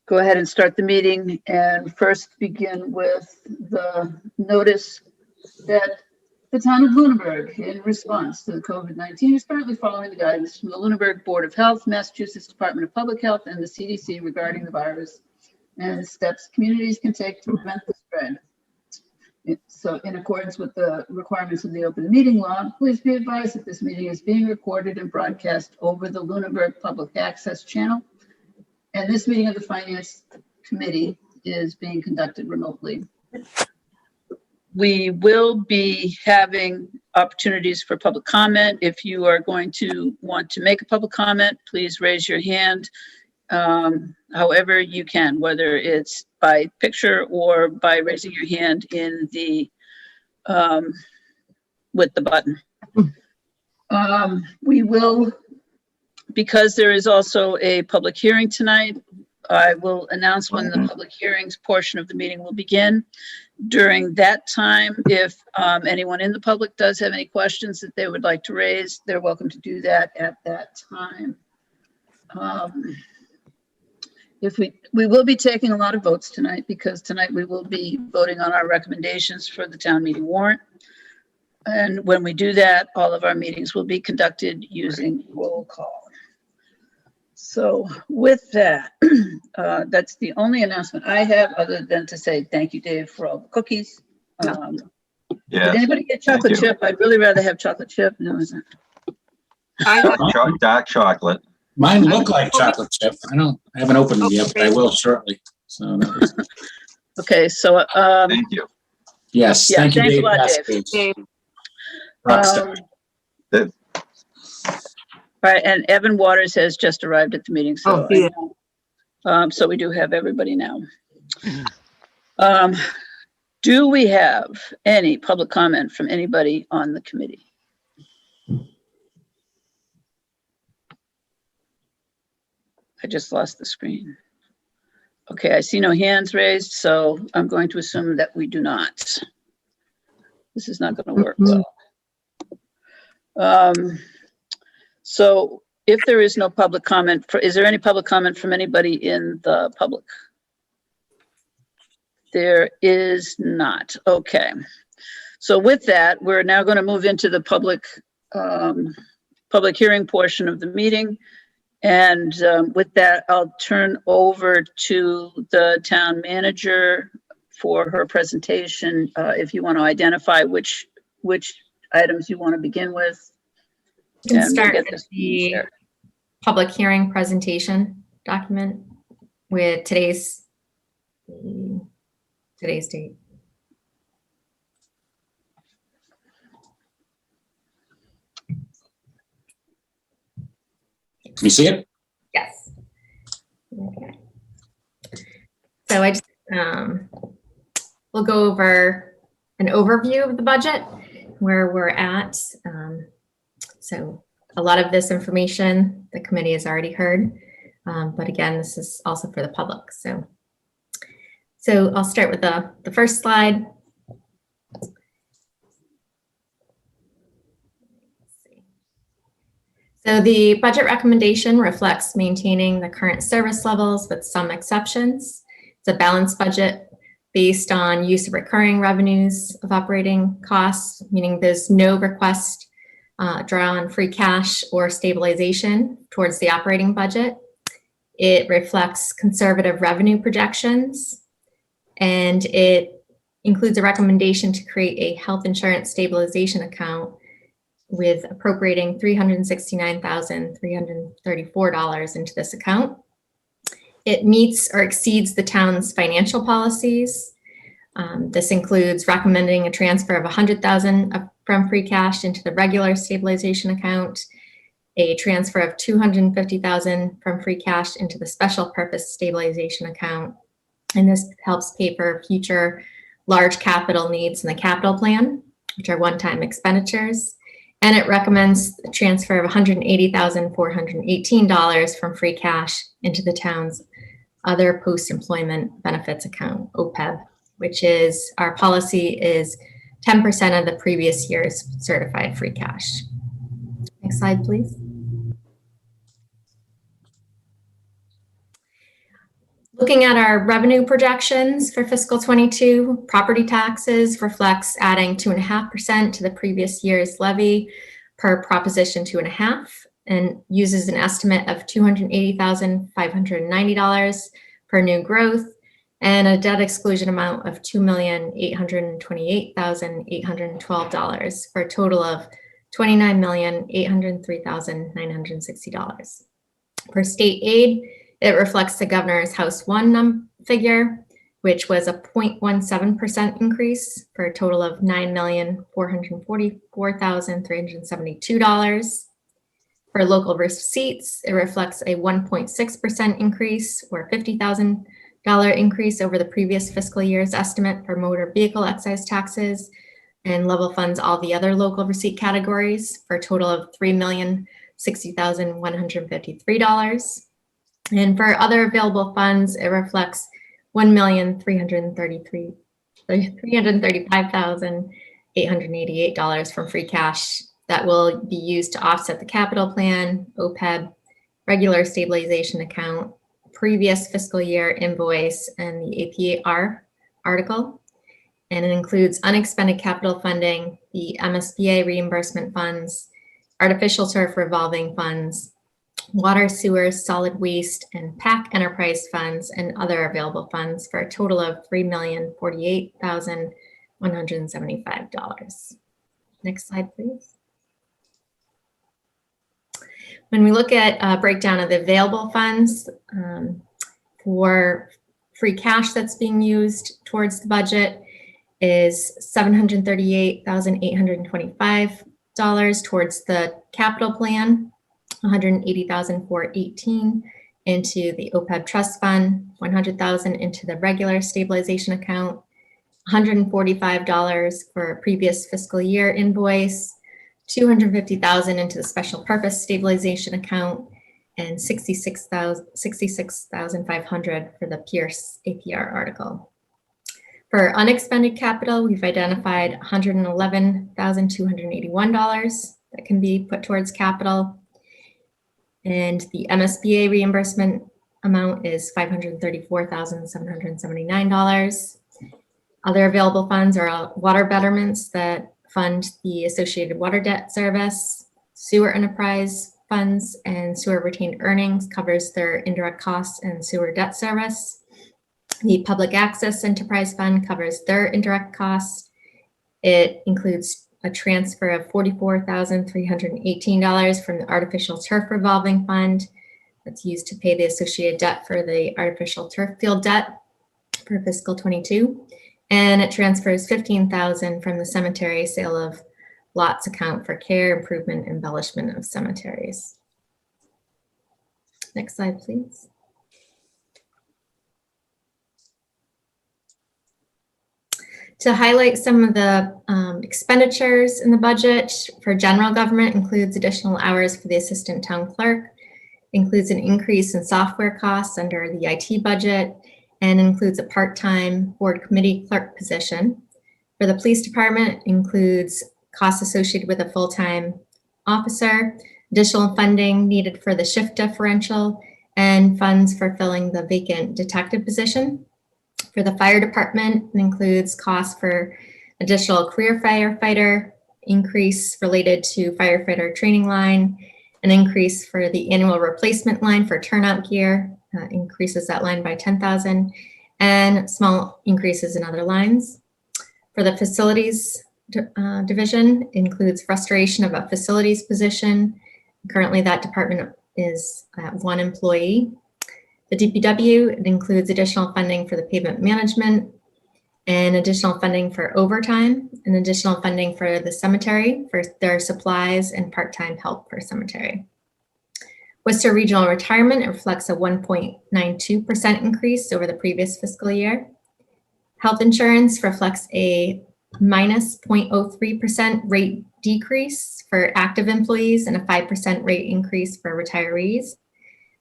go ahead and start the meeting and first begin with the notice that the town of Lunenburg, in response to the COVID-19, is currently following the guidance from the Lunenburg Board of Health, Massachusetts Department of Public Health, and the CDC regarding the virus and steps communities can take to prevent the spread. So in accordance with the requirements of the open meeting law, please be advised that this meeting is being recorded and broadcast over the Lunenburg Public Access Channel. And this meeting of the Finance Committee is being conducted remotely. We will be having opportunities for public comment. If you are going to want to make a public comment, please raise your hand. However you can, whether it's by picture or by raising your hand in the with the button. We will, because there is also a public hearing tonight, I will announce when the public hearings portion of the meeting will begin. During that time, if anyone in the public does have any questions that they would like to raise, they're welcome to do that at that time. If we will be taking a lot of votes tonight, because tonight we will be voting on our recommendations for the town meeting warrant. And when we do that, all of our meetings will be conducted using roll call. So with that, that's the only announcement I have, other than to say thank you, Dave, for all the cookies. Yeah. Did anybody get chocolate chip? I'd really rather have chocolate chip. No, isn't it? Dark chocolate. Mine look like chocolate chip. I haven't opened them yet, but I will shortly. So Okay, so Thank you. yes, yeah, thank you, thanks a Dave. lot, Yes, Dave. Dave. Rockstar. All right, and Evan Waters has just arrived at the meeting, so so we do have everybody now. Do we have any public comment from anybody on the committee? I just lost the screen. Okay, I see no hands raised, so I'm going to assume that we do not. This is not going to work well. So if there is no public comment, is there any public comment from anybody in the public? There is not. Okay. So with that, we're now going to move into the public hearing portion of the meeting. And with that, I'll turn over to the town manager for her presentation. If you want to identify which items you want to begin with. You can start with the public hearing presentation document with today's date. Can you see it? Yes. Okay. So I just we'll go over an overview of the budget, where we're at. So a lot of this information the committee has already heard, but again, this is also for the public. So I'll start with the first slide. So the budget recommendation reflects maintaining the current service levels with some exceptions. It's a balanced budget based on use of recurring revenues of operating costs, meaning there's no request draw on free cash or stabilization towards the operating budget. It reflects conservative revenue projections, and it includes a recommendation to create a health insurance stabilization account with appropriating $369,334 into this account. It meets or exceeds the town's financial policies. This includes recommending a transfer of $100,000 from free cash into the regular stabilization account, a transfer of $250,000 from free cash into the special purpose stabilization account. And this helps pay for future large capital needs in the capital plan, which are one-time expenditures. And it recommends the transfer of $180,418 from free cash into the town's other post-employment benefits account, OPEB, which is, our policy is 10% of the previous year's certified free cash. Next slide, please. Looking at our revenue projections for fiscal 22, property taxes reflects adding 2.5% to the previous year's levy per Proposition 2.5 and uses an estimate of $280,590 per new growth and a debt exclusion amount of $2,828,812 for a total of $29,803,960. For state aid, it reflects the governor's House 1 figure, which was a 0.17% increase for a total of $9,444,372. For local receipts, it reflects a 1.6% increase or $50,000 increase over the previous fiscal year's estimate for motor vehicle excise taxes and level funds all the other local receipt categories for a total of $3,060,153. And for other available funds, it reflects $1,335,888 from free cash that will be used to offset the capital plan, OPEB, regular stabilization account, previous fiscal year invoice, and the APR article. And it includes unexpended capital funding, the MSBA reimbursement funds, artificial turf revolving funds, water, sewer, solid waste, and PAC enterprise funds, and other available funds for a total of $3,048,175. Next slide, please. When we look at a breakdown of the available funds for free cash that's being used towards the budget is $738,825 towards the capital plan, $180,418 into the OPEB trust fund, $100,000 into the regular stabilization account, $145 for a previous fiscal year invoice, $250,000 into the special purpose stabilization account, and $66,500 for the Pierce APR article. For unexpended capital, we've identified $111,281 that can be put towards capital. And the MSBA reimbursement amount is $534,779. Other available funds are water betterments that fund the associated water debt service, sewer enterprise funds, and sewer retained earnings covers their indirect costs and sewer debt service. The public access enterprise fund covers their indirect costs. It includes a transfer of $44,318 from the artificial turf revolving fund that's used to pay the associated debt for the artificial turf field debt for fiscal 22. And it transfers $15,000 from the cemetery sale of lots account for care, improvement, embellishment of cemeteries. Next slide, please. To highlight some of the expenditures in the budget for general government includes additional hours for the assistant town clerk, includes an increase in software costs under the IT budget, and includes a part-time board committee clerk position. For the police department, includes costs associated with a full-time officer, additional funding needed for the shift differential, and funds for filling the vacant detective position. For the fire department, it includes costs for additional career firefighter, increase related to firefighter training line, an increase for the annual replacement line for turnout gear, increases that line by $10,000, and small increases in other lines. For the facilities division, includes restoration of a facilities position. Currently, that department is at 1 employee. The DPW, it includes additional funding for the pavement management and additional funding for overtime and additional funding for the cemetery for their supplies and part-time help for cemetery. Worcester Regional Retirement reflects a 1.92% increase over the previous fiscal year. Health insurance reflects a minus 0.03% rate decrease for active employees and a 5% rate increase for retirees.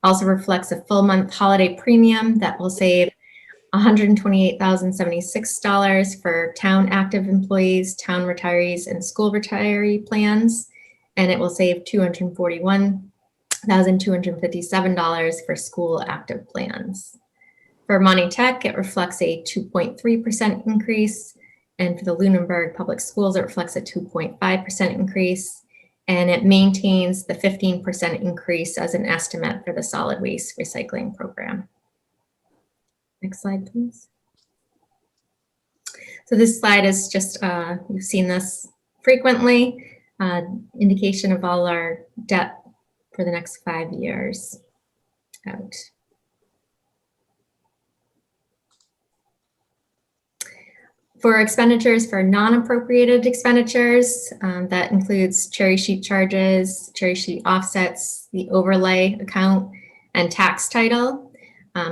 Also reflects a full month holiday premium that will save $128,076 for town active employees, town retirees, and school retiree plans, and it will save $241,257 for school active plans. For Monty Tech, it reflects a 2.3% increase, and for the Lunenburg Public Schools, it reflects a 2.5% increase, and it maintains the 15% increase as an estimate for the solid waste recycling program. Next slide, please. So this slide is just, you've seen this frequently, indication of all our debt for the next 5 years out. For expenditures for non-appropriated expenditures, that includes cherry sheet charges, cherry sheet offsets, the overlay account, and tax title.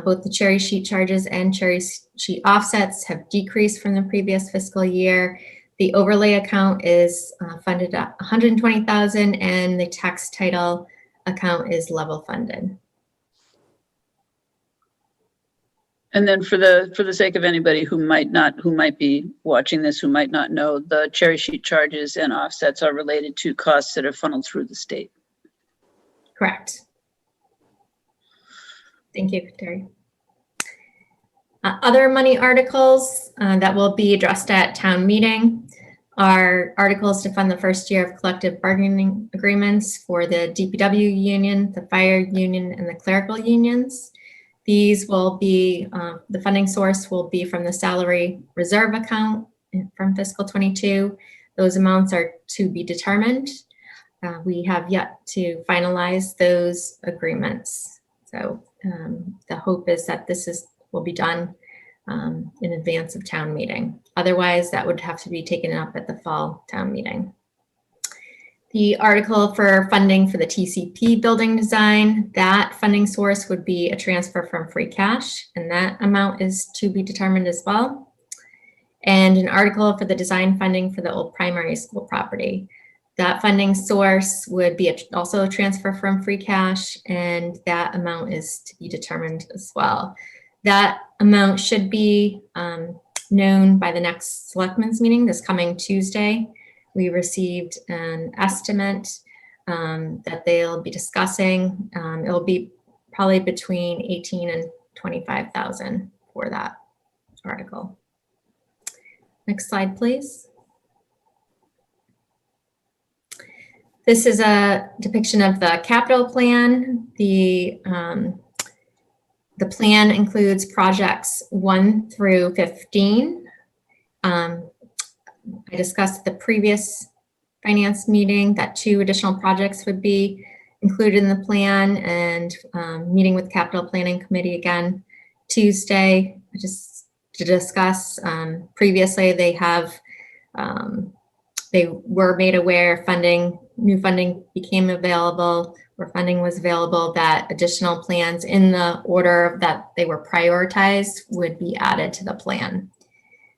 Both the cherry sheet charges and cherry sheet offsets have decreased from the previous fiscal year. The overlay account is funded at $120,000, and the tax title account is level funded. And then for the sake of anybody who might be watching this, who might not know, the cherry sheet charges and offsets are related to costs that are funneled through the state. Correct. Thank you, Terry. Other money articles that will be addressed at town meeting are articles to fund the first year of collective bargaining agreements for the DPW union, the fire union, and the clerical unions. These will be, the funding source will be from the salary reserve account from fiscal 22. Those amounts are to be determined. We have yet to finalize those agreements. So the hope is that this will be done in advance of town meeting. Otherwise, that would have to be taken up at the fall town meeting. The article for funding for the TCP building design, that funding source would be a transfer from free cash, and that amount is to be determined as well. And an article for the design funding for the old primary school property. That funding source would be also a transfer from free cash, and that amount is to be determined as well. That amount should be known by the next selectmen's meeting this coming Tuesday. We received an estimate that they'll be discussing. It'll be probably between 18 and 25,000 for that article. Next slide, please. This is a depiction of the capital plan. The plan includes projects 1 through 15. I discussed at the previous finance meeting that 2 additional projects would be included in the plan, and meeting with capital planning committee again Tuesday just to discuss. Previously, they were made aware new funding became available, or funding was available, that additional plans in the order that they were prioritized would be added to the plan.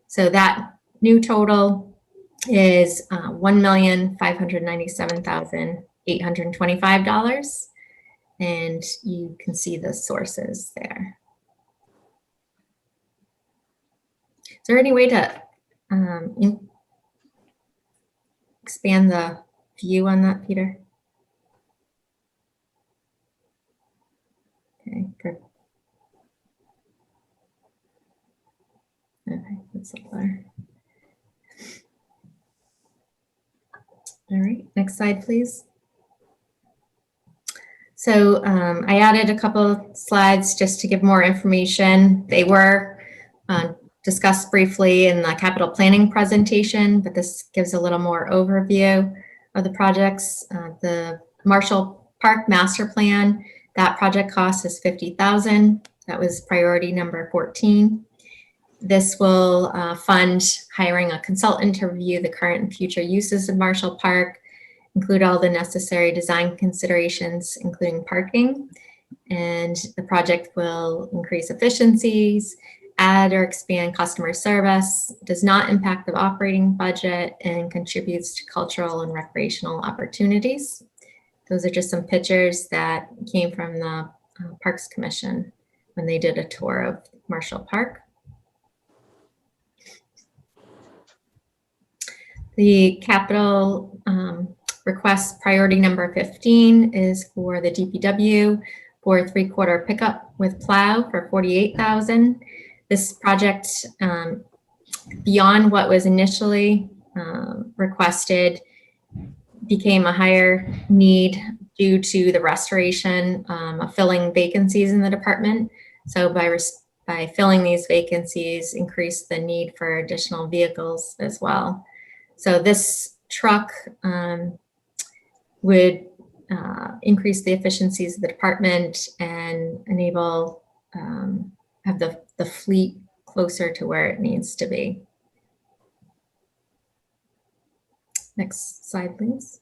So that new total is $1,597,825, and you can see the sources there. Is there any way to expand the view on that, Peter? Okay, good. Okay, that's up there. All right, next slide, please. So I added a couple slides just to give more information. They were discussed briefly in the capital planning presentation, but this gives a little more overview of the projects. The Marshall Park Master Plan, that project cost is $50,000. That was priority number 14. This will fund hiring a consultant to review the current and future uses of Marshall Park, include all the necessary design considerations, including parking. And the project will increase efficiencies, add or expand customer service, does not impact the operating budget, and contributes to cultural and recreational opportunities. Those are just some pictures that came from the Parks Commission when they did a tour of Marshall Park. The capital request priority number 15 is for the DPW for 3/4 pickup with plow for $48,000. This project, beyond what was initially requested, became a higher need due to the restoration of filling vacancies in the department. So by filling these vacancies, increased the need for additional vehicles as well. So this truck would increase the efficiencies of the department and enable have the fleet closer to where it needs to be. Next slide, please.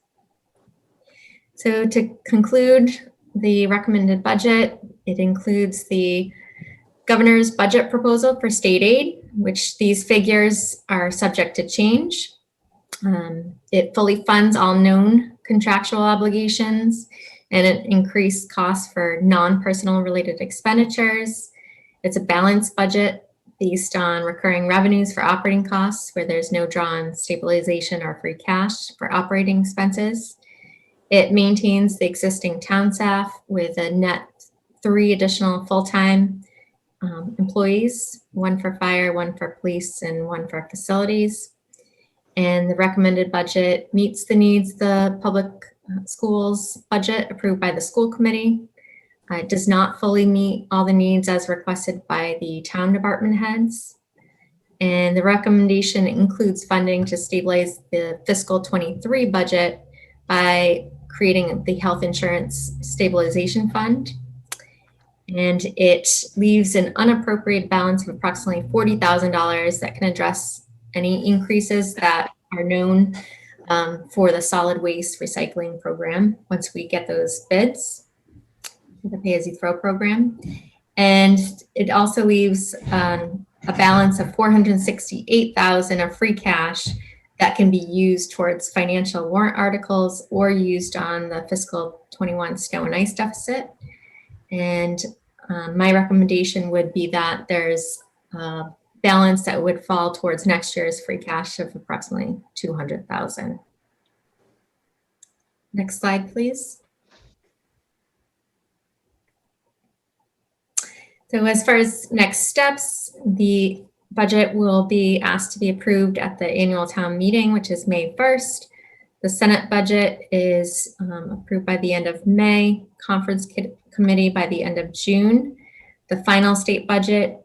So to conclude the recommended budget, it includes the governor's budget proposal for state aid, which these figures are subject to change. It fully funds all known contractual obligations and it increased costs for non-personal related expenditures. It's a balanced budget based on recurring revenues for operating costs where there's no draw on stabilization or free cash for operating expenses. It maintains the existing town staff with a net 3 additional full-time employees, 1 for fire, 1 for police, and 1 for facilities. And the recommended budget meets the needs of the public schools budget approved by the school committee. It does not fully meet all the needs as requested by the town department heads. And the recommendation includes funding to stabilize the fiscal 23 budget by creating the health insurance stabilization fund. And it leaves an unappropriated balance of approximately $40,000 that can address any increases that are known for the solid waste recycling program once we get those bids, the pay-as-you-throw program. And it also leaves a balance of $468,000 of free cash that can be used towards financial warrant articles or used on the fiscal 21 snow and ice deficit. And my recommendation would be that there's a balance that would fall towards next year's free cash of approximately $200,000. Next slide, please. So as far as next steps, the budget will be asked to be approved at the annual town meeting, which is May 1st. The Senate budget is approved by the end of May, conference committee by the end of June. The final state budget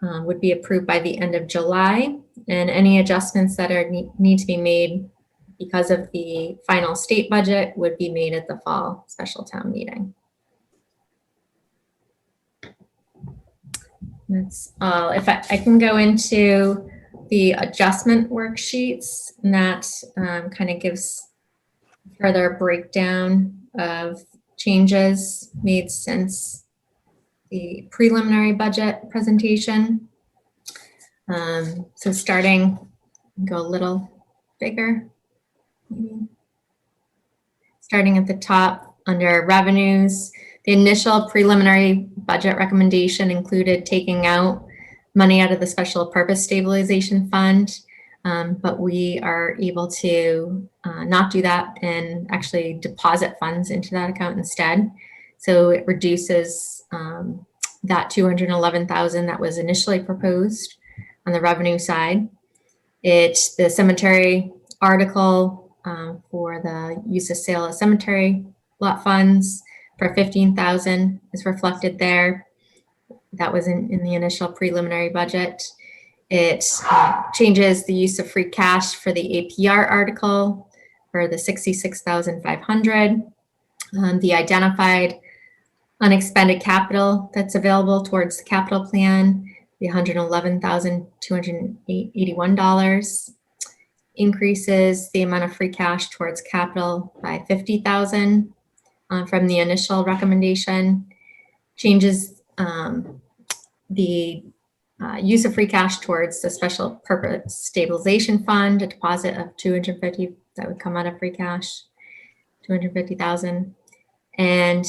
would be approved by the end of July, and any adjustments that are need to be made because of the final state budget would be made at the fall special town meeting. That's all. If I can go into the adjustment worksheets, and that kind of gives further breakdown of changes made since the preliminary budget presentation. So starting, go a little bigger. Starting at the top under revenues, the initial preliminary budget recommendation included taking out money out of the special purpose stabilization fund, but we are able to not do that and actually deposit funds into that account instead. So it reduces that $211,000 that was initially proposed on the revenue side. It's the cemetery article for the use of sale of cemetery lot funds for $15,000 is reflected there. That was in the initial preliminary budget. It changes the use of free cash for the APR article for the $66,500. The identified unexpended capital that's available towards the capital plan, the $111,281. Increases the amount of free cash towards capital by $50,000 from the initial recommendation. Changes the use of free cash towards the special purpose stabilization fund, a deposit of $250,000 that would come out of free cash, $250,000. And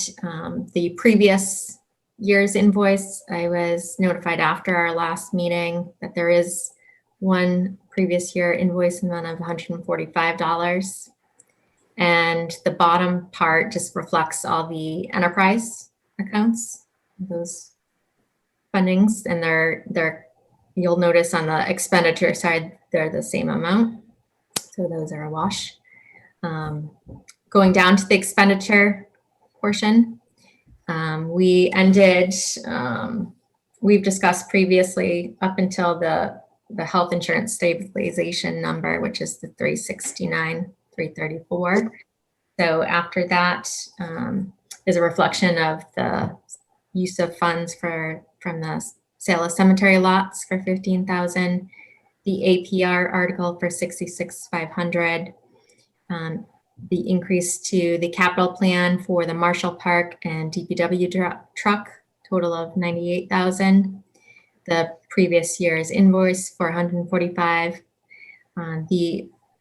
the previous year's invoice, I was notified after our last meeting that there is one previous year invoice amount of $145. And the bottom part just reflects all the enterprise accounts, those fundings, and you'll notice on the expenditure side, they're the same amount. So those are a wash. Going down to the expenditure portion, we ended, we've discussed previously up until the health insurance stabilization number, which is the 364. So after that is a reflection of the use of funds from the sale of cemetery lots for 15,000, the APR article for 66,500, the increase to the capital plan for the Marshall Park and DPW truck, total of 98,000. The previous year's invoice for 145.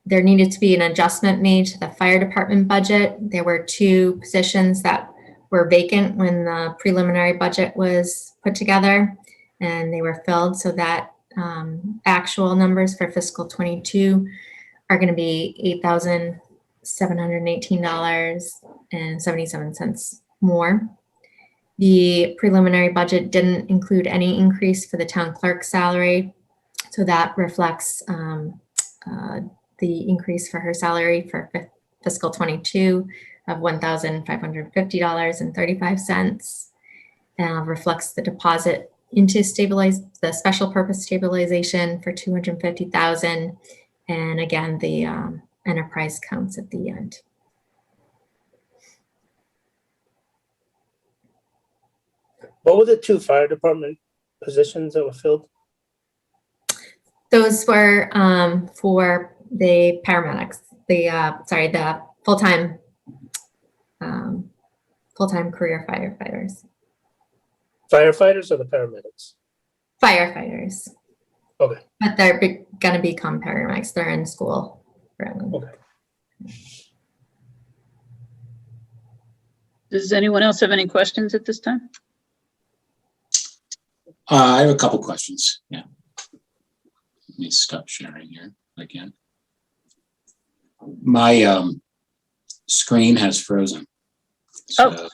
There needed to be an adjustment made to the fire department budget. There were 2 positions that were vacant when the preliminary budget was put together, and they were filled, so that actual numbers for fiscal 22 are going to be $8,718.77 more. The preliminary budget didn't include any increase for the town clerk's salary, so that reflects the increase for her salary for fiscal 22 of $1,550.35, reflects the deposit into the special purpose stabilization for 250,000, and again the enterprise counts at the end. What were the 2 fire department positions that were filled? Those were for the paramedics, the full-time career firefighters. Firefighters or the paramedics? Firefighters. Okay. But they're going to become paramedics. They're in school currently. Okay. Does anyone else have any questions at this time? I have a couple questions. Yeah. Let me stop sharing here again. My screen has frozen. So,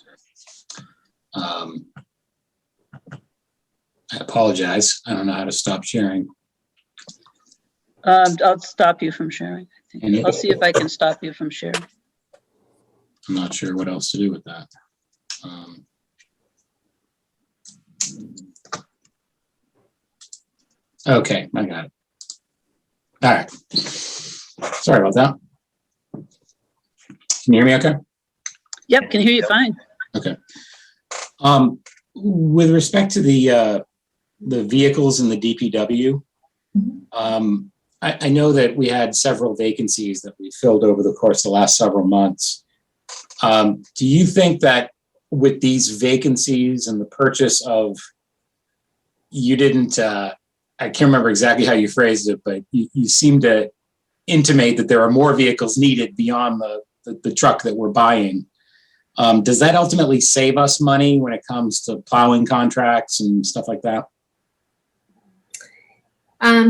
I apologize. I don't know how to stop sharing. I'll stop you from sharing. I think. And I'll see if I can stop you from sharing. I'm not sure what else to do with that. Okay, I got it. All right. Sorry about that. Can you hear me okay? Yep, can hear you fine. Okay. With respect to the vehicles in the DPW, I know that we had several vacancies that we filled over the course of the last several months. Do you think that with these vacancies and the purchase of, you didn't, I can't remember exactly how you phrased it, but you seem to intimate that there are more vehicles needed beyond the truck that we're buying. Does that ultimately save us money when it comes to plowing contracts and stuff like that?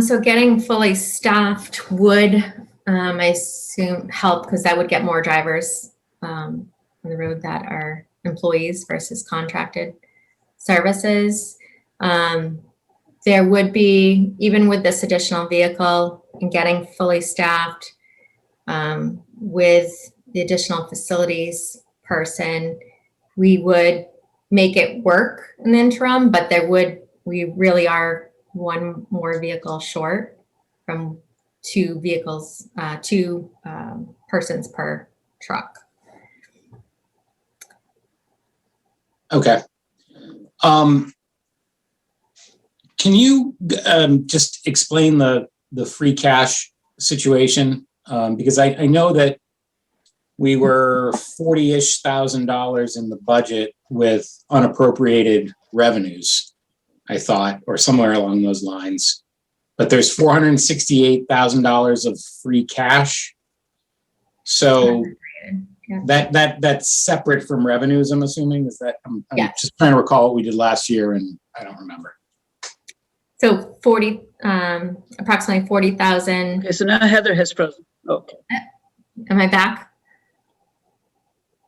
So getting fully staffed would, I assume, help, because that would get more drivers on the road that are employees versus contracted services. There would be, even with this additional vehicle and getting fully staffed, with the additional facilities person, we would make it work in the interim, but we really are one more vehicle short from 2 vehicles, 2 persons per truck. Okay. Can you just explain the free cash situation? Because I know that we were $40,000-ish in the budget with unappropriated revenues, I thought, or somewhere along those lines. But there's $468,000 of free cash. So that's separate from revenues, I'm assuming. Is that? I'm just trying to recall what we did last year, and I don't remember. So approximately 40,000. Okay, so now Heather has frozen. Okay. Am I back?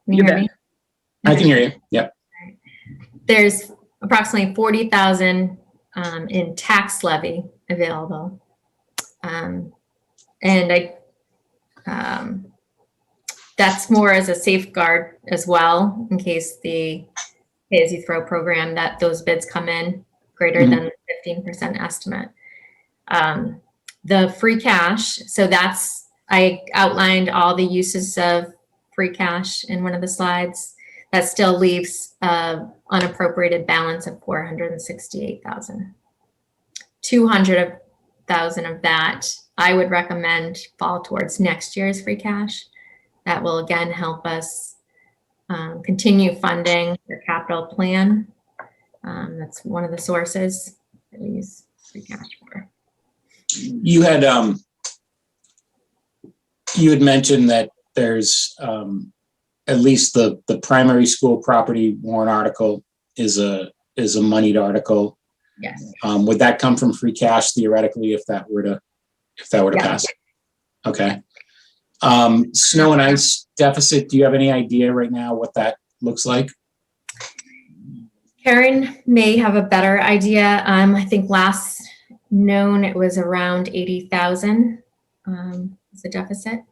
Can you You're hear back. me? I can hear you. Yep. There's approximately 40,000 in tax levy available. And that's more as a safeguard as well, in case the pay-as-you-throw program, that those bids come in greater than the 15% estimate. The free cash, so that's, I outlined all the uses of free cash in one of the slides. That still leaves unappropriated balance of 468,000. 200,000 of that I would recommend fall towards next year's free cash. That will again help us continue funding the capital plan. That's one of the sources that we use free cash for. You had mentioned that there's at least the primary school property warrant article is a moneyed article. Yes. Would that come from free cash theoretically if that were to Yeah. pass? Okay. Snow and ice deficit, do you have any idea right now what that looks like? Karen may have a better idea. I think last known it was around 80,000 is the deficit.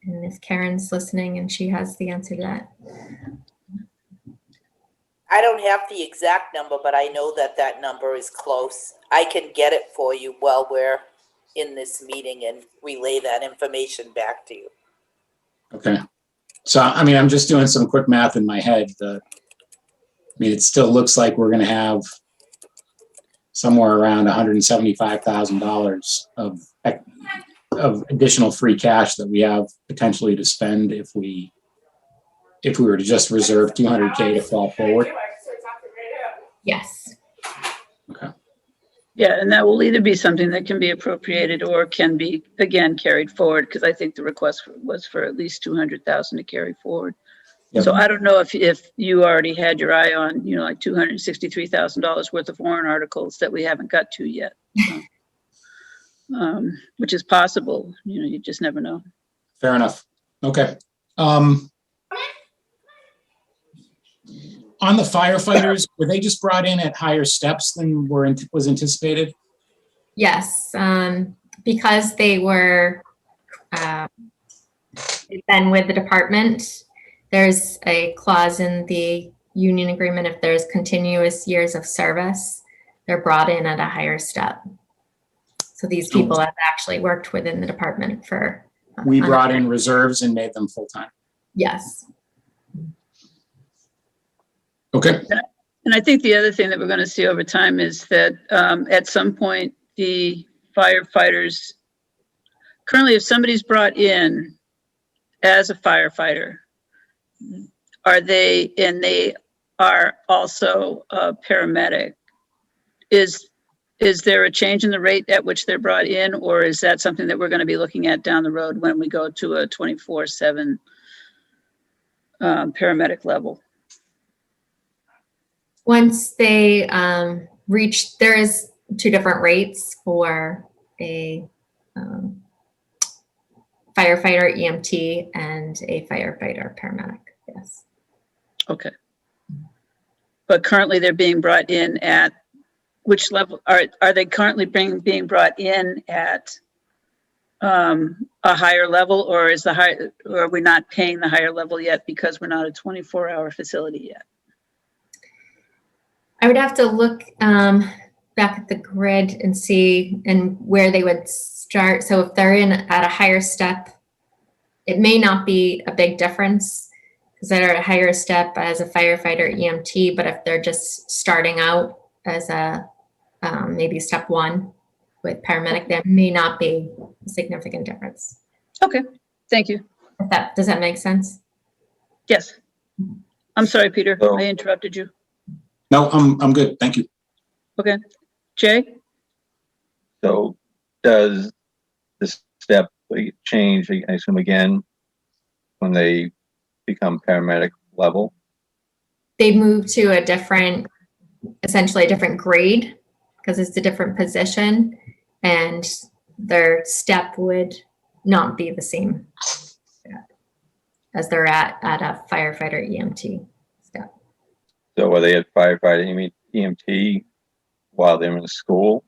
And if Karen's listening and she has the answer to that. I don't have the exact number, but I know that that number is close. I can get it for you while we're in this meeting and relay that information back to you. Okay. So, I mean, I'm just doing some quick math in my head. It still looks like we're going to have somewhere around $175,000 of additional free cash that we have potentially to spend if we were to just reserve 200K to fall forward. Yes. Okay. Yeah, and that will either be something that can be appropriated or can be, again, carried forward, because I think the request was for at least 200,000 to carry forward. Yep. So I don't know if you already had your eye on, like $263,000 worth of warrant articles that we haven't got to yet. So, which is possible, you just never know. Fair enough. Okay. On the firefighters, were they just brought in at higher steps than was anticipated? Yes, because they were been with the department. There's a clause in the union agreement, if there's continuous years of service, they're brought in at a higher step. So these people have actually worked within the department for. We brought in reserves and made them full-time. Yes. Okay. And I think the other thing that we're going to see over time is that at some point, the firefighters, currently if somebody's brought in as a firefighter, and they are also a paramedic, is there a change in the rate at which they're brought in, or is that something that we're going to be looking at down the road when we go to a 24/7 paramedic level? Once they reach, there is 2 different rates for a firefighter EMT and a firefighter paramedic. Yes. Okay. But currently they're being brought in at which level? Are they currently being brought in at a higher level, or or are we not paying the higher level yet because we're not a 24-hour facility yet? I would have to look back at the grid and see where they would start. So if they're in at a higher step, it may not be a big difference because they're at a higher step as a firefighter EMT, but if they're just starting out as a maybe step 1 with paramedic, there may not be a significant difference. Okay, thank you. Does that make sense? Yes. I'm sorry, Peter, So- I interrupted you. No, I'm good. Thank you. Okay, Jay? So does this step change, I assume, again, when they become paramedic level? They move to essentially a different grade because it's a different position and their step would not be the same as they're at a firefighter EMT step. So are they at firefighter EMT while they're in school?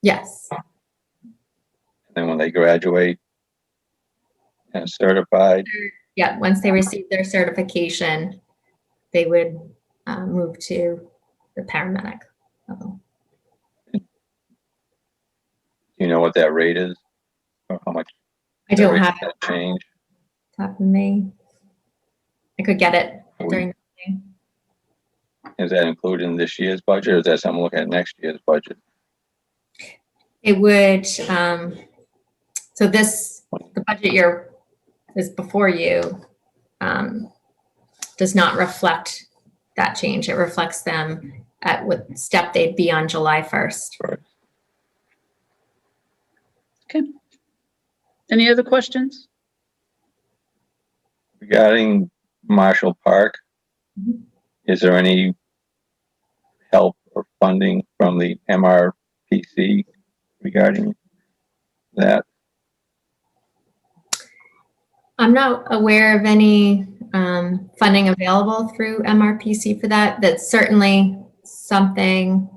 Yes, And then when they graduate and certified, yeah, once they receive their certification, they would move to the paramedic level. do you know what that rate is? Or how much I that don't rate have that change? top of me. I could get it during the meeting. Is that included in this year's budget, or is that something looking at next year's budget? It would, so the budget year is before you, does not reflect that change. It reflects them at what step they'd be on July 1st. Okay. Any other questions? Regarding Marshall Park, Mhm. is there any help or funding from the MRPC regarding that? I'm not aware of any funding available through MRPC for that. That's certainly something,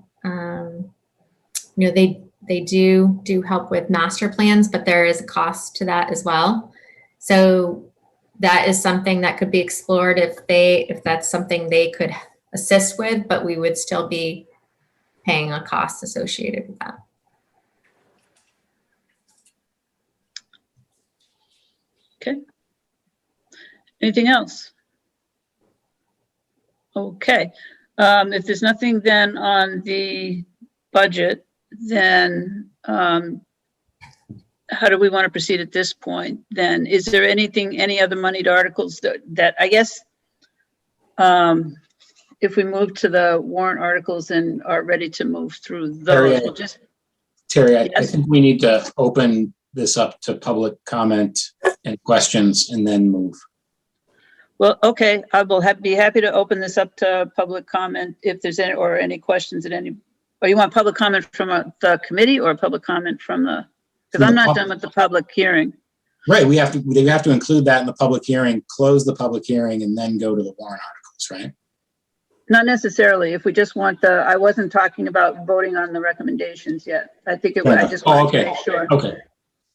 they do help with master plans, but there is a cost to that as well. So that is something that could be explored if that's something they could assist with, but we would still be paying a cost associated with that. Okay. Anything else? Okay. If there's nothing then on the budget, then how do we want to proceed at this point? Then is there any other moneyed articles that I guess if we move to the warrant articles and are ready to move through those, we'll just Terry, I Yes. think we need to open this up to public comment and questions and then move. Well, okay, I will be happy to open this up to public comment if there's any questions at any, or you want public comment from the committee or public comment from the, because I'm not done with the public hearing. Right, we have to include that in the public hearing, close the public hearing, and then go to the warrant articles, right? Not necessarily, if we just want I wasn't talking about voting on the recommendations yet. I think I just wanted to make sure. Okay,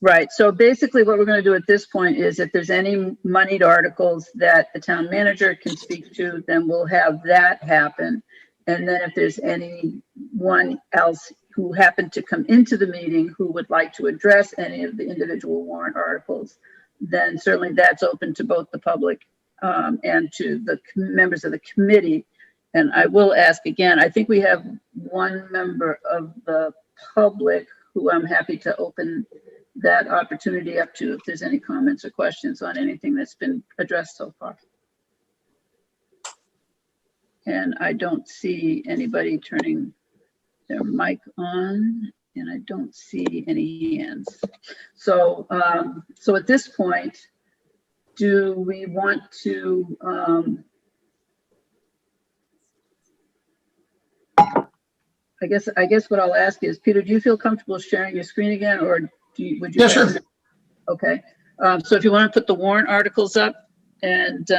Right, so basically what we're going to do at this point is if there's any moneyed articles that the town manager can speak to, then we'll have that happen. And then if there's anyone else who happened to come into the meeting who would like to address any of the individual warrant articles, then certainly that's open to both the public and to the members of the committee. And I will ask again, I think we have one member of the public who I'm happy to open that opportunity up to if there's any comments or questions on anything that's been addressed so far. And I don't see anybody turning their mic on, and I don't see any hands. So, so at this point, do we want to, I guess what I'll ask is, Peter, do you feel comfortable sharing your screen again, or would you? yeah, sure. Okay, so if you want to put the warrant articles up, and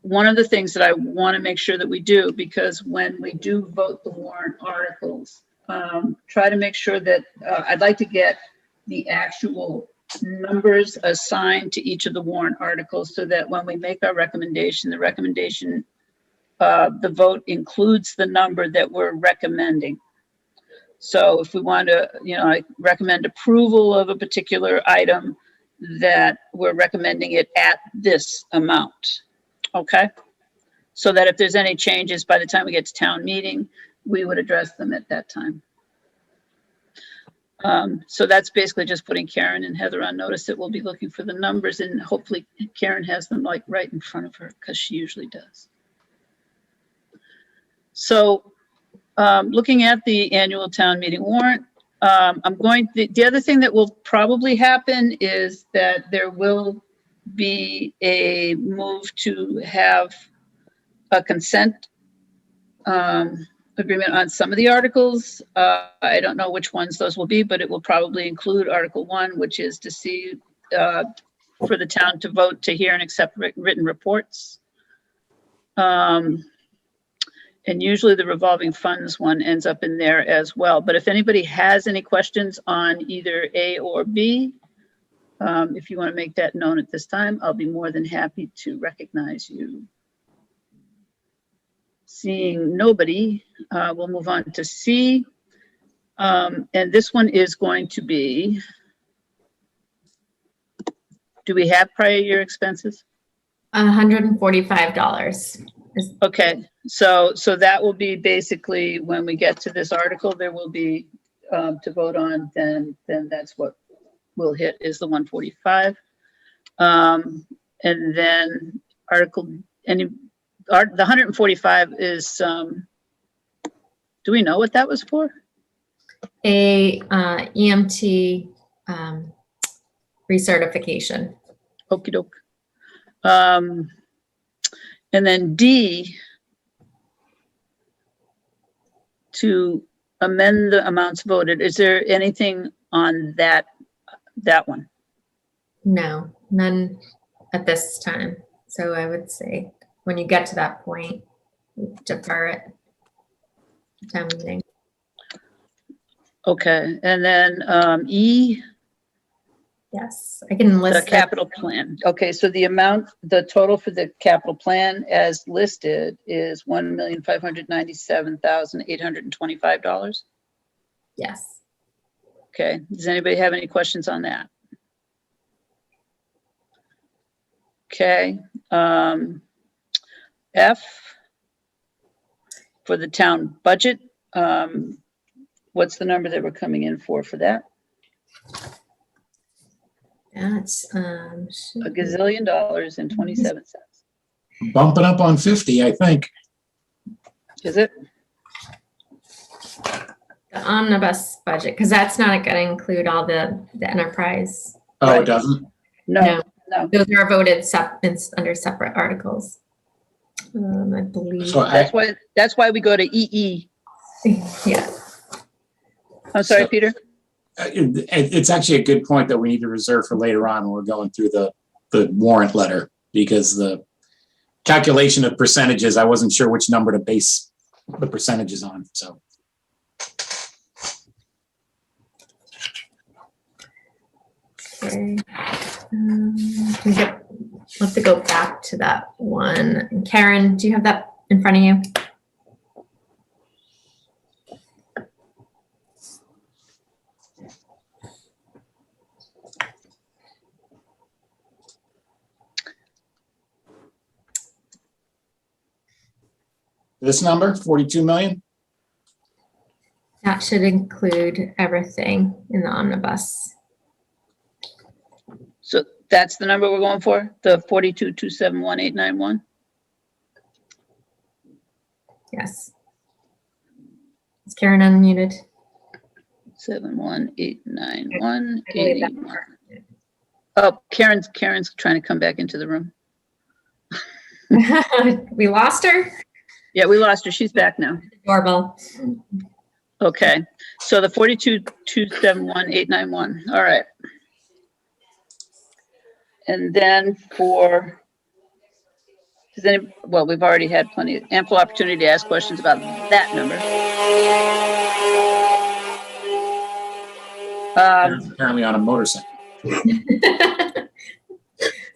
one of the things that I want to make sure that we do, because when we do vote the warrant articles, try to make sure that I'd like to get the actual numbers assigned to each of the warrant articles so that when we make our recommendation, the vote includes the number that we're recommending. So if we want to, I recommend approval of a particular item, that we're recommending it at this amount. Okay? So that if there's any changes by the time we get to town meeting, we would address them at that time. So that's basically just putting Karen and Heather on notice that we'll be looking for the numbers, and hopefully Karen has them like right in front of her, because she usually does. So looking at the annual town meeting warrant, the other thing that will probably happen is that there will be a move to have a consent agreement on some of the articles. I don't know which ones those will be, but it will probably include Article 1, which is to see for the town to vote to hear and accept written reports. And usually the revolving funds one ends up in there as well. But if anybody has any questions on either A or B, if you want to make that known at this time, I'll be more than happy to recognize you. Seeing nobody, we'll move on to C. And this one is going to be, do we have prior year expenses? $145. Okay, so that will be basically when we get to this article, there will be to vote on, then that's what will hit is the 145. And then the 145 is, do we know what that was for? A EMT recertification. Okey doke. And then D, to amend the amounts voted. Is there anything on that one? No, none at this time. So I would say when you get to that point, defer it. Town meeting. Okay, and then E, Yes, I can the list it. capital plan. Okay, so the total for the capital plan as listed is $1,597,825. Yes. Okay, does anybody have any questions on that? Okay, F, for the town budget, what's the number that we're coming in for that? That's $1,000,000,27. Bumping up on 50, I think. Is it? the omnibus budget, because that's not going to include all the enterprise. Oh, Right. it doesn't? No. Those are voted under separate articles. I believe. So That's why we go to EE. Yeah. I'm sorry, So- Peter? It's actually a good point that we need to reserve for later on when we're going through the warrant letter, because the calculation of percentages, I wasn't sure which number to base the percentages on, so. Okay. We'll have to go back to that one. Karen, do you have that in front of you? This number, 42 million? That should include everything in the omnibus. So that's the number we're going for, the 42,271,891? Yes. Is Karen unmuted? 7189181. Oh, Karen's trying to come back into the room. We lost her? Yeah, we lost her. She's back now. Doorbell. Okay, so the 42,271,891. All right. And then we've already had ample opportunity to ask questions about that number. Apparently on a motorcycle.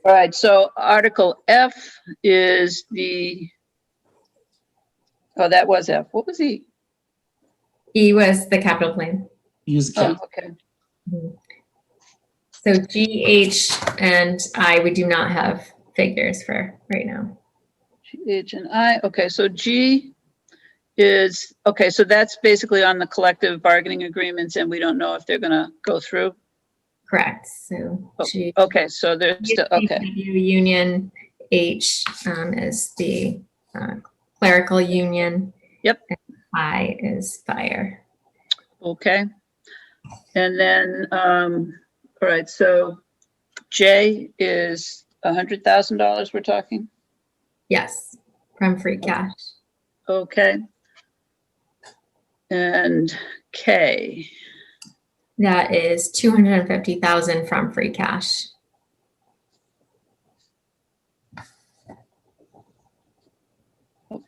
All right, so Article F is that was F. What was E? E was the capital plan. Use the Oh, cap. okay. So G, H, and I, we do not have figures for right now. G, H, and I. Okay, so G is, okay, so that's basically on the collective bargaining agreements, and we don't know if they're gonna go through. Correct. So G. Okay, so there's still, okay, Union, H is the clerical union. Yep. And I is fire. okay. And then, all right, so J is $100,000 we're talking? Yes, from free cash. Okay. And K, That is 250,000 from free cash.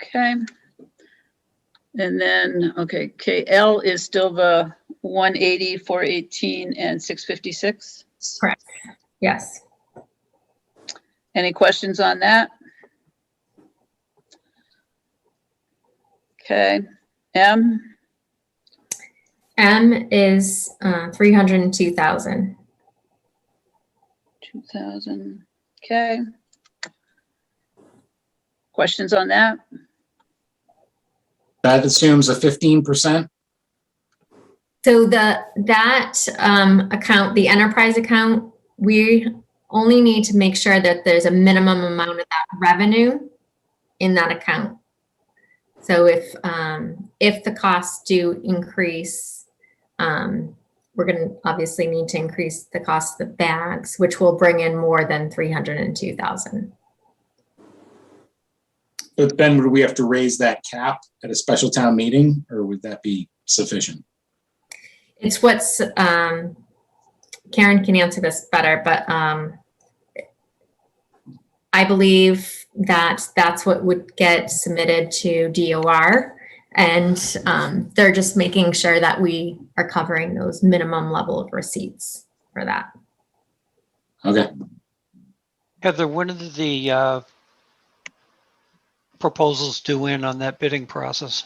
Okay. And then, okay, KL is still the 180, 418, and 656. Correct. Yes. Any questions on that? Okay. M, M is 302,000. 2000. Okay. Questions on that? That assumes a 15%. So that account, the enterprise account, we only need to make sure that there's a minimum amount of that revenue in that account. So if the costs do increase, we're going to obviously need to increase the cost of the bags, which will bring in more than 302,000. But then would we have to raise that cap at a special town meeting, or would that be sufficient? It's what's, Karen can answer this better, but I believe that that's what would get submitted to DOR. And they're just making sure that we are covering those minimum level of receipts for that. Okay. Heather, when did the proposals due in on that bidding process?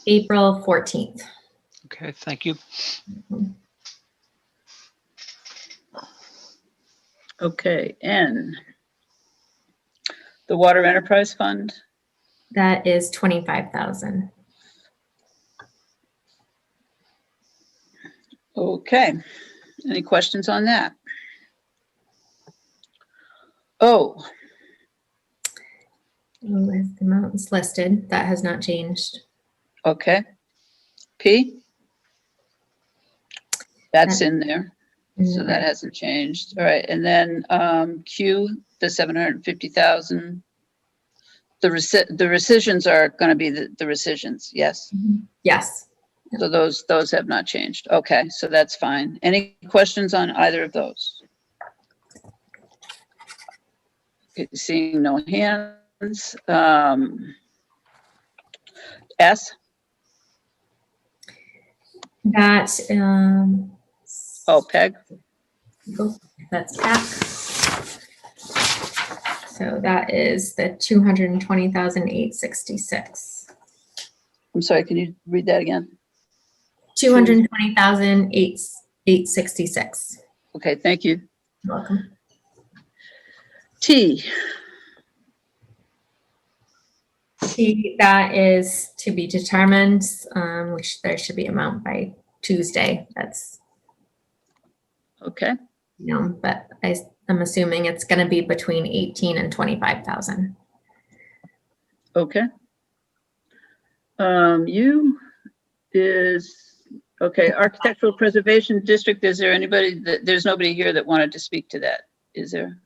April 14th. Okay, thank you. Okay, N. The Water Enterprise Fund. That is 25,000. Okay, any questions on that? O, With the amounts listed, that has not changed. okay. P. That's in there, so that hasn't changed. All right, and then Q, the 750,000. The rescissions are going to be the rescissions, yes. Yes. So those have not changed. Okay, so that's fine. Any questions on either of those? Okay, seeing no hands. S, That, oh, Peg, that's back. So that is the 220,866. I'm sorry, can you read that again? 220,866. Okay, thank you. You're welcome. T, That is to be determined, which there should be amount by Tuesday. That's, okay, but I'm assuming it's going to be between 18 and 25,000. okay. U is, okay, Architectural Preservation District, is there anybody, there's nobody here that wanted to speak to that, is there?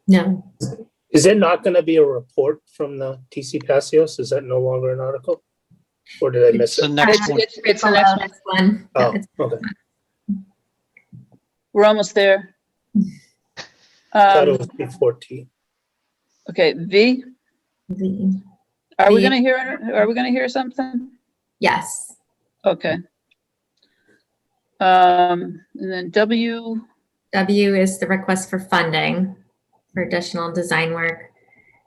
No. Is there not going to be a report from the TC Passios? Is that no longer an article? Or did I miss It's the it? next one. It's the next one. one. Oh, It's- okay. We're almost there. Thought it was before T. Okay, V, the- are we V. gonna hear something? Yes. Okay. And then W, W is the request for funding for additional design work.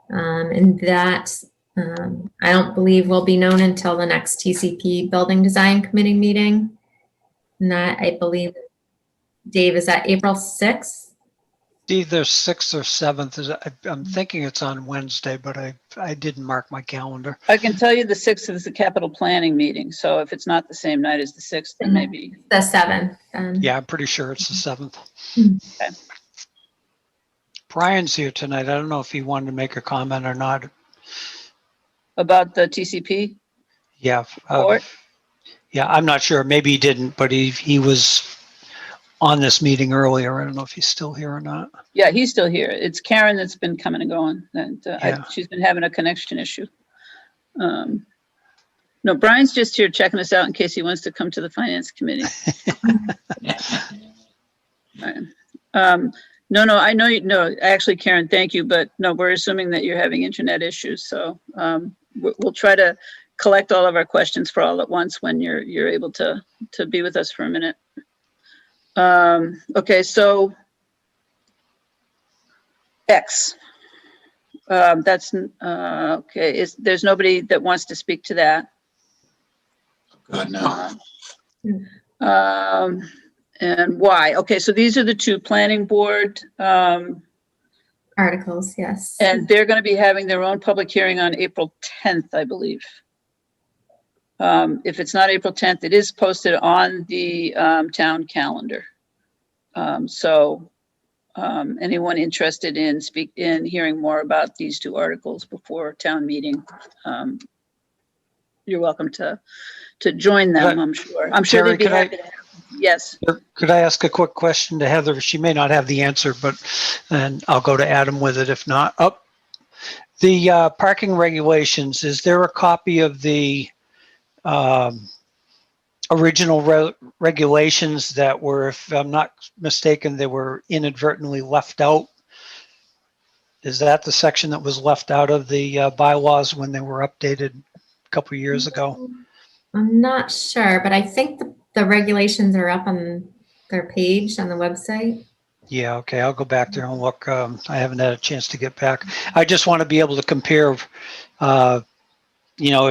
And that, I don't believe will be known until the next TCP Building Design Committee meeting. And that, I believe, Dave, is that April 6th? Either 6th or 7th. I'm thinking it's on Wednesday, but I didn't mark my calendar. I can tell you the 6th is the capital planning meeting, so if it's not the same night as the 6th, then maybe. The 7th. Yeah, I'm pretty sure it's the 7th. Okay. Brian's here tonight. I don't know if he wanted to make a comment or not. About the TCP? Yeah. Report? Yeah, I'm not sure. Maybe he didn't, but he was on this meeting earlier. I don't know if he's still here or not. Yeah, he's still here. It's Karen that's been coming and going, and Yeah. she's been having a connection issue. No, Brian's just here checking us out in case he wants to come to the finance committee. All right. No, I know you, no, actually, Karen, thank you, but no, we're assuming that you're having internet issues, so we'll try to collect all of our questions for all at once when you're able to be with us for a minute. Okay, so X. That's okay. There's nobody that wants to speak to that. God, no. And Y. Okay, so these are the two planning board, Articles, yes. and they're going to be having their own public hearing on April 10th, I believe. If it's not April 10th, it is posted on the town calendar. So anyone interested in hearing more about these two articles before town meeting, you're welcome to join them. I'm sure. I'm sure Terry, they'd be could I- happy to have. Yes. Could I ask a quick question to Heather? She may not have the answer, but and I'll go to Adam with it if not. The parking regulations, is there a copy of the original regulations that were, if I'm not mistaken, they were inadvertently left out? Is that the section that was left out of the bylaws when they were updated a couple of years ago? I'm not sure, but I think the regulations are up on their page on the website. Yeah, okay, I'll go back there and look. I haven't had a chance to get back. I just want to be able to compare, if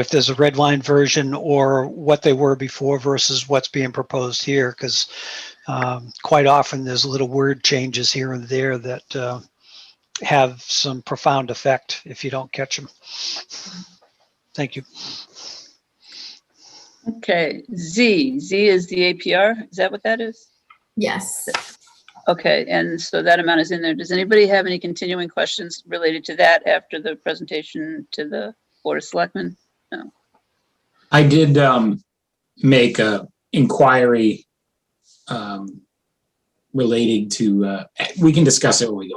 there's a red line version or what they were before versus what's being proposed here, because quite often there's little word changes here and there that have some profound effect if you don't catch them. Thank you. Okay. Z is the APR. Is that what that is? Yes. Okay, and so that amount is in there. Does anybody have any continuing questions related to that after the presentation to the Board of Selectmen? No. I did make a inquiry relating to, we can discuss it when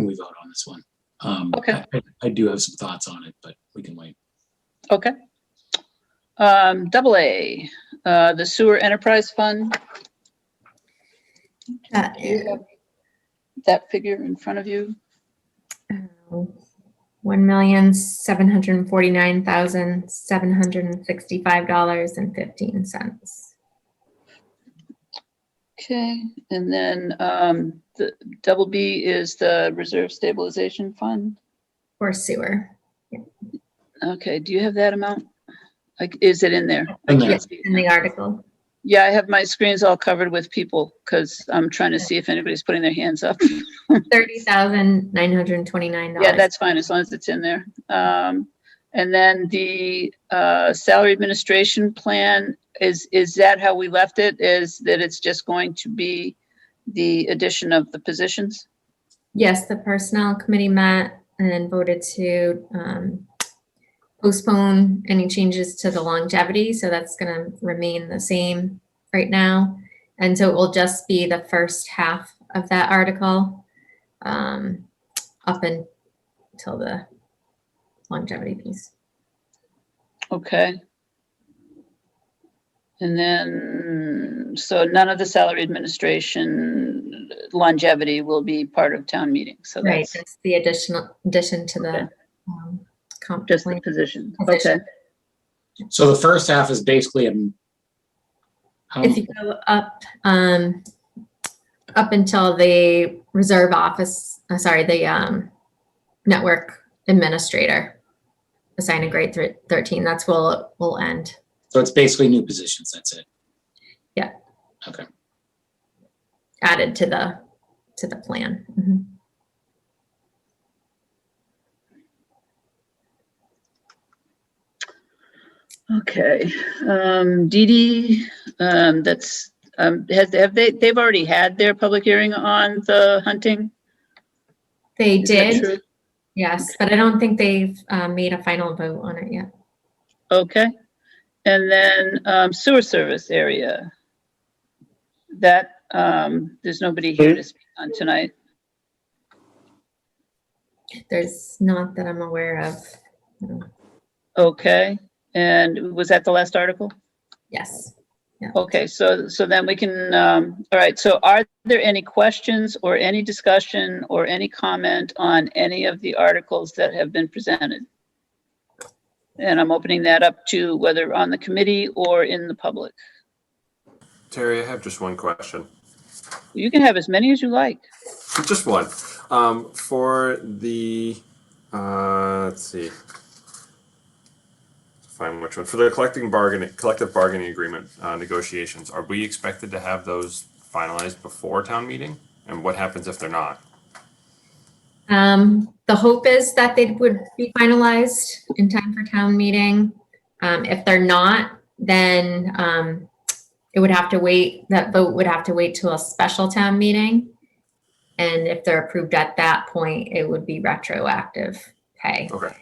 we vote on this one. Okay. I do have some thoughts on it, but we can wait. Okay. Double A, the Sewer Enterprise Fund. That Do you is have that figure in front of you? $1,749,765.15. Okay, and then the double B is the Reserve Stabilization Fund. For sewer. Okay, do you have that amount? Like, is it in there? I In there. can't see it In the now. article. Yeah, I have my screens all covered with people because I'm trying to see if anybody's putting their hands up. $30,929. Yeah, that's fine, as long as it's in there. And then the salary administration plan, is that how we left it? Is that it's just going to be the addition of the positions? Yes, the personnel committee met and voted to postpone any changes to the longevity. So that's going to remain the same right now. And so it will just be the first half of that article up until the longevity piece. Okay. And then, so none of the salary administration longevity will be part of town meeting. So Right. that's That's the addition to the comp just the plan. position. Position. Okay. So the first half is basically If you go up until the reserve office, the network administrator assigned a grade 13, that's where it will end. so it's basically new positions. That's it. Yeah. Okay. Added to the plan. Mhm. Okay. DD, that's, they've already had their public hearing on the hunting? They Is that did, true? yes, but I don't think they've made a final vote on it yet. Okay. And then sewer service area. That, there's nobody here to speak on tonight. There's not that I'm aware of. No. Okay. And was that the last article? Yes. Okay, so then we can, all right, so are there any questions or any discussion or any comment on any of the articles that have been presented? And I'm opening that up to whether on the committee or in the public. Terry, I have just one question. You can have as many as you like. Just one. For the, let's see. Find which one. For the collective bargaining agreement negotiations, are we expected to have those finalized before town meeting? And what happens if they're not? The hope is that they would be finalized in time for town meeting. If they're not, then it would have to wait, that vote would have to wait till a special town meeting. And if they're approved at that point, it would be retroactive pay. Okay.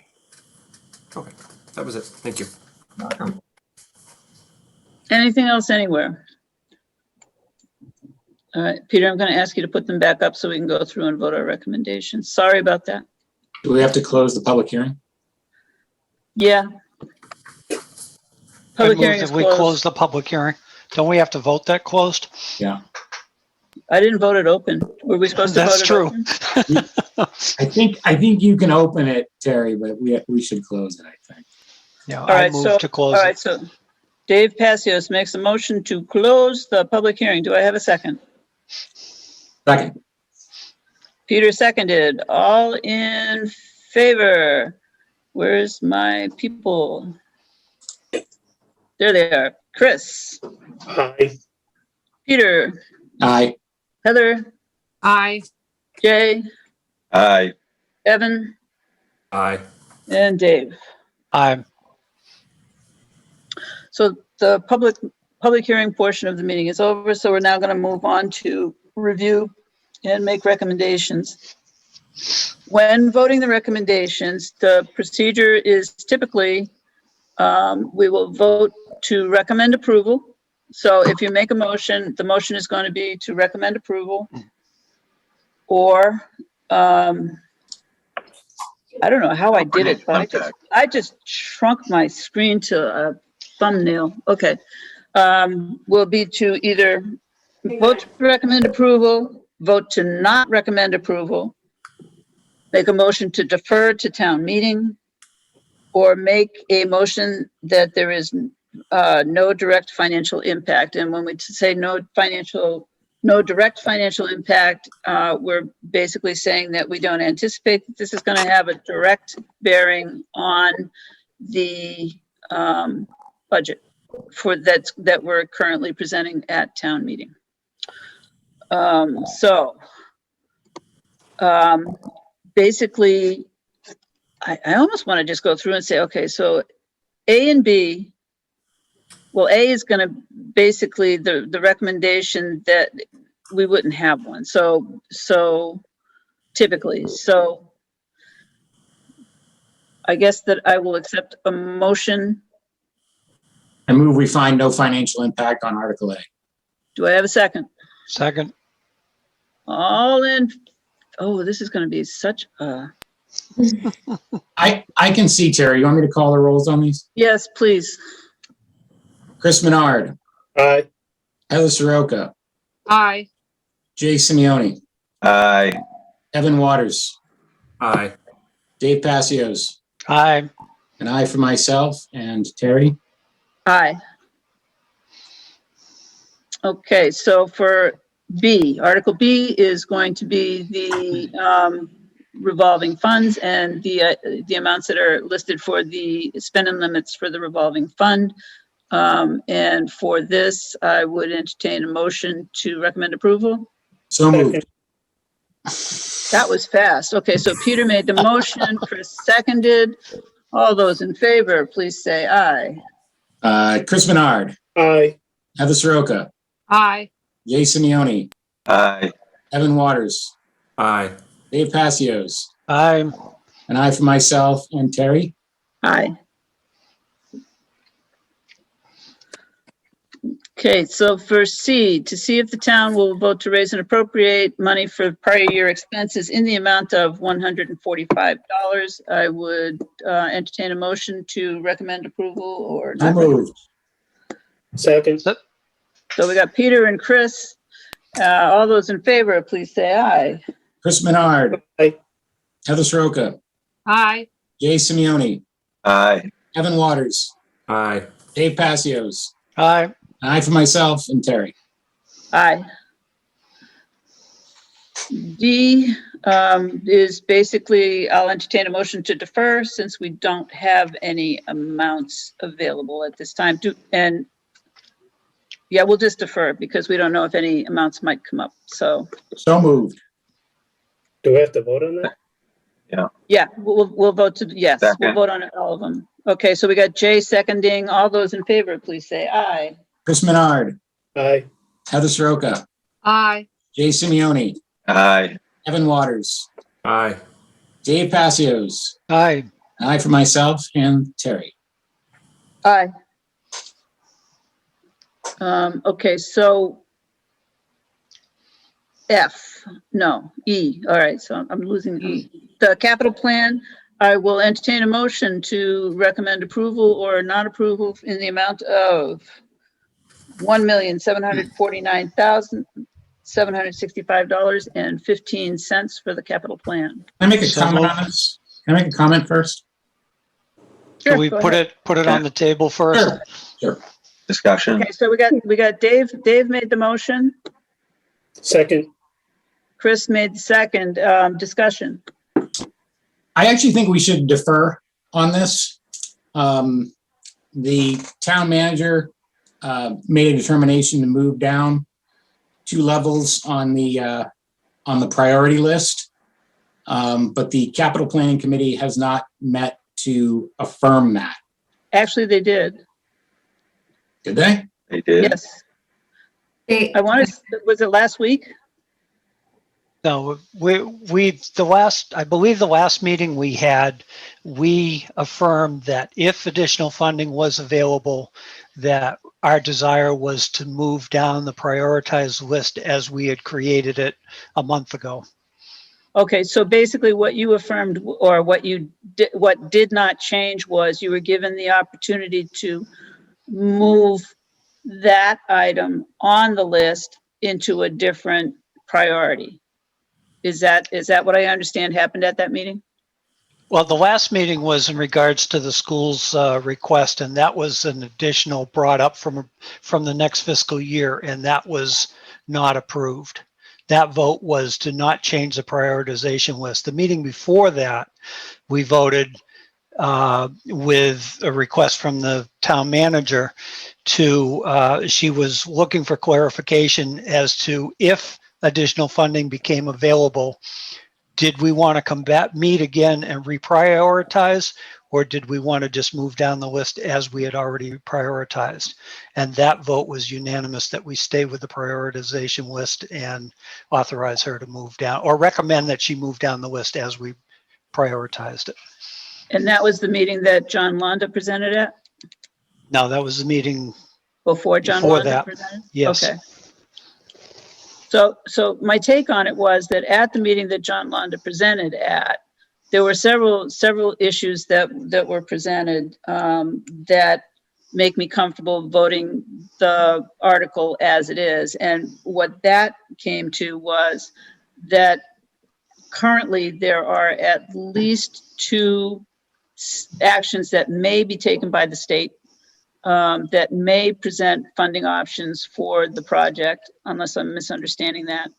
Okay. That was it. Thank you. Welcome. Anything else anywhere? All right, Peter, I'm going to ask you to put them back up so we can go through and vote our recommendations. Sorry about that. Do we have to close the public hearing? Yeah. I Public move hearing that is we close closed. the public hearing. Don't we have to vote that closed? Yeah. I didn't vote it open. Were we supposed to vote That's it true. open? I think you can open it, Terry, but we should close it, I think. Yeah, All I right, move so, to all close right, it. so Dave Passios makes a motion to close the public hearing. Do I have a second? Second. Peter seconded. All in favor? Where's my people? There they are. Chris, Aye. Peter, Aye. Heather, Aye. Jay, Aye. Evan, Aye. and Dave. Aye. So the public hearing portion of the meeting is over. So we're now going to move on to review and make recommendations. When voting the recommendations, the procedure is typically we will vote to recommend approval. So if you make a motion, the motion is going to be to recommend approval. Or I don't know how I did it, but I just shrunk my screen to a thumbnail. Okay. Will be to either vote to recommend approval, vote to not recommend approval, make a motion to defer to town meeting, or make a motion that there is no direct financial impact. And when we say no direct financial impact, we're basically saying that we don't anticipate that this is going to have a direct bearing on the budget for that we're currently presenting at town meeting. Basically, I almost want to just go through and say, okay, so A and B, well, A is going to basically the recommendation that we wouldn't have one. So typically, so I guess that I will accept a motion. I move we find no financial impact on Article A. Do I have a second? Second. All in, oh, this is going to be such a, I can see, Terry. You want me to call the rolls on these? yes, please. Chris Menard, Aye. Heather Soroka, Aye. Jay Simeoni, Aye. Evan Waters, Aye. Dave Passios, Aye. and I for myself, and Terry. Aye. Okay, so for B, Article B is going to be the revolving funds and the amounts that are listed for the spending limits for the revolving fund. And for this, I would entertain a motion to recommend approval. So moved. That was fast. Okay, so Peter made the motion, Chris seconded. All those in favor, please say aye. Chris Menard, Aye. Heather Soroka, Aye. Jay Simeoni, Aye. Evan Waters, Aye. Dave Passios, Aye. and I for myself, and Terry. Aye. Okay, so for C, to see if the town will vote to raise and appropriate money for prior year expenses in the amount of $145, I would entertain a motion to recommend approval or So not. moved. Second. So we got Peter and Chris. All those in favor, please say aye. Chris Menard, Aye. Heather Soroka, Aye. Jay Simeoni, Aye. Evan Waters, Aye. Dave Passios, Aye. I for myself, and Terry. Aye. D is basically, I'll entertain a motion to defer since we don't have any amounts available at this time. Yeah, we'll just defer because we don't know if any amounts might come up. So, So moved. Do we have to vote on that? yeah, we'll vote to, yes, we'll Second. vote on all of them. Okay, so we got Jay seconding. All those in favor, please say aye. Chris Menard, Aye. Heather Soroka, Aye. Jay Simeoni, Aye. Evan Waters, Aye. Dave Passios, Aye. I for myself, and Terry. Aye. Okay, so E. All right, so I'm losing E. The capital plan, I will entertain a motion to recommend approval or non-approval in the amount of $1,749,765.15 for the capital plan. Can I make a So comment moved. on this? Can I make a comment first? Can we Go put ahead. it on the table first? Sure. Discussion. Okay, so we got Dave. Dave made the motion. Second. Chris made the second. Discussion. I actually think we should defer on this. The town manager made a determination to move down 2 levels on the priority list. But the capital planning committee has not met to affirm that. Actually, they did. Did they? They did. Yes. They- Was it last week? No, I believe the last meeting we had, we affirmed that if additional funding was available, that our desire was to move down the prioritized list as we had created it a month ago. Okay, so basically what you affirmed or what did not change was you were given the opportunity to move that item on the list into a different priority. Is that what I understand happened at that meeting? Well, the last meeting was in regards to the school's request, and that was an additional brought up from the next fiscal year, and that was not approved. That vote was to not change the prioritization list. The meeting before that, we voted with a request from the town manager she was looking for clarification as to if additional funding became available, did we want to meet again and reprioritize, or did we want to just move down the list as we had already prioritized? And that vote was unanimous that we stay with the prioritization list and authorize her to move down, or recommend that she move down the list as we prioritized it. And that was the meeting that John Londa presented at? No, that was the meeting Before John before Londa that. presented? Yes. Okay. So my take on it was that at the meeting that John Londa presented at, there were several issues that were presented that make me comfortable voting the article as it is. And what that came to was that currently there are at least 2 actions that may be taken by the state that may present funding options for the project, unless I'm misunderstanding that.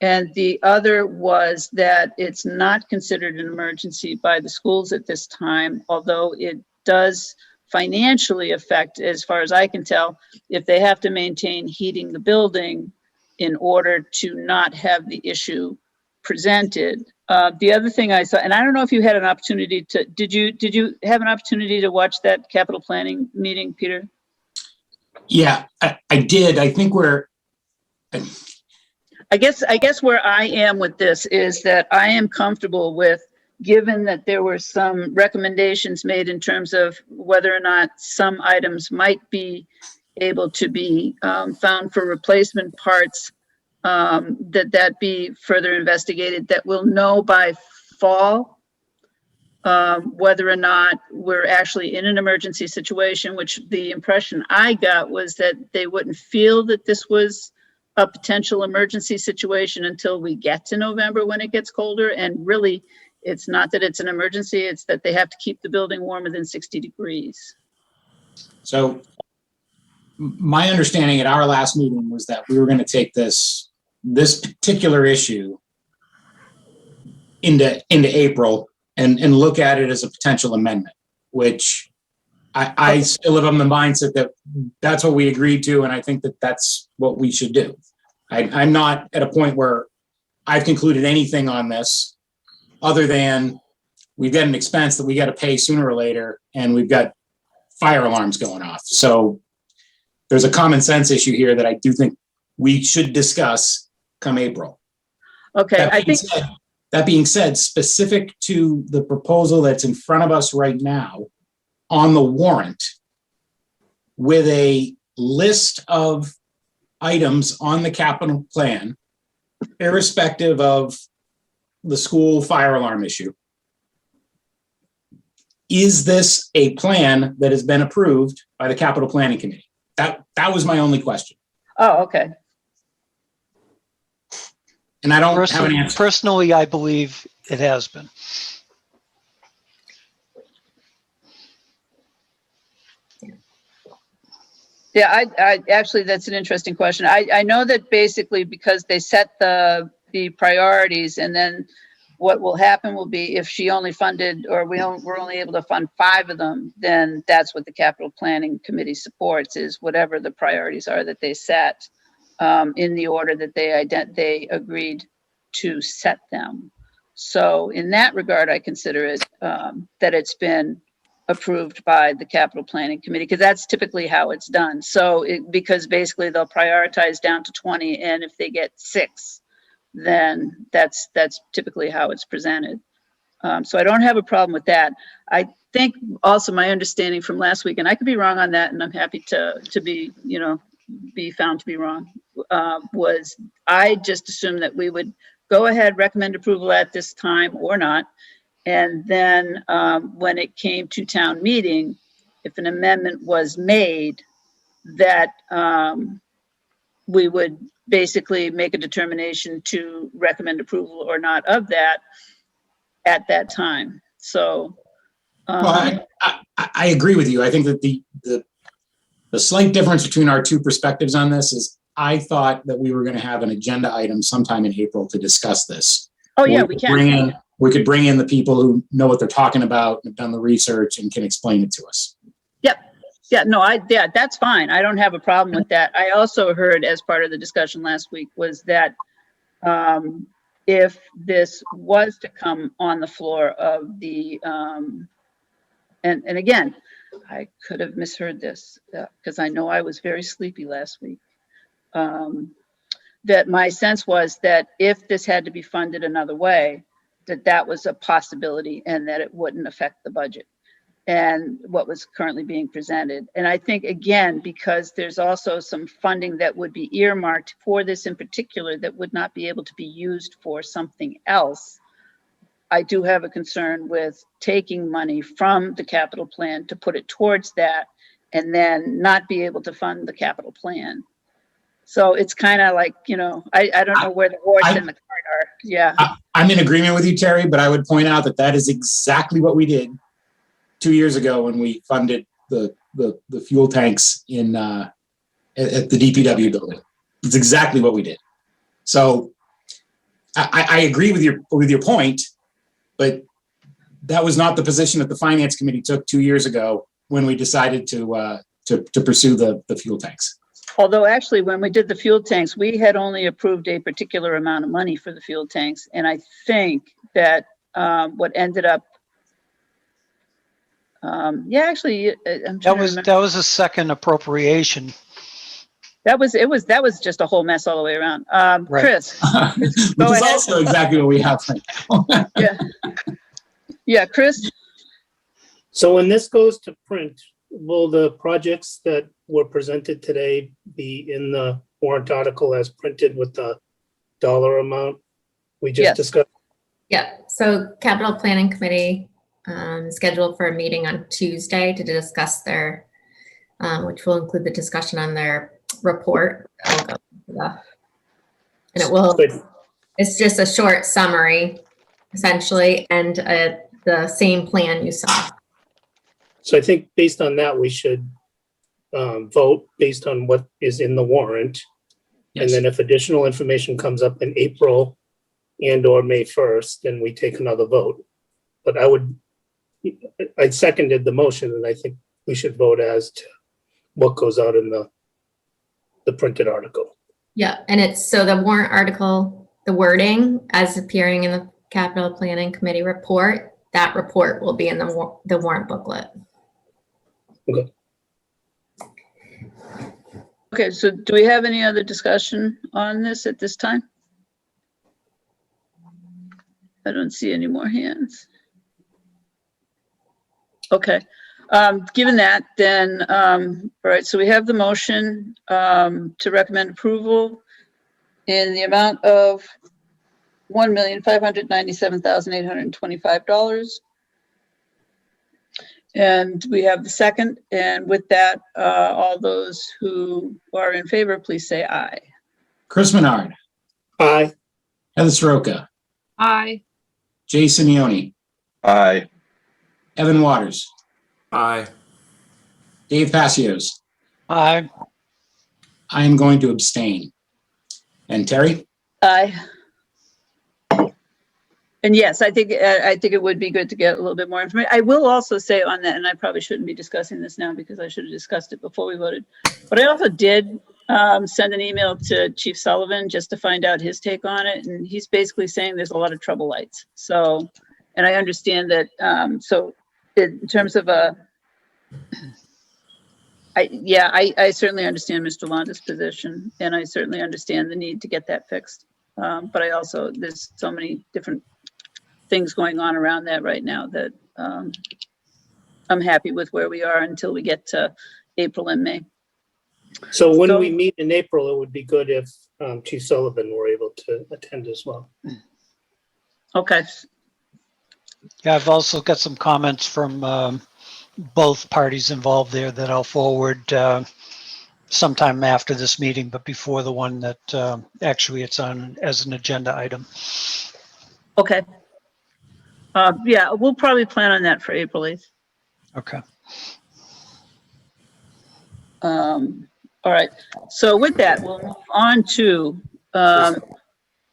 And the other was that it's not considered an emergency by the schools at this time, although it does financially affect, as far as I can tell, if they have to maintain heating the building in order to not have the issue presented. The other thing I saw, and I don't know if you had an opportunity to, did you have an opportunity to watch that capital planning meeting, Peter? Yeah, I did. I think I guess where I am with this is that I am comfortable with, given that there were some recommendations made in terms of whether or not some items might be able to be found for replacement parts, that be further investigated, that we'll know by fall whether or not we're actually in an emergency situation, which the impression I got was that they wouldn't feel that this was a potential emergency situation until we get to November when it gets colder. And really, it's not that it's an emergency, it's that they have to keep the building warmer than 60 degrees. So my understanding at our last meeting was that we were going to take this particular issue into April and look at it as a potential amendment, which I still live on the mindset that that's what we agreed to, and I think that that's what we should do. I'm not at a point where I've concluded anything on this other than we've got an expense that we got to pay sooner or later, and we've got fire alarms going off. So there's a common sense issue here that I do think we should discuss come April. Okay, That being said, specific to the proposal that's in front of us right now on the warrant, with a list of items on the capital plan, irrespective of the school fire alarm issue, is this a plan that has been approved by the capital planning committee? That was my only question. Oh, okay. And I don't have an answer. Personally, I believe it has been. Yeah, I actually, that's an interesting question. I know that basically because they set the priorities, and then what will happen will be if she only funded, or we're only able to fund 5 of them, then that's what the capital planning committee supports, is whatever the priorities are that they set in the order that they agreed to set them. So in that regard, I consider it that it's been approved by the capital planning committee, because that's typically how it's done. So because basically they'll prioritize down to 20, and if they get 6, then that's typically how it's presented. So I don't have a problem with that. I think also my understanding from last week, and I could be wrong on that, and I'm happy to be found to be wrong, was I just assumed that we would go ahead, recommend approval at this time or not. And then when it came to town meeting, if an amendment was made, that we would basically make a determination to recommend approval or not of that at that time. So. Well, I agree with you. I think that the slight difference between our two perspectives on this is I thought that we were going to have an agenda item sometime in April to discuss this. Oh, yeah, we can. We could bring in the people who know what they're talking about, have done the research, and can explain it to us. Yep. Yeah, no, that's fine. I don't have a problem with that. I also heard as part of the discussion last week was that if this was to come on the floor of the, and again, I could have misheard this because I know I was very sleepy last week. That my sense was that if this had to be funded another way, that was a possibility and that it wouldn't affect the budget and what was currently being presented. And I think, again, because there's also some funding that would be earmarked for this in particular that would not be able to be used for something else, I do have a concern with taking money from the capital plan to put it towards that and then not be able to fund the capital plan. So it's kind of like, I don't know where the horse and the cart are. Yeah. I'm in agreement with you, Terry, but I would point out that is exactly what we did 2 years ago when we funded the fuel tanks at the DPW building. It's exactly what we did. So I agree with your point, but that was not the position that the finance committee took 2 years ago when we decided to pursue the fuel tanks. Although actually, when we did the fuel tanks, we had only approved a particular amount of money for the fuel tanks. And I think that what ended up, I'm trying to remember. That was a second appropriation. That was just a whole mess all the way around. Right. Chris, Which is also exactly what we have right now. Yeah, Chris. So when this goes to print, will the projects that were presented today be in the warrant article as printed with the dollar amount we just Yes. discussed? Yeah, so capital planning committee scheduled for a meeting on Tuesday to discuss their, which will include the discussion on their report. I'll go into that. And it will, Good. it's just a short summary, essentially, and the same plan you saw. So I think based on that, we should vote based on what is in the warrant. And Yes. then if additional information comes up in April and or May 1st, then we take another vote. But I seconded the motion, and I think we should vote as to what goes out in the printed article. Yeah, and it's, so the warrant article, the wording as appearing in the capital planning committee report, that report will be in the warrant booklet. Okay, so do we have any other discussion on this at this time? I don't see any more hands. Okay, given that, then, all right, so we have the motion to recommend approval in the amount of $1,597,825. And we have the second, and with that, all those who are in favor, please say aye. Chris Menard, Aye. Heather Soroka, Aye. Jay Simeoni, Aye. Evan Waters, Aye. Dave Passios. Aye. I am going to abstain. And Terry? Aye. And yes, I think it would be good to get a little bit more information. I will also say on that, and I probably shouldn't be discussing this now because I should have discussed it before we voted. But I also did send an email to Chief Sullivan just to find out his take on it. And he's basically saying there's a lot of trouble lights. So, and I understand that, so in terms of I certainly understand Mr. Londa's position, and I certainly understand the need to get that fixed. But I also, there's so many different things going on around that right now that I'm happy with where we are until we get to April and May. So when So- we meet in April, it would be good if Chief Sullivan were able to attend as well. Okay, Yeah, I've also got some comments from both parties involved there that I'll forward sometime after this meeting, but before the one that actually it's on as an agenda item. okay. Yeah, we'll probably plan on that for April 8th. Okay. All right, so with that, we'll move on to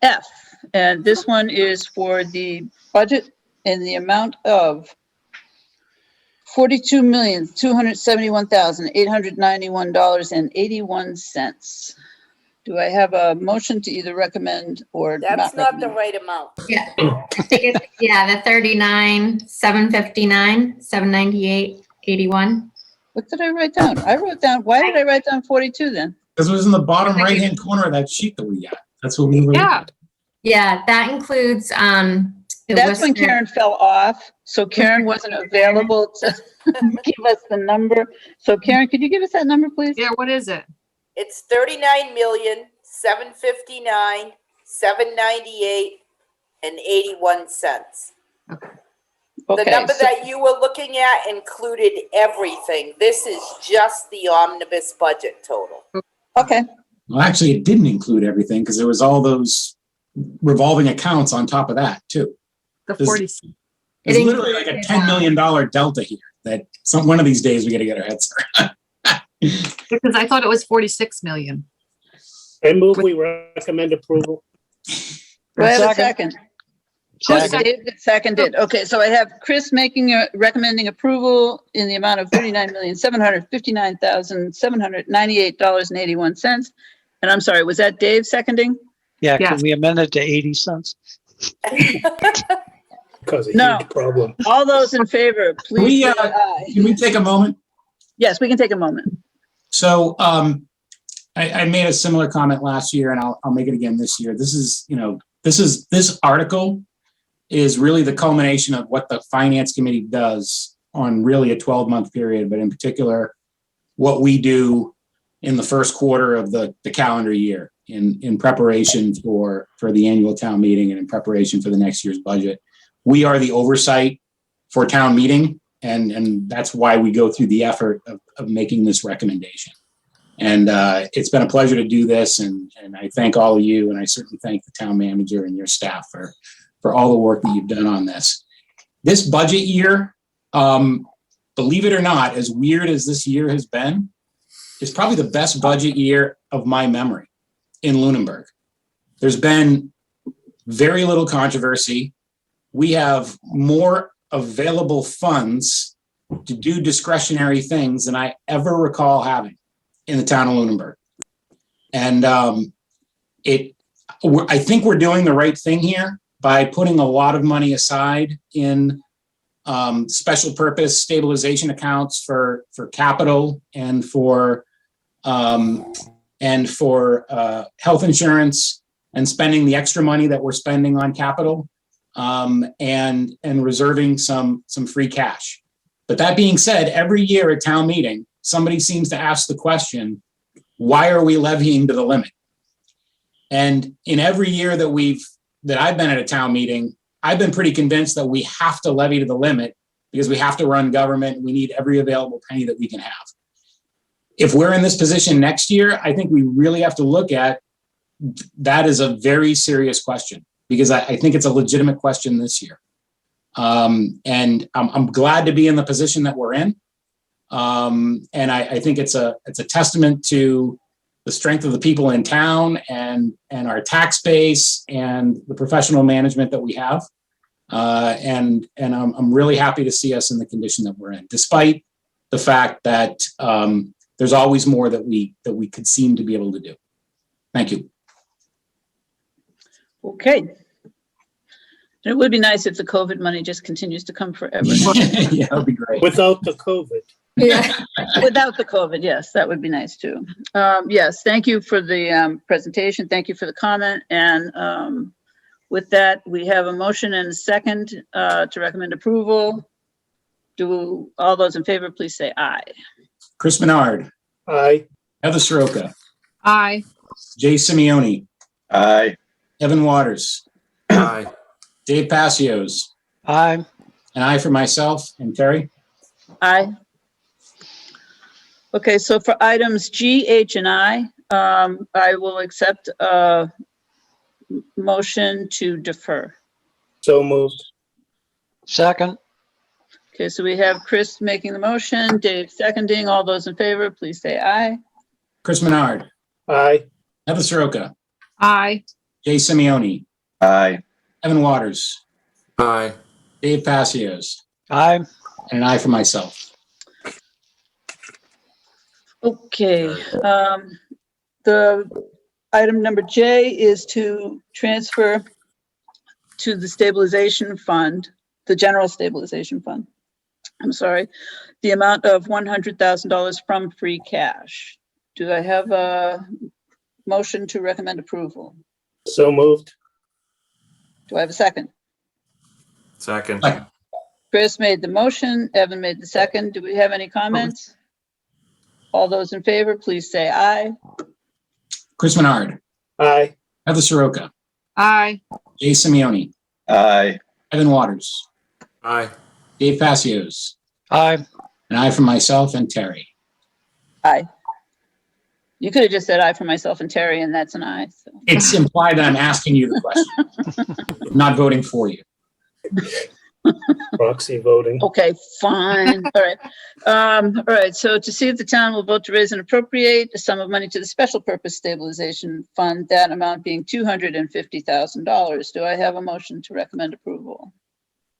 F. And this one is for the budget in the amount of $42,271,891.81. Do I have a motion to either recommend or not That's not the recommend? right amount. Yeah, I think it's, yeah, the 39, 759, 798, 81. What did I write down? I wrote down, why did I write down 42 then? Because it was in the bottom right-hand corner of that sheet that we got. That's what we were. Yeah. Yeah, that includes, the That's when Worcester- Karen fell off, so Karen wasn't available to give us the number. So Karen, could you give us that number, please? Yeah, what is it? It's 39,759,798.81. The Okay, number so- that you were looking at included everything. This is just the omnibus budget total. Okay, Well, actually, it didn't include everything because there was all those revolving accounts on top of that too. The Does- 40. There's It literally like a included, $10 million delta here that one of these days we got to get our heads around. Because I thought it was 46 million. I move we recommend approval. do I have a Second. second? Second. David seconded. Okay, so I have Chris recommending approval in the amount of $39,759,798.81. And I'm sorry, was that Dave seconding? Yeah, Yes. can we amend it to 80 cents? Cause a No. huge problem. All those in favor, please say aye. Can we take a moment? Yes, we can take a moment. So I made a similar comment last year and I'll make it again this year. This article is really the culmination of what the finance committee does on really a 12-month period, but in particular, what we do in the first quarter of the calendar year in preparation for the annual town meeting and in preparation for the next year's budget. We are the oversight for town meeting. And that's why we go through the effort of making this recommendation. And it's been a pleasure to do this. And I thank all of you. And I certainly thank the town manager and your staff for all the work that you've done on this. This budget year, believe it or not, as weird as this year has been, is probably the best budget year of my memory in Lunenburg. There's been very little controversy. We have more available funds to do discretionary things than I ever recall having in the town of Lunenburg. And I think we're doing the right thing here by putting a lot of money aside in special purpose stabilization accounts for capital and for health insurance, and spending the extra money that we're spending on capital, and reserving some free cash. But that being said, every year at town meeting, somebody seems to ask the question, why are we levying to the limit? And in every year that I've been at a town meeting, I've been pretty convinced that we have to levy to the limit because we have to run government. We need every available penny that we can have. If we're in this position next year, I think we really have to look at that as a very serious question, because I think it's a legitimate question this year. And I'm glad to be in the position that we're in. And I think it's a testament to the strength of the people in town and our tax base and the professional management that we have. And I'm really happy to see us in the condition that we're in, despite the fact that there's always more that we could seem to be able to do. Thank you. Okay. It would be nice if the COVID money just continues to come forever. Yeah, that would be great. Without the COVID. Yeah. Without the COVID, yes, that would be nice too. Yes, thank you for the presentation. Thank you for the comment. And with that, we have a motion and a second to recommend approval. Do all those in favor, please say aye. Chris Menard, Aye. Heather Soroka, Aye. Jay Simeoni, Aye. Evan Waters, Aye. Dave Passios, Aye. and I for myself, and Terry. Aye. Okay, so for items G, H, and I will accept a motion to defer. So moved. Second. Okay, so we have Chris making the motion, Dave seconding. All those in favor, please say aye. Chris Menard, Aye. Heather Soroka, Aye. Jay Simeoni, Aye. Evan Waters, Aye. Dave Passios, Aye. and I for myself. Okay, the item number J is to transfer to the stabilization fund, the general stabilization fund. I'm sorry, the amount of $100,000 from free cash. Do I have a motion to recommend approval? So moved. Do I have a second? Second. Aye. Chris made the motion, Evan made the second. Do we have any comments? All those in favor, please say aye. Chris Menard, Aye. Heather Soroka, Aye. Jay Simeoni, Aye. Evan Waters, Aye. Dave Passios, Aye. and I for myself and Terry. Aye. You could have just said aye for myself and Terry, and that's an aye. So. It's implied that I'm asking you the question, not voting for you. Proxy voting. Okay, fine. All right. All right. So to see if the town will vote to raise and appropriate a sum of money to the special purpose stabilization fund, that amount being $250,000. Do I have a motion to recommend approval?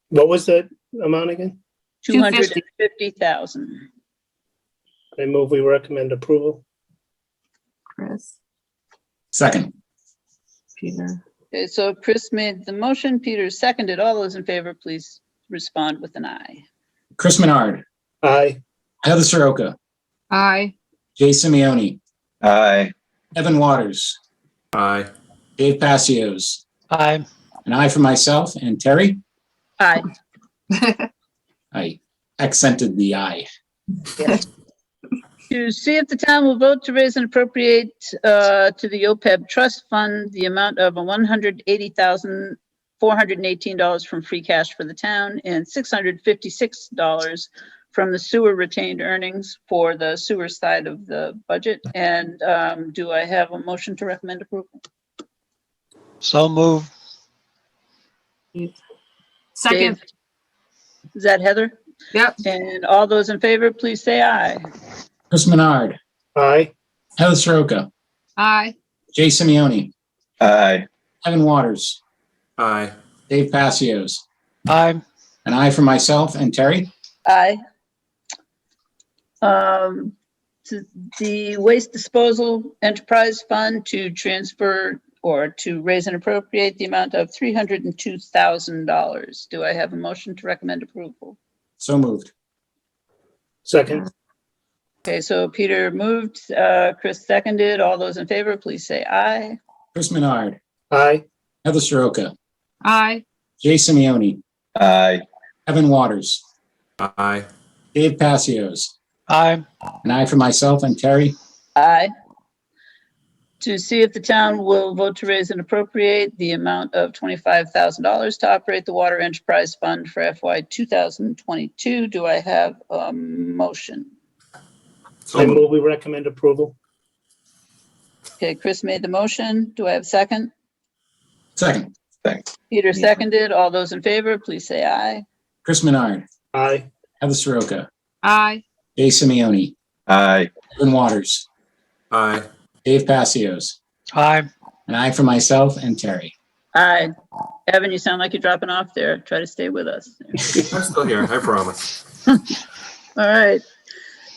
What was that amount again? 250,000. I move we recommend approval. Chris, Second. Peter. Okay, so Chris made the motion, Peter seconded. All those in favor, please respond with an aye. Chris Menard, Aye. Heather Soroka, Aye. Jay Simeoni, Aye. Evan Waters, Aye. Dave Passios, Aye. and I for myself and Terry. Aye. I accented the I. Yes. To see if the town will vote to raise and appropriate to the OPEB trust fund the amount of $180,000 $418 from free cash for the town and $656 from the sewer retained earnings for the sewer side of the budget. And do I have a motion to recommend approval? So moved. Second. Dave? Is that Heather? Yep. And all those in favor, please say aye. Chris Menard, Aye. Heather Soroka, Aye. Jay Simeoni, Aye. Evan Waters, Aye. Dave Passios, Aye. an aye for myself and Terry. Aye. To the Waste Disposal Enterprise Fund to transfer or to raise and appropriate the amount of $302,000. Do I have a motion to recommend approval? So moved. Second. Okay, so Peter moved, Chris seconded. All those in favor, please say aye. Chris Menard, Aye. Heather Soroka, Aye. Jay Simeoni, Aye. Evan Waters, Aye. Dave Passios, Aye. an aye for myself and Terry. Aye. To see if the town will vote to raise and appropriate the amount of $25,000 to operate the Water Enterprise Fund for FY 2022. Do I have a motion? So I moved. move we recommend approval. Okay, Chris made the motion. Do I have a second? Second, Thanks. Peter seconded. All those in favor, please say aye. Chris Menard, Aye. Heather Soroka, Aye. Jay Simeoni, Aye. Evan Waters, Aye. Dave Passios, Aye. an aye for myself and Terry. Aye. Evan, you sound like you're dropping off there. Try to stay with us. I'm still here, I promise. All right.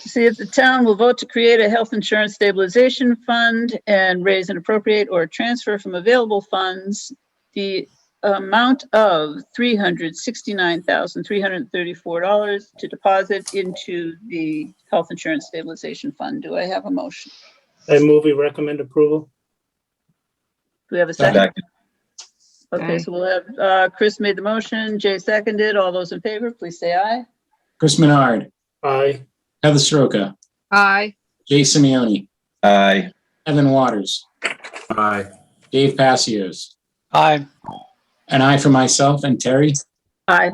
To see if the town will vote to create a health insurance stabilization fund and raise and appropriate or transfer from available funds the amount of $369,334 to deposit into the health insurance stabilization fund. Do I have a motion? I move we recommend approval. Do we have a second? Second. Okay, Aye. so we'll have, Chris made the motion, Jay seconded. All those in favor, please say aye. Chris Menard, Aye. Heather Soroka, Aye. Jay Simeoni, Aye. Evan Waters, Aye. Dave Passios, Aye. an aye for myself and Terry. Aye.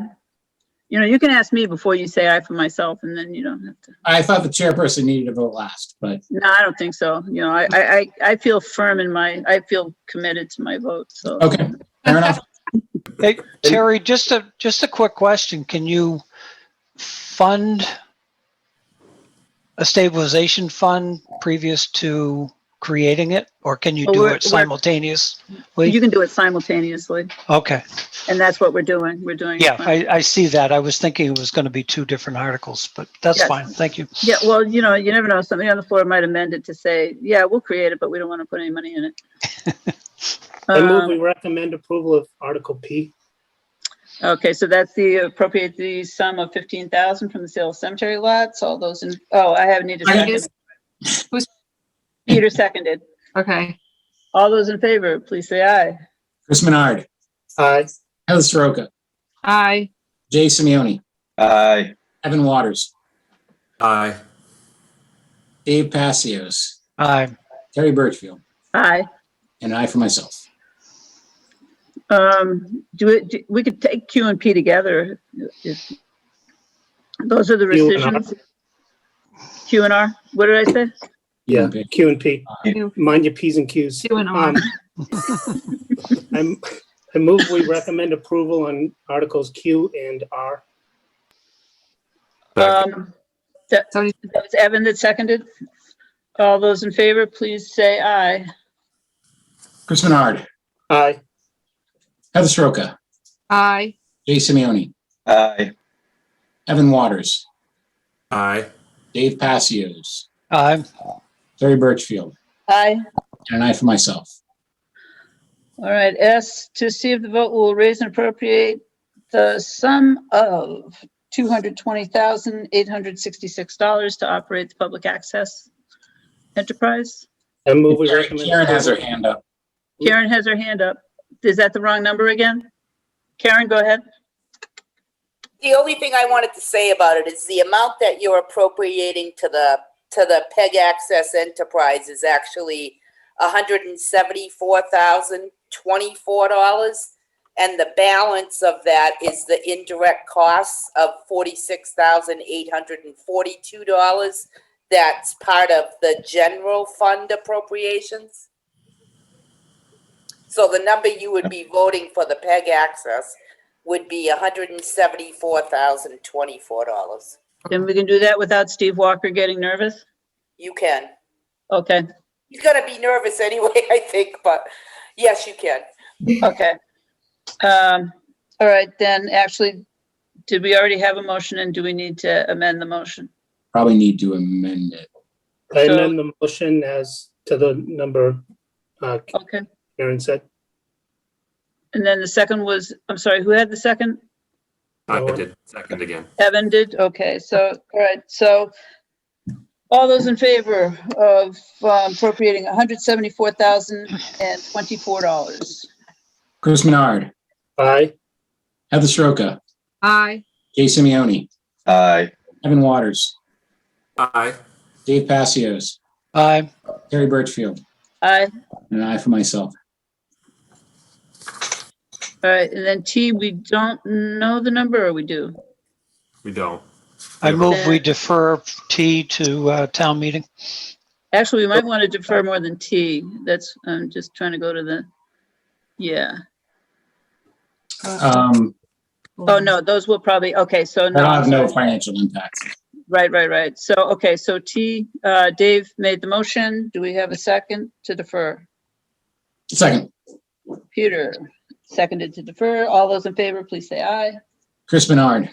You know, you can ask me before you say aye for myself, and then you don't have to. I thought the chairperson needed to vote last, but No, I don't think so. You know, I feel firm in my, I feel committed to my vote, so. okay, fair enough. Hey, Terry, just a quick question. Can you fund a stabilization fund previous to creating it, or can you Oh, do we're- it simultaneously? You can do it simultaneously, Okay. and that's what we're doing. We're doing. it Yeah, sim- I see that. I was thinking it was going to be two different articles, but that's Yes. fine. Thank you. Yeah, well, you know, you never know. Somebody on the floor might amend it to say, yeah, we'll create it, but we don't want to put any money in it. I move we recommend approval of Article P. Okay, so that's the appropriate the sum of 15,000 from the sale of cemetery lots. All those in, oh, I haven't needed a second. Who's- Peter seconded. Okay. All those in favor, please say aye. Chris Menard, Aye. Heather Soroka, Aye. Jay Simeoni, Aye. Evan Waters, Aye. Dave Passios, Aye. Terry Birchfield, Aye. and an aye for myself. We could take Q and P together. if- Those are the Q and R. rescissions. Q and R, what did I say? Yeah, Okay. Q and P. Q Mind your Ps and Qs. and R. I move we recommend approval on Articles Q and R. That Sorry. that was Evan that seconded. All those in favor, please say aye. Chris Menard, Aye. Heather Soroka, Aye. Jay Simeoni, Aye. Evan Waters, Aye. Dave Passios, Aye. Terry Birchfield, Aye. and an aye for myself. All right, S, to see if the vote will raise and appropriate the sum of $220,866 to operate the public access enterprise. I move we recommend. Karen has her approval. hand up. Karen has her hand up. Is that the wrong number again? Karen, go ahead. The only thing I wanted to say about it is the amount that you're appropriating to the PEG Access Enterprise is actually $174,024. And the balance of that is the indirect costs of $46,842. That's part of the general fund appropriations. So the number you would be voting for the PEG access would be $174,024. Then we can do that without Steve Walker getting nervous? You can. Okay, He's gonna be nervous anyway, I think, but yes, you can. okay. All right, then actually, did we already have a motion and do we need to amend the motion? Probably need to amend it. I So- amend the motion as to the number Okay, Karen said. and then the second was, I'm sorry, who had the second? I did second again. Evan did? Okay, so, all right, so all those in favor of appropriating $174,024? Chris Menard, Aye. Heather Soroka, Aye. Jay Simeoni, Aye. Evan Waters, Aye. Dave Passios, Aye. Terry Birchfield, Aye. and an aye for myself. All right, and then T, we don't know the number, or we do? We don't. I move we defer T to town meeting. Actually, we might want to defer more than T. That's, I'm just trying to go to the, yeah. Oh, no, those will probably, okay, so That'll have no no, financial impact. right. So, okay, so T, Dave made the motion. Do we have a second to defer? Second, Peter, seconded to defer. All those in favor, please say aye. Chris Menard,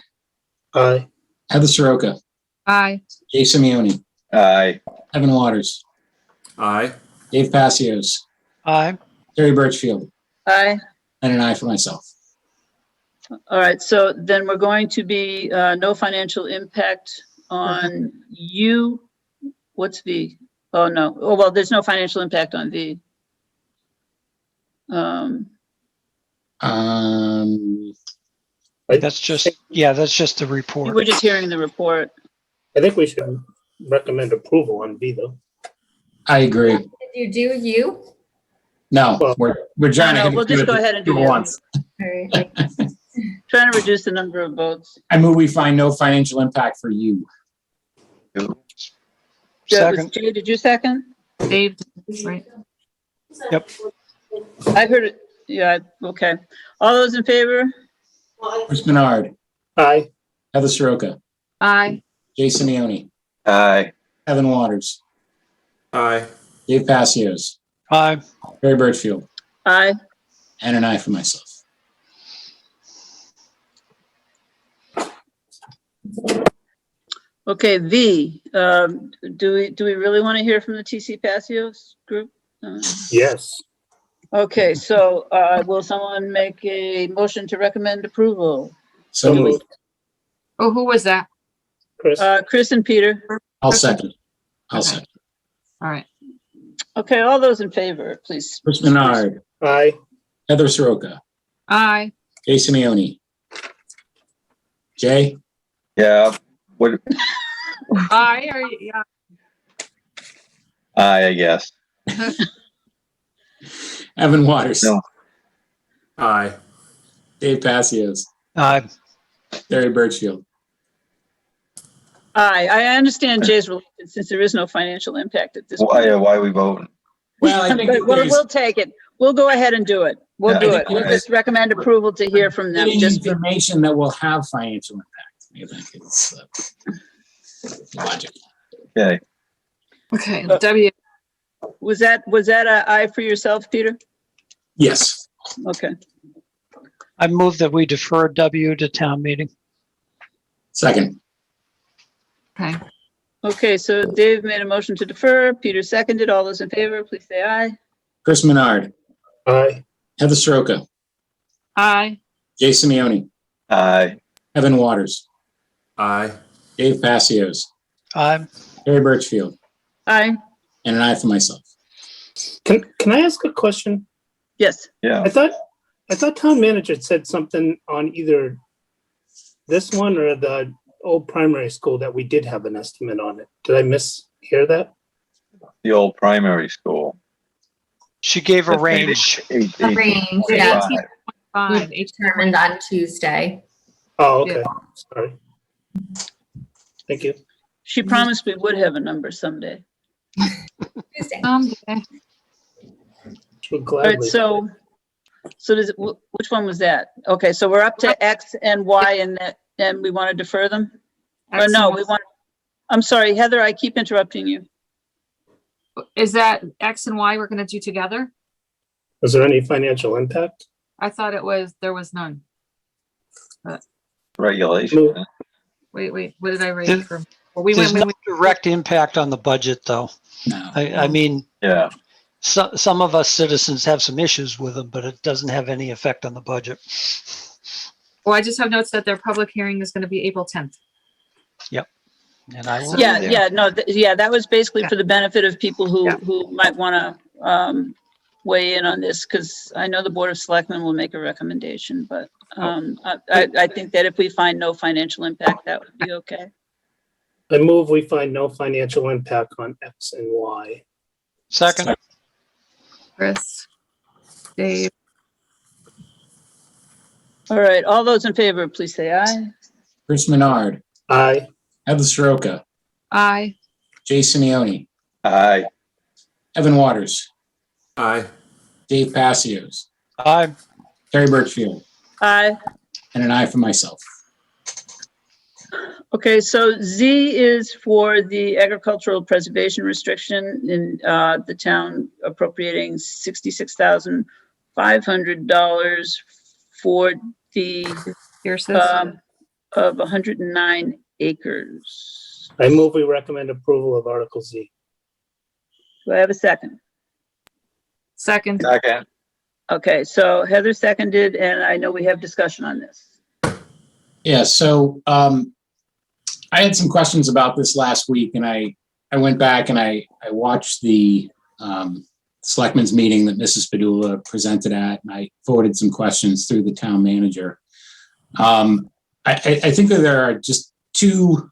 Aye. Heather Soroka, Aye. Jay Simeoni, Aye. Evan Waters, Aye. Dave Passios, Aye. Terry Birchfield, Aye. and an aye for myself. All right, so then we're going to be no financial impact on you. What's V? Oh, no. Oh, well, there's no financial impact on V. That's just, yeah, that's just the report. We're just hearing the report. I think we should recommend approval on B though. I agree. Did you do you? No, Well- we're trying to. No, hit we'll it just go ahead and do at it. once. Or like, Trying to reduce the number of votes. I move we find no financial impact for you. That was Second. Jay, did you second? Dave, right. Yep. I heard it. Yeah, okay. All those in favor? Chris Menard, Aye. Heather Soroka, Aye. Jay Simeoni, Aye. Evan Waters, Aye. Dave Passios, Aye. Terry Birchfield, Aye. and an aye for myself. Okay, V, do we really want to hear from the TC Passios group? Yes. Okay, so will someone make a motion to recommend approval? So moved. Oh, who was that? Chris. Chris and Peter. I'll second. I'll Okay. second. All right. Okay, all those in favor, please. Chris Menard, Aye. Heather Soroka, Aye. Jay Simeoni. Jay, Yeah. What? Aye, or, yeah. Aye, I guess. Evan Waters, No. Aye. Dave Passios, Aye. Terry Birchfield. Aye, I understand Jay's reluctance since there is no financial impact at this Why, point. why are we voting? Well, I think But we'll take it. We'll go ahead and do it. We'll Yeah, do I it. think- We'll just recommend approval to hear from them. getting Just information that will have financial impact. I think it's logic. Okay. Okay, W, was that a aye for yourself, Peter? Yes. Okay. I move that we defer W to town meeting. Second, okay. Okay, so Dave made a motion to defer. Peter seconded. All those in favor, please say aye. Chris Menard, Aye. Heather Soroka, Aye. Jay Simeoni, Aye. Evan Waters, Aye. Dave Passios, Aye. Terry Birchfield, Aye. and an aye for myself. Can I ask a question? Yes. Yeah. I thought town manager had said something on either this one or the old primary school that we did have an estimate on it. Did I mishear that? The old primary school. She gave a range. Eight- a eight- range, eight- yeah. five. fine. Determined on Tuesday. Oh, okay, sorry. Thank you. She promised we would have a number someday. Tuesday. Someday. Would All right, gladly. so does it, which one was that? Okay, so we're up to X and Y and that, and we want to defer them? Or no, we want, I'm sorry, Heather, I keep interrupting you. Is that X and Y we're gonna do together? Was there any financial impact? I thought there was none. Regulation. huh? Wait, what did I write There- for? Well, we There's went, no direct impact on the budget, though. No. I mean, Yeah, some of us citizens have some issues with them, but it doesn't have any effect on the budget. well, I just have notes that their public hearing is gonna be April 10th. And I will be Yeah, there. yeah, no, yeah, that was basically Yeah. for the benefit of people who, Yeah. who might want to weigh in on this, because I know the Board of Selectmen will make a recommendation, but I think that if we find no financial impact, that would be okay. I move we find no financial impact on X and Y. Second, Chris, Dave, All right, all those in favor, please say aye. Chris Menard, Aye. Heather Soroka, aye. Jason Ione, aye, Evan Waters, Aye. Dave Passios, aye. Terry Birchfield, Aye. and an aye for myself. Okay, so Z is for the agricultural preservation restriction in the town appropriating $66,500 for the Here's this. of 109 acres. I move we recommend approval of Article Z. Do I have a second? Second, second, Okay, so Heather seconded, and I know we have discussion on this. Yeah, so I had some questions about this last week, and I went back and I watched the selectmen's meeting that Mrs. Padula presented at, and I forwarded some questions through the town manager. I think that there are just two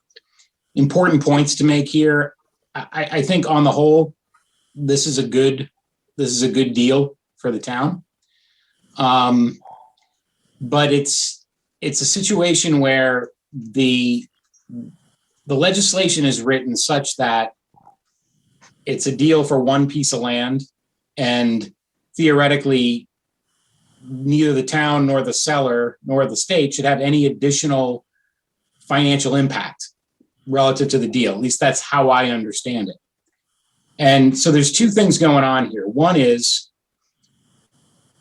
important points to make here. I think on the whole, this is a good deal for the town. But it's a situation where the legislation is written such that it's a deal for one piece of land, and theoretically neither the town nor the seller nor the state should have any additional financial impact relative to the deal. At least that's how I understand it. And so there's two things going on here. One is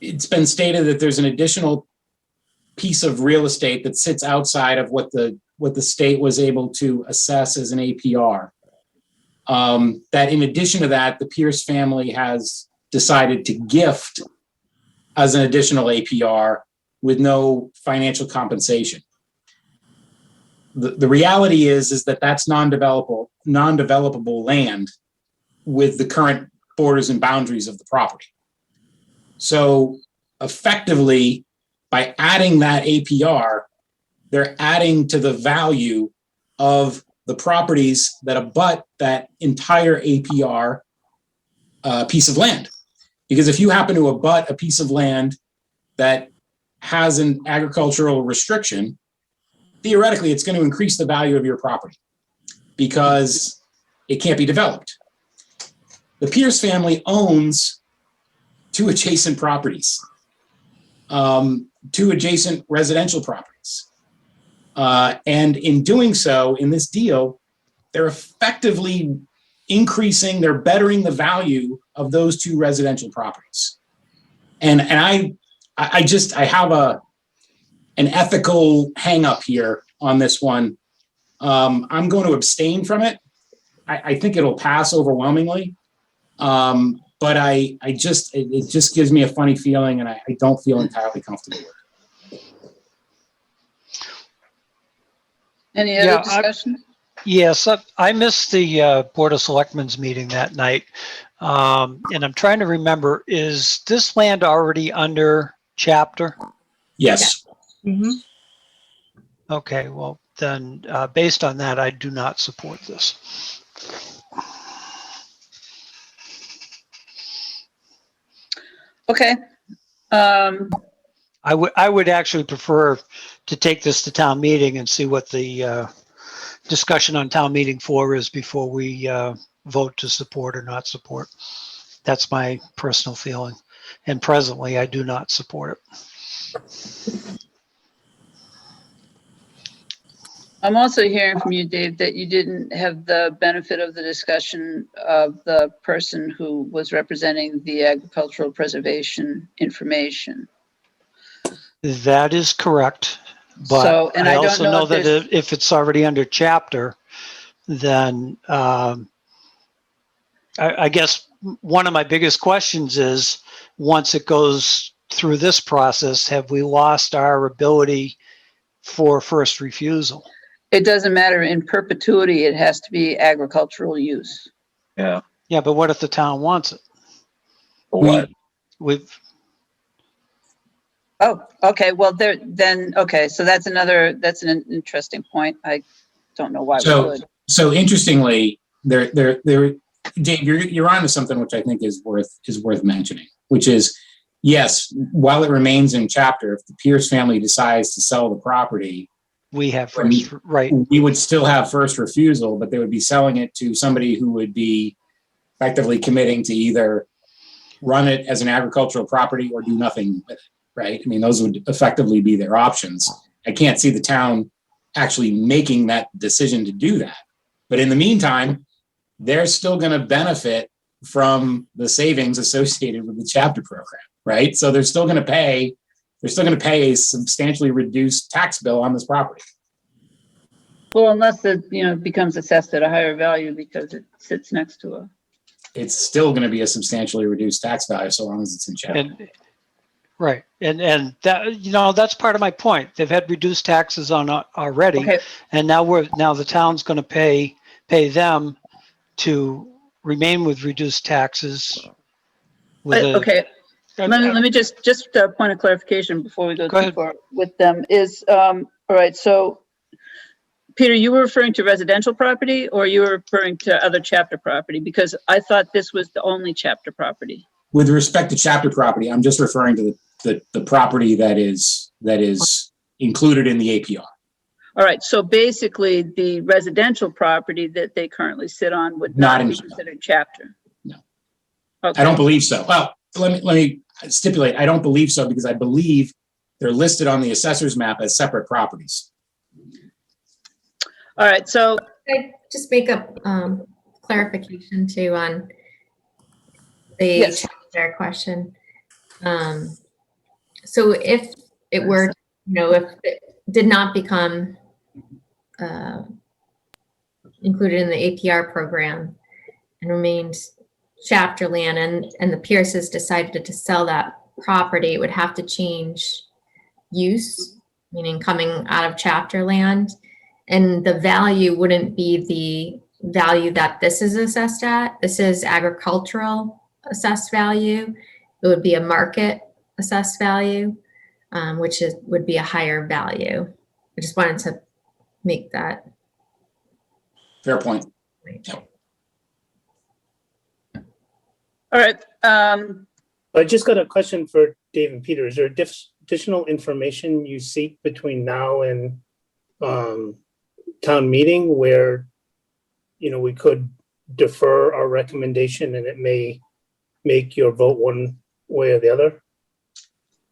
it's been stated that there's an additional piece of real estate that sits outside of what the state was able to assess as an APR. That in addition to that, the Pierce family has decided to gift as an additional APR with no financial compensation. The reality is that that's non-developable land with the current borders and boundaries of the property. So effectively, by adding that APR, they're adding to the value of the properties that abut that entire APR piece of land. Because if you happen to abut a piece of land that has an agricultural restriction, theoretically, it's going to increase the value of your property because it can't be developed. The Pierce family owns two adjacent properties, two adjacent residential properties. And in doing so, in this deal, they're effectively they're bettering the value of those two residential properties. And I have an ethical hang up here on this one. I'm going to abstain from it. I think it'll pass overwhelmingly. But it just gives me a funny feeling, and I don't feel entirely comfortable with it. Any Yeah, other discussion? Yes, I missed the Board of Selectmen's meeting that night. And I'm trying to remember, is this land already under chapter? Yes. Mhm. Okay, well, then, based on that, I do not support this. Okay. I would actually prefer to take this to town meeting and see what the discussion on town meeting floor is before we vote to support or not support. That's my personal feeling. And presently, I do not support it. I'm also hearing from you, Dave, that you didn't have the benefit of the discussion of the person who was representing the agricultural preservation information. That is correct. So, But and I I don't also know know if that there's- if it's already under chapter, then I guess one of my biggest questions is, once it goes through this process, have we lost our ability for first refusal? It doesn't matter, in perpetuity, it has to be agricultural use. Yeah. Yeah, but what if the town wants it? For what? We've, Oh, okay, well, okay, so that's an interesting point. I don't know why we So, would. so interestingly, Dave, you're onto something which I think is worth mentioning, which is, yes, while it remains in chapter, if the Pierce family decides to sell the property, we have first, right? we would still have first refusal, but they would be selling it to somebody who would be effectively committing to either run it as an agricultural property or do nothing with it, right? I mean, those would effectively be their options. I can't see the town actually making that decision to do that. But in the meantime, they're still going to benefit from the savings associated with the chapter program, right? So they're still going to pay a substantially reduced tax bill on this property. Well, unless it, becomes assessed at a higher value because it sits next to a. It's still going to be a substantially reduced tax value so long as it's in chapter. And right, and that that's part of my point. They've had reduced taxes on already, Okay, and now the town's going to pay them to remain with reduced taxes. okay. Let me just a point of clarification before we go Go too ahead. far with them is, all right, so Peter, you were referring to residential property or you were referring to other chapter property? Because I thought this was the only chapter property. With respect to chapter property, I'm just referring to the property that is included in the APR. All right, so basically the residential property that they currently sit on would Not not in- be considered chapter. No. Okay. I don't believe so. Well, let me stipulate, I don't believe so because I believe they're listed on the assessor's map as separate properties. All right, so I just make a clarification too on the Yes. chapter question. So if it were, if it did not become included in the APR program and remained chapter land, and the Pierces decided to sell that property, it would have to change use, meaning coming out of chapter land. And the value wouldn't be the value that this is assessed at. This is agricultural assessed value. It would be a market assessed value, which would be a higher value. I just wanted to make that. Fair point. all right, I just got a question for Dave and Peter. Is there additional information you seek between now and town meeting where, we could defer our recommendation and it may make your vote one way or the other?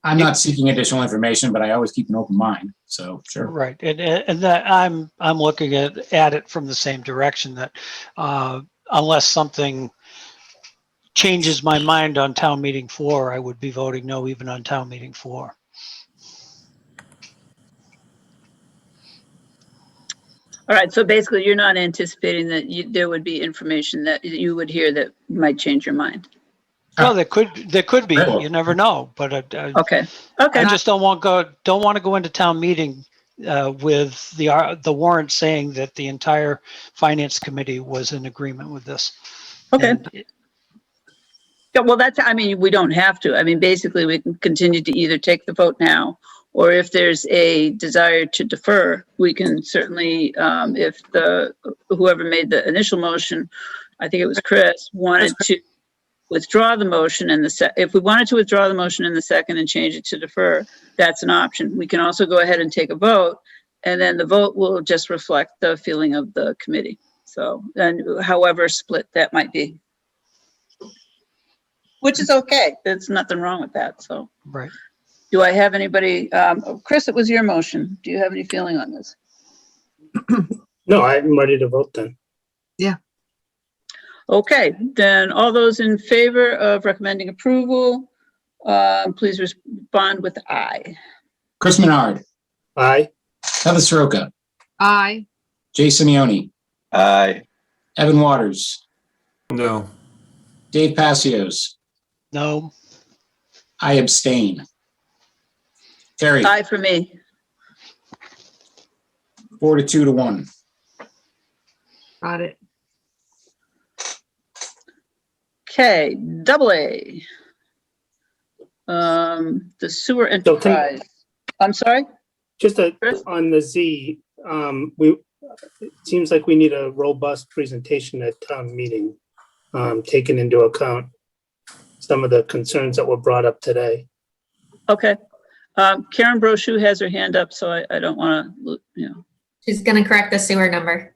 I'm not seeking additional information, but I always keep an open mind. So sure. Right, and that I'm looking at it from the same direction, that unless something changes my mind on town meeting floor, I would be voting no even on town meeting floor. all right, so basically you're not anticipating that there would be information that you would hear that might change your mind. Well, there could be. Sure. You never know. But Okay, okay, I just don't want to go into town meeting with the warrant saying that the entire finance committee was in agreement with this. okay. And Yeah, well, we don't have to. Basically, we can continue to either take the vote now, or if there's a desire to defer, we can certainly, if whoever made the initial motion, I think it was Chris, wanted to withdraw the motion and if we wanted to withdraw the motion in the second and change it to defer, that's an option. We can also go ahead and take a vote, and then the vote will just reflect the feeling of the committee. So, and however split that might be. Which is okay. There's nothing wrong with that, so. Right. Do I have anybody, Chris, it was your motion. Do you have any feeling on this? No, I'm ready to vote then. Okay, then all those in favor of recommending approval, please respond with aye. Chris Menard, Aye. Heather Soroka, Aye. Jay Simeoni, Aye. Evan Waters, No. Dave Passios. No. I abstain. Terry, Aye for me. 4 to 2 to 1. Got it. Okay, double A. The sewer enterprise. I'm sorry? Just Chris? on the Z, it seems like we need a robust presentation at town meeting, taking into account some of the concerns that were brought up today. Okay. Karen Brochu has her hand up, so I don't want to, She's gonna correct the sewer number.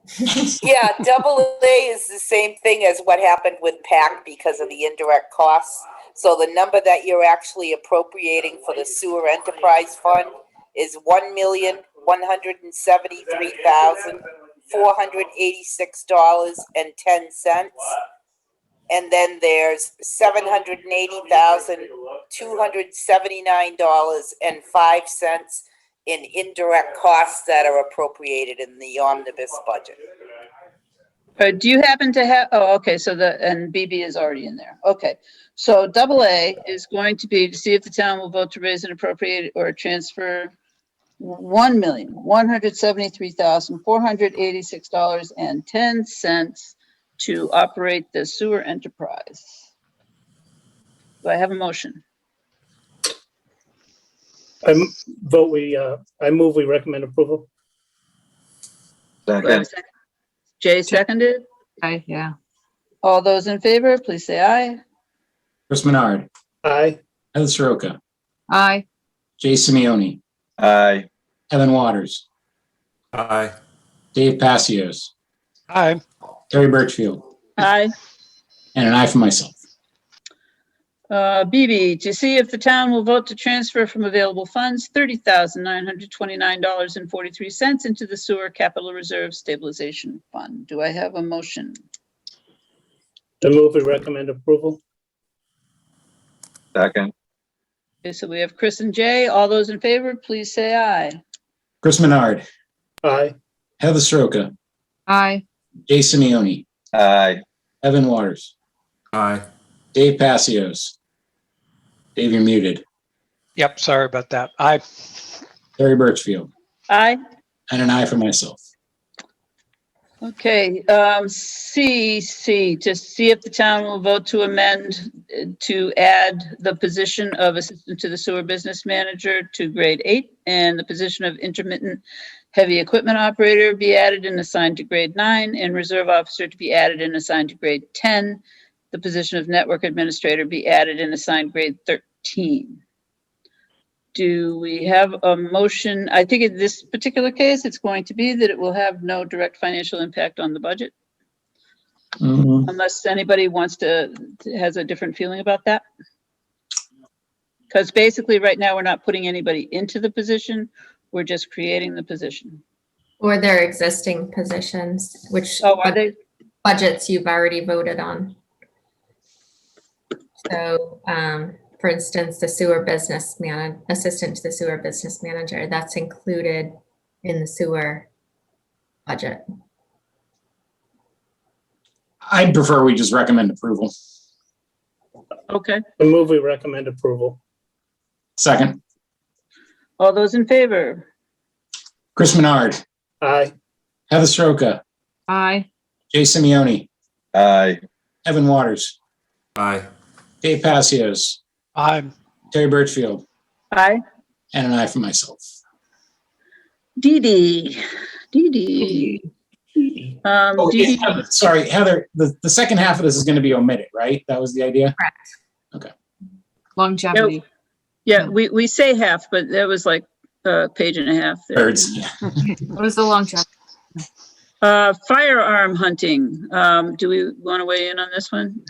Yeah, double A is the same thing as what happened with PAC because of the indirect costs. So the number that you're actually appropriating for the sewer enterprise fund is $1,173,486.10. And then there's $780,279.05 in indirect costs that are appropriated in the omnibus budget. do you happen to have, oh, okay, so and BB is already in there. Okay. So double A is going to be to see if the town will vote to raise and appropriate or transfer $1,173,486.10 to operate the sewer enterprise. Do I have a motion? I move we recommend approval. Do I have a Second. second? Jay seconded. Aye, yeah. All those in favor, please say aye. Chris Menard, Aye. Heather Soroka, Aye. Jay Simeoni, Aye. Evan Waters, Aye. Dave Passios, Aye. Terry Birchfield, Aye. and an aye for myself. BB, to see if the town will vote to transfer from available funds $30,929.43 into the sewer capital reserve stabilization fund. Do I have a motion? I move we recommend approval. Second. Okay, so we have Chris and Jay. All those in favor, please say aye. Chris Menard, Aye. Heather Soroka, Aye. Jay Simeoni, Aye. Evan Waters, Aye. Dave Passios. Dave, you're muted. Yep, sorry about that. Aye. Terry Birchfield, Aye. and an aye for myself. Okay, C, to see if the town will vote to amend to add the position of assistant to the sewer business manager to grade 8 and the position of intermittent heavy equipment operator be added and assigned to grade 9 and reserve officer to be added and assigned to grade 10. The position of network administrator be added and assigned grade 13. Do we have a motion? I think in this particular case, it's going to be that it will have no direct financial impact on the budget, unless anybody wants has a different feeling about that. Because basically right now, we're not putting anybody into the position. We're just creating the position. Or their existing positions, which Oh, are they? budgets you've already voted on. So, for instance, the assistant to the sewer business manager, that's included in the sewer budget. I'd prefer we just recommend approval. Okay. I move we recommend approval. Second, All those in favor? Chris Menard, Aye. Heather Soroka, Aye. Jay Simeoni, Aye. Evan Waters, Aye. Dave Passios, Aye. Terry Birchfield, Aye. and an aye for myself. Dee Dee. Oh, DD yeah, sorry, Heather, the second half of this is going to be omitted, right? That was the idea? Longevity. Yeah, we say half, but that was like a page and a half there. Thirds, yeah. What is the longevity? Firearm hunting. Do we want to weigh in on this one?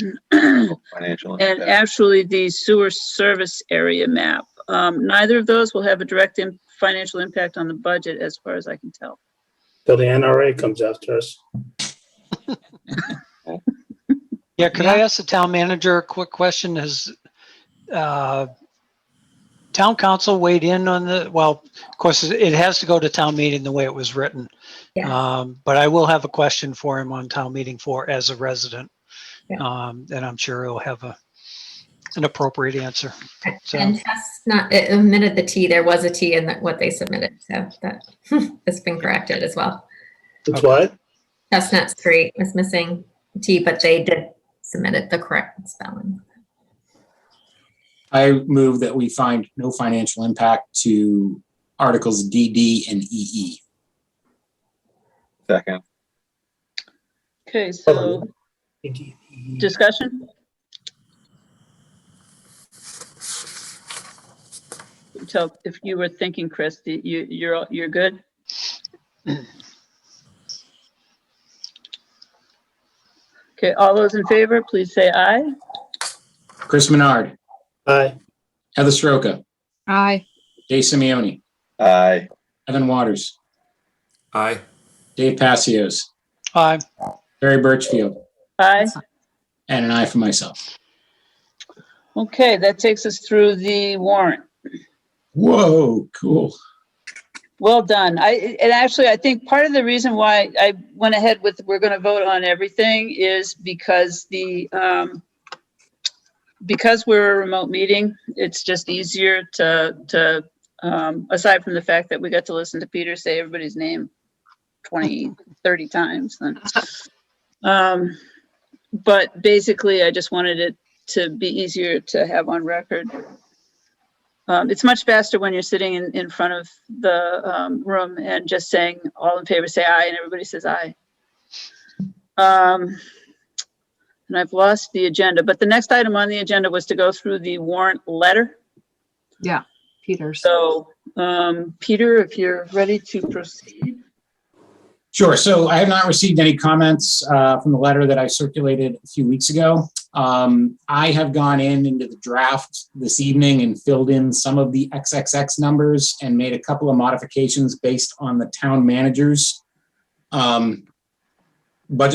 Financial. And impact. actually the sewer service area map. Neither of those will have a direct financial impact on the budget as far as I can tell. Till the NRA comes after us. Yeah, could I ask the town manager a quick question? Has town council weighed in on well, of course, it has to go to town meeting the way it was written. Yeah. But I will have a question for him on town meeting floor as a resident. Yeah. And I'm sure he'll have an appropriate answer. So, And Chestnut, it omitted the T. There was a T in what they submitted, so that has been corrected as well. It's Okay. what? Chestnut Street was missing a T, but they did submit it the correct spelling. I move that we find no financial impact to Articles D, D, and EE. Second. Okay, so discussion? Tell if you were thinking, Chris, you're good? Okay, all those in favor, please say aye. Chris Menard, Aye. Heather Stroka, Aye. Dave Simeoni, Aye. Evan Waters, Aye. Dave Passios, aye. Barry Birchfield, Aye. and an aye for myself. Okay, that takes us through the warrant. Whoa, cool. Well done. And actually, I think part of the reason why I went ahead with, we're going to vote on everything is because because we're a remote meeting, it's just easier to aside from the fact that we got to listen to Peter say everybody's name 20, 30 times. But basically, I just wanted it to be easier to have on record. It's much faster when you're sitting in front of the room and just saying all in favor, say aye, and everybody says aye. And I've lost the agenda, but the next item on the agenda was to go through the warrant letter. Yeah, Peters. So, Peter, if you're ready to proceed. Sure. So I have not received any comments from the letter that I circulated a few weeks ago. I have gone into the draft this evening and filled in some of the XXX numbers and made a couple of modifications based on the town manager's budget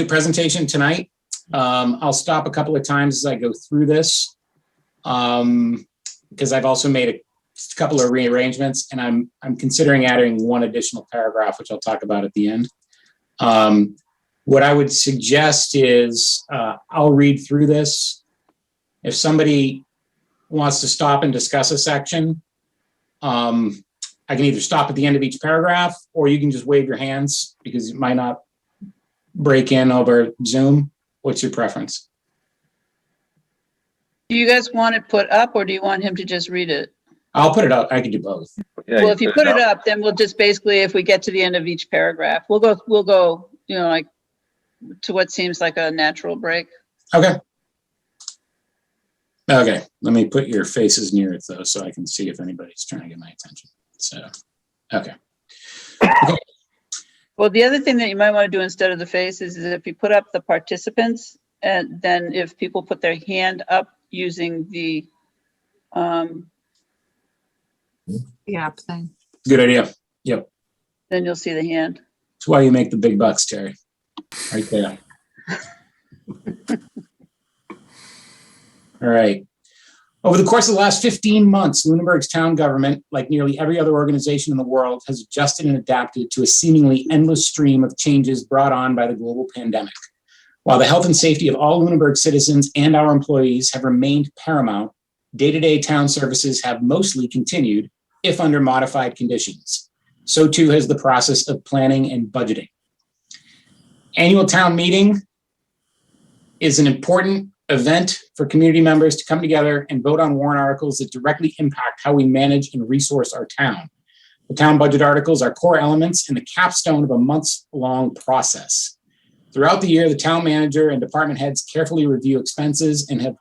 presentation tonight. I'll stop a couple of times as I go through this because I've also made a couple of rearrangements, and I'm considering adding one additional paragraph, which I'll talk about at the end. What I would suggest is I'll read through this. If somebody wants to stop and discuss a section, I can either stop at the end of each paragraph, or you can just wave your hands because it might not break in over Zoom. What's your preference? Do you guys want it put up or do you want him to just read it? I'll put it up. I can do both. Yeah, Well, if you put it up, then we'll just basically, if we get to the end of each paragraph, we'll go, you know, like to what seems like a natural break. Okay. Okay. Let me put your faces near it though, so I can see if anybody's trying to get my attention. So, okay. Well, the other thing that you might want to do instead of the faces is if you put up the participants, and then if people put their hand up using the, Yeah, thing. Good idea. Yep. then you'll see the hand. That's why you make the big bucks, Terry. Right there. All right. Over the course of the last 15 months, Lunenburg's town government, like nearly every other organization in the world, has adjusted and adapted to a seemingly endless stream of changes brought on by the global pandemic. While the health and safety of all Lunenburg citizens and our employees have remained paramount, day-to-day town services have mostly continued, if under modified conditions. So too has the process of planning and budgeting. Annual town meeting is an important event for community members to come together and vote on warrant articles that directly impact how we manage and resource our town. The town budget articles are core elements and the capstone of a months-long process. Throughout the year, the town manager and department heads carefully review expenses and have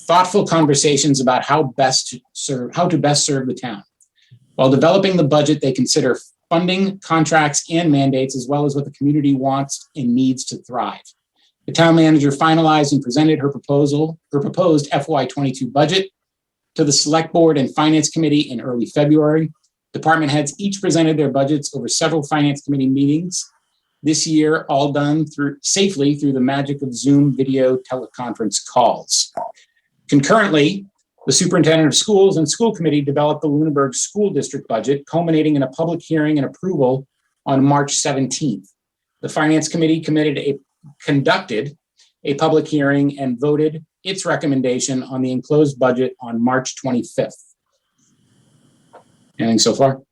thoughtful conversations about how to best serve the town. While developing the budget, they consider funding, contracts, and mandates, as well as what the community wants and needs to thrive. The town manager finalized and presented her proposed FY22 budget to the Select Board and Finance Committee in early February. Department heads each presented their budgets over several Finance Committee meetings this year, all done safely through the magic of Zoom video teleconference calls. Concurrently, the Superintendent of Schools and School Committee developed the Lunenburg School District budget, culminating in a public hearing and approval on March 17th. The Finance Committee conducted a public hearing and voted its recommendation on the enclosed budget on March 25th. Anything so far?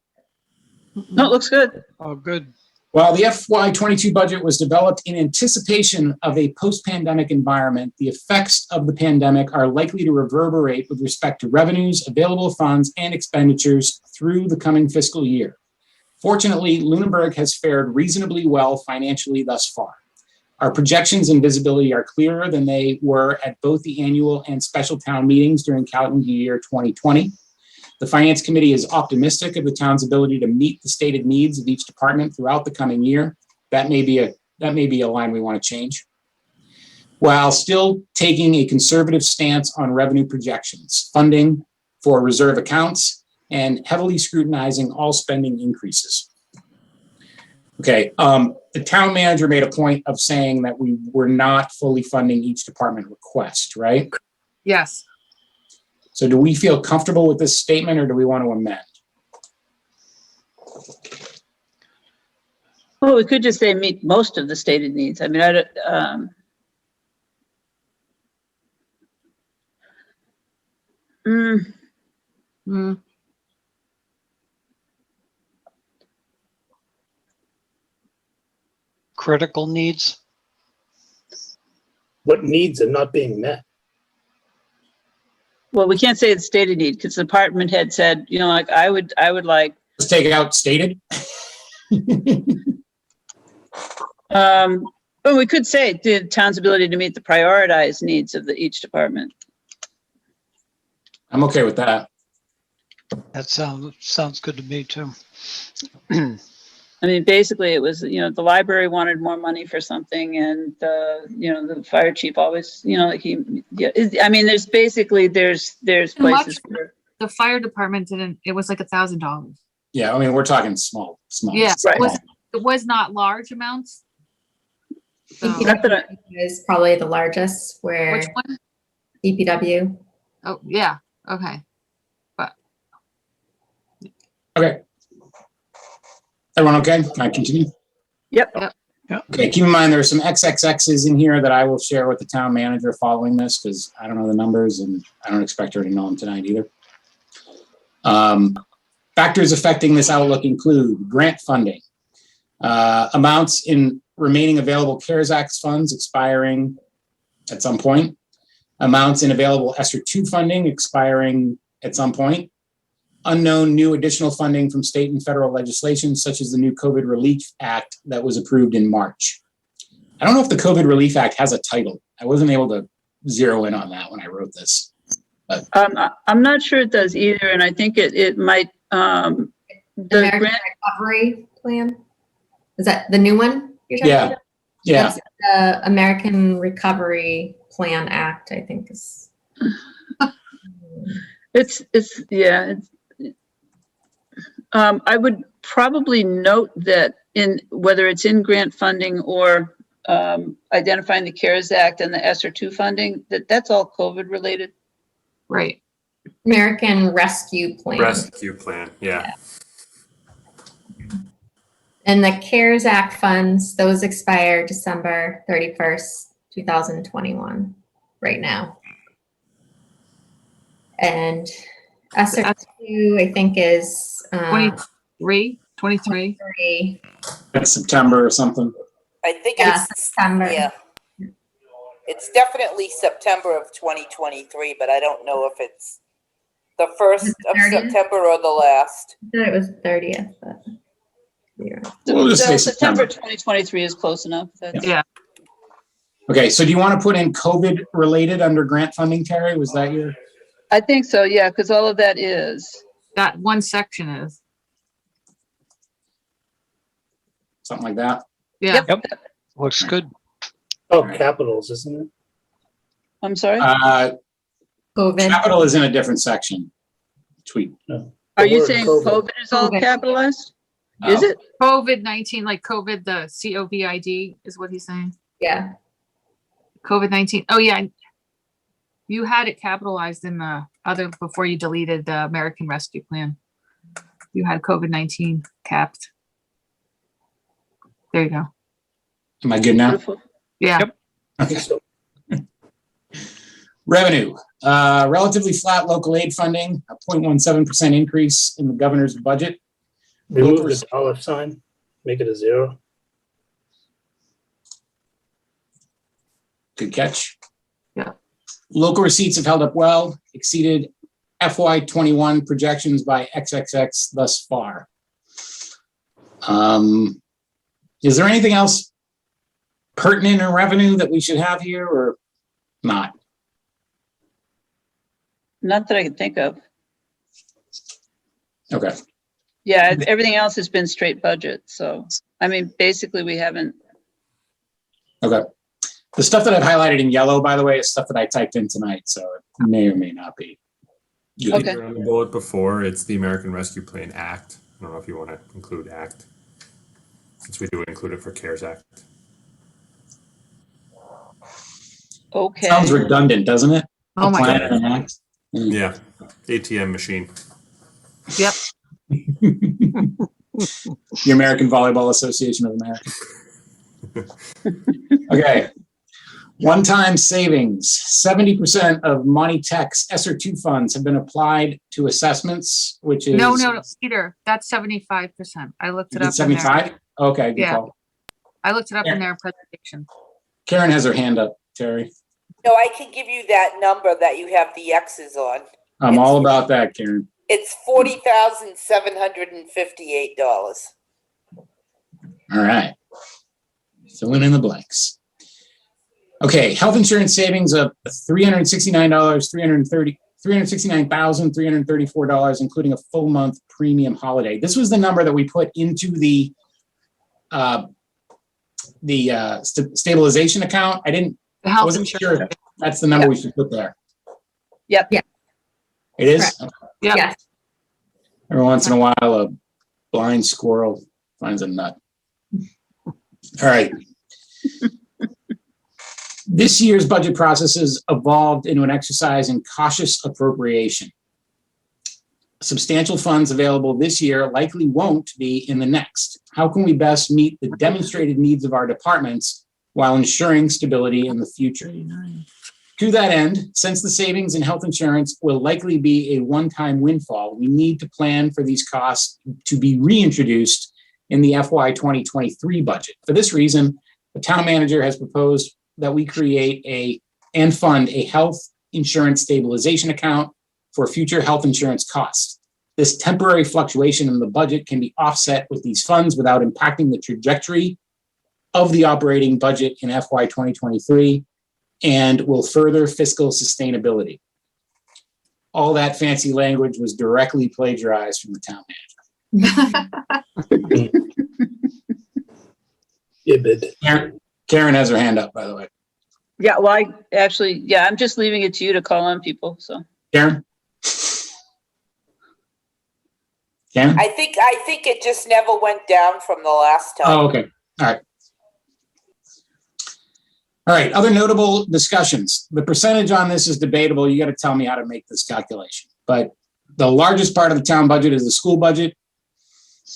No, it looks good. Oh, good. While the FY22 budget was developed in anticipation of a post-pandemic environment, the effects of the pandemic are likely to reverberate with respect to revenues, available funds, and expenditures through the coming fiscal year. Fortunately, Lunenburg has fared reasonably well financially thus far. Our projections and visibility are clearer than they were at both the annual and special town meetings during calendar year 2020. The Finance Committee is optimistic of the town's ability to meet the stated needs of each department throughout the coming year. That may be a line we want to change, while still taking a conservative stance on revenue projections, funding for reserve accounts, and heavily scrutinizing all spending increases. Okay, the town manager made a point of saying that we were not fully funding each department request, right? Yes. So do we feel comfortable with this statement or do we want to amend? Well, we could just say meet most of the stated needs. I mean, I don't, Mm. Critical needs. What needs are not being met? well, we can't say it's stated need because the department head said, you know, like I would like, Let's take out stated. but we could say the town's ability to meet the prioritized needs of each department. I'm okay with that. That sounds good to me too. I mean, basically it was, you know, the library wanted more money for something and, you know, the fire chief always, you know, like I mean, there's basically, there's places where. The fire department didn't, it was like $1,000. Yeah, I mean, we're talking small. Yeah, Right. it was not large amounts. So, Not that I- Is probably the largest, where which one? DPW. Oh, yeah, okay. Okay. Everyone okay? Can I continue? Yep. Okay, keep in mind, there are some XXXs in here that I will share with the town manager following this because I don't know the numbers and I don't expect her to know them tonight either. Factors affecting this outlook include grant funding, amounts in remaining available CARES Act funds expiring at some point, amounts in available ESSER 2 funding expiring at some point, unknown new additional funding from state and federal legislation, such as the new COVID Relief Act that was approved in March. I don't know if the COVID Relief Act has a title. I wasn't able to zero in on that when I wrote this. I'm not sure it does either, and I think it might, the American grant, Recovery Plan. Is that the new one you're talking Yeah. about? Yeah, That's the American Recovery Plan Act, I think is. yeah. I would probably note that in, whether it's in grant funding or identifying the CARES Act and the ESSER 2 funding, that's all COVID related. Right. American Rescue Plan. Rescue plan, yeah. And the CARES Act funds, those expire December 31st, 2021, right now. And ESSER 2, I think, is 23? 23. it's September or something. I think Yeah, it's, September. yeah. It's definitely September of 2023, but I don't know if it's The first Is it of 30th? September or the last? I thought it was 30th, but. Yeah. We'll just say September September. 2023 is close enough. That's- Yeah. Okay, so do you want to put in COVID related under grant funding, Terry? Was that your? I think so, yeah, because all of that is. That one section is. Something like that? Yeah. Yep. Looks good. Oh, capitals, isn't it? I'm sorry? COVID. Capital is in a different section. Tweet. No. Are The you word saying COVID. COVID is all COVID. capitalized? Is it? COVID-19, like COVID, the COVID is what he's saying. Yeah. COVID-19. Oh, yeah. You had it capitalized in the other, before you deleted the American Rescue Plan. You had COVID-19 capped. There you go. Am I good now? Beautiful. Yeah. Yep. Okay. So, Revenue, relatively flat local aid funding, a 0.17% increase in the governor's budget. remove the dollar sign, make it a 0. Good catch. Yeah. Local receipts have held up well, exceeded FY21 projections by XXX thus far. Is there anything else pertinent in revenue that we should have here or not? Not that I can think of. Okay. Yeah, everything else has been straight budget. So, I mean, basically we haven't. Okay. The stuff that I've highlighted in yellow, by the way, is stuff that I typed in tonight, so it may or may not be. good. Okay. On the bullet before, it's the American Rescue Plan Act. I don't know if you want to include Act, since we do include it for CARES Act. Okay. Sounds redundant, doesn't it? Oh my Plan God. and act. Yeah, ATM machine. Yep. The American Volleyball Association of America. Okay. One-time savings. 70% of Monty Tech's ESSER2 funds have been applied to assessments, which is. No, Peter, that's 75%. I looked it up. Is it in their- 75? Okay, good Yeah. call. I looked it up in their presentation. Karen has her hand up, Terry. No, I can give you that number that you have the X's on. I'm all about that, Karen. It's $40,758. All right. Filling in the blanks. Okay, health insurance savings of $369,334, including a full month premium holiday. This was the number that we put into the stabilization account. The I health wasn't insurance. sure. That's the number we should put there. Yep. Yeah. It is? Correct. Okay. Yep. Yes. Every once in a while, a blind squirrel finds a nut. All right. This year's budget process has evolved into an exercise in cautious appropriation. Substantial funds available this year likely won't be in the next. How can we best meet the demonstrated needs of our departments while ensuring stability in the future? To that end, since the savings in health insurance will likely be a one-time windfall, we need to plan for these costs to be reintroduced in the FY 2023 budget. For this reason, the town manager has proposed that we create and fund a health insurance stabilization account for future health insurance costs. This temporary fluctuation in the budget can be offset with these funds without impacting the trajectory of the operating budget in FY 2023 and will further fiscal sustainability. All that fancy language was directly plagiarized from the town manager. Ibid. Karen has her hand up, by the way. Yeah, well, I'm just leaving it to you to call on people, so. Karen? Karen? I think it just never went down from the last time. Oh, okay. All right. All right, other notable discussions. The percentage on this is debatable. You got to tell me how to make this calculation. But the largest part of the town budget is the school budget.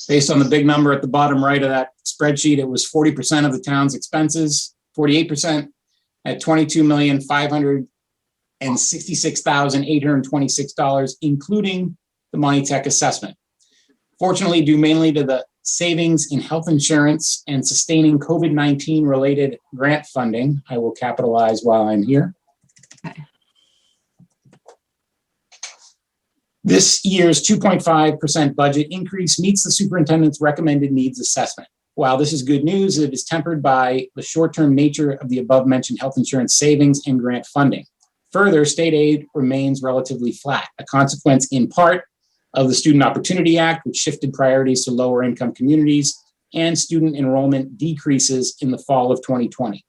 Based on the big number at the bottom right of that spreadsheet, it was 40% of the town's expenses, 48% at $22,566,826, including the Monty Tech assessment. Fortunately, due mainly to the savings in health insurance and sustaining COVID-19 related grant funding, I will capitalize while I'm here. Okay. This year's 2.5% budget increase meets the superintendent's recommended needs assessment. While this is good news, it is tempered by the short-term nature of the above-mentioned health insurance savings and grant funding. Further, state aid remains relatively flat, a consequence in part of the Student Opportunity Act, which shifted priorities to lower-income communities, and student enrollment decreases in the fall of 2020.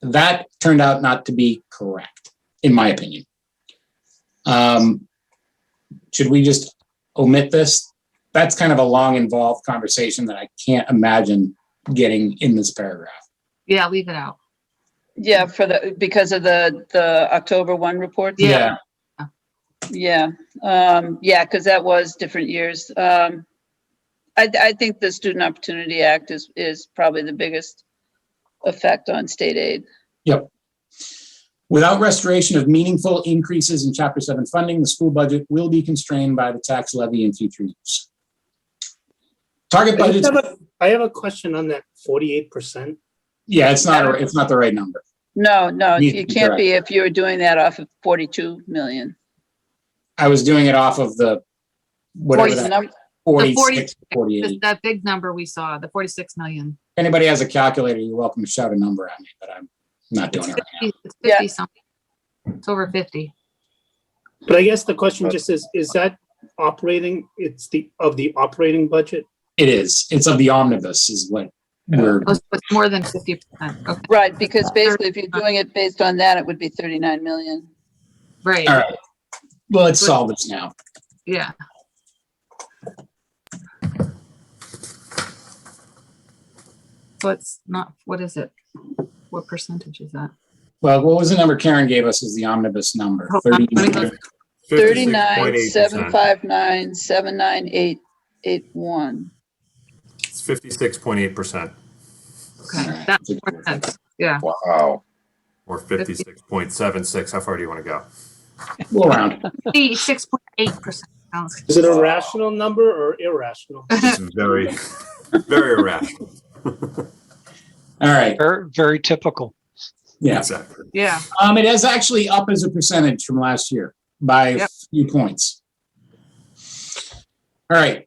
That turned out not to be correct, in my opinion. Should we just omit this? That's kind of a long, involved conversation that I can't imagine getting in this paragraph. Yeah, leave it out. Yeah, because of the October 1 report. Yeah. Yeah, because that was different years. I think the Student Opportunity Act is probably the biggest effect on state aid. Yep. Without restoration of meaningful increases in Chapter 7 funding, the school budget will be constrained by the tax levy in future years. Target budget. I have a question on that 48%. Yeah, it's not the right number. No, Needs to it be can't correct. be if you were doing that off of 42 million. I was doing it off of the whatever What's the that number? 46, 48. That big number we saw, the 46 million. If anybody has a calculator, you're welcome to shout a number at me, but I'm not doing it right now. It's 50 something. It's over 50. But I guess the question just is that operating, it's of the operating budget? It is. It's of the omnibus is what we're, Oh, so it's more than 50%. Okay, Right, because basically if you're doing it based on that, it would be 39 million. right. all right. Well, let's solve this now. Yeah. So it's not, what is it? What percentage is that? Well, what was the number Karen gave us as the omnibus number? Hold on, 30. let me look. 39, 56.8%. 759, 79881. It's 56.8% Okay, that makes more sense. Yeah. Wow. or 56.76. How far do you want to go? Go around. 6.8%. Sounds Is it a rational number or irrational? It's very, very irrational. All right. Very, very typical. Yeah. Exactly. Yeah. It is actually up as a percentage from last year by a Yep. few points. All right.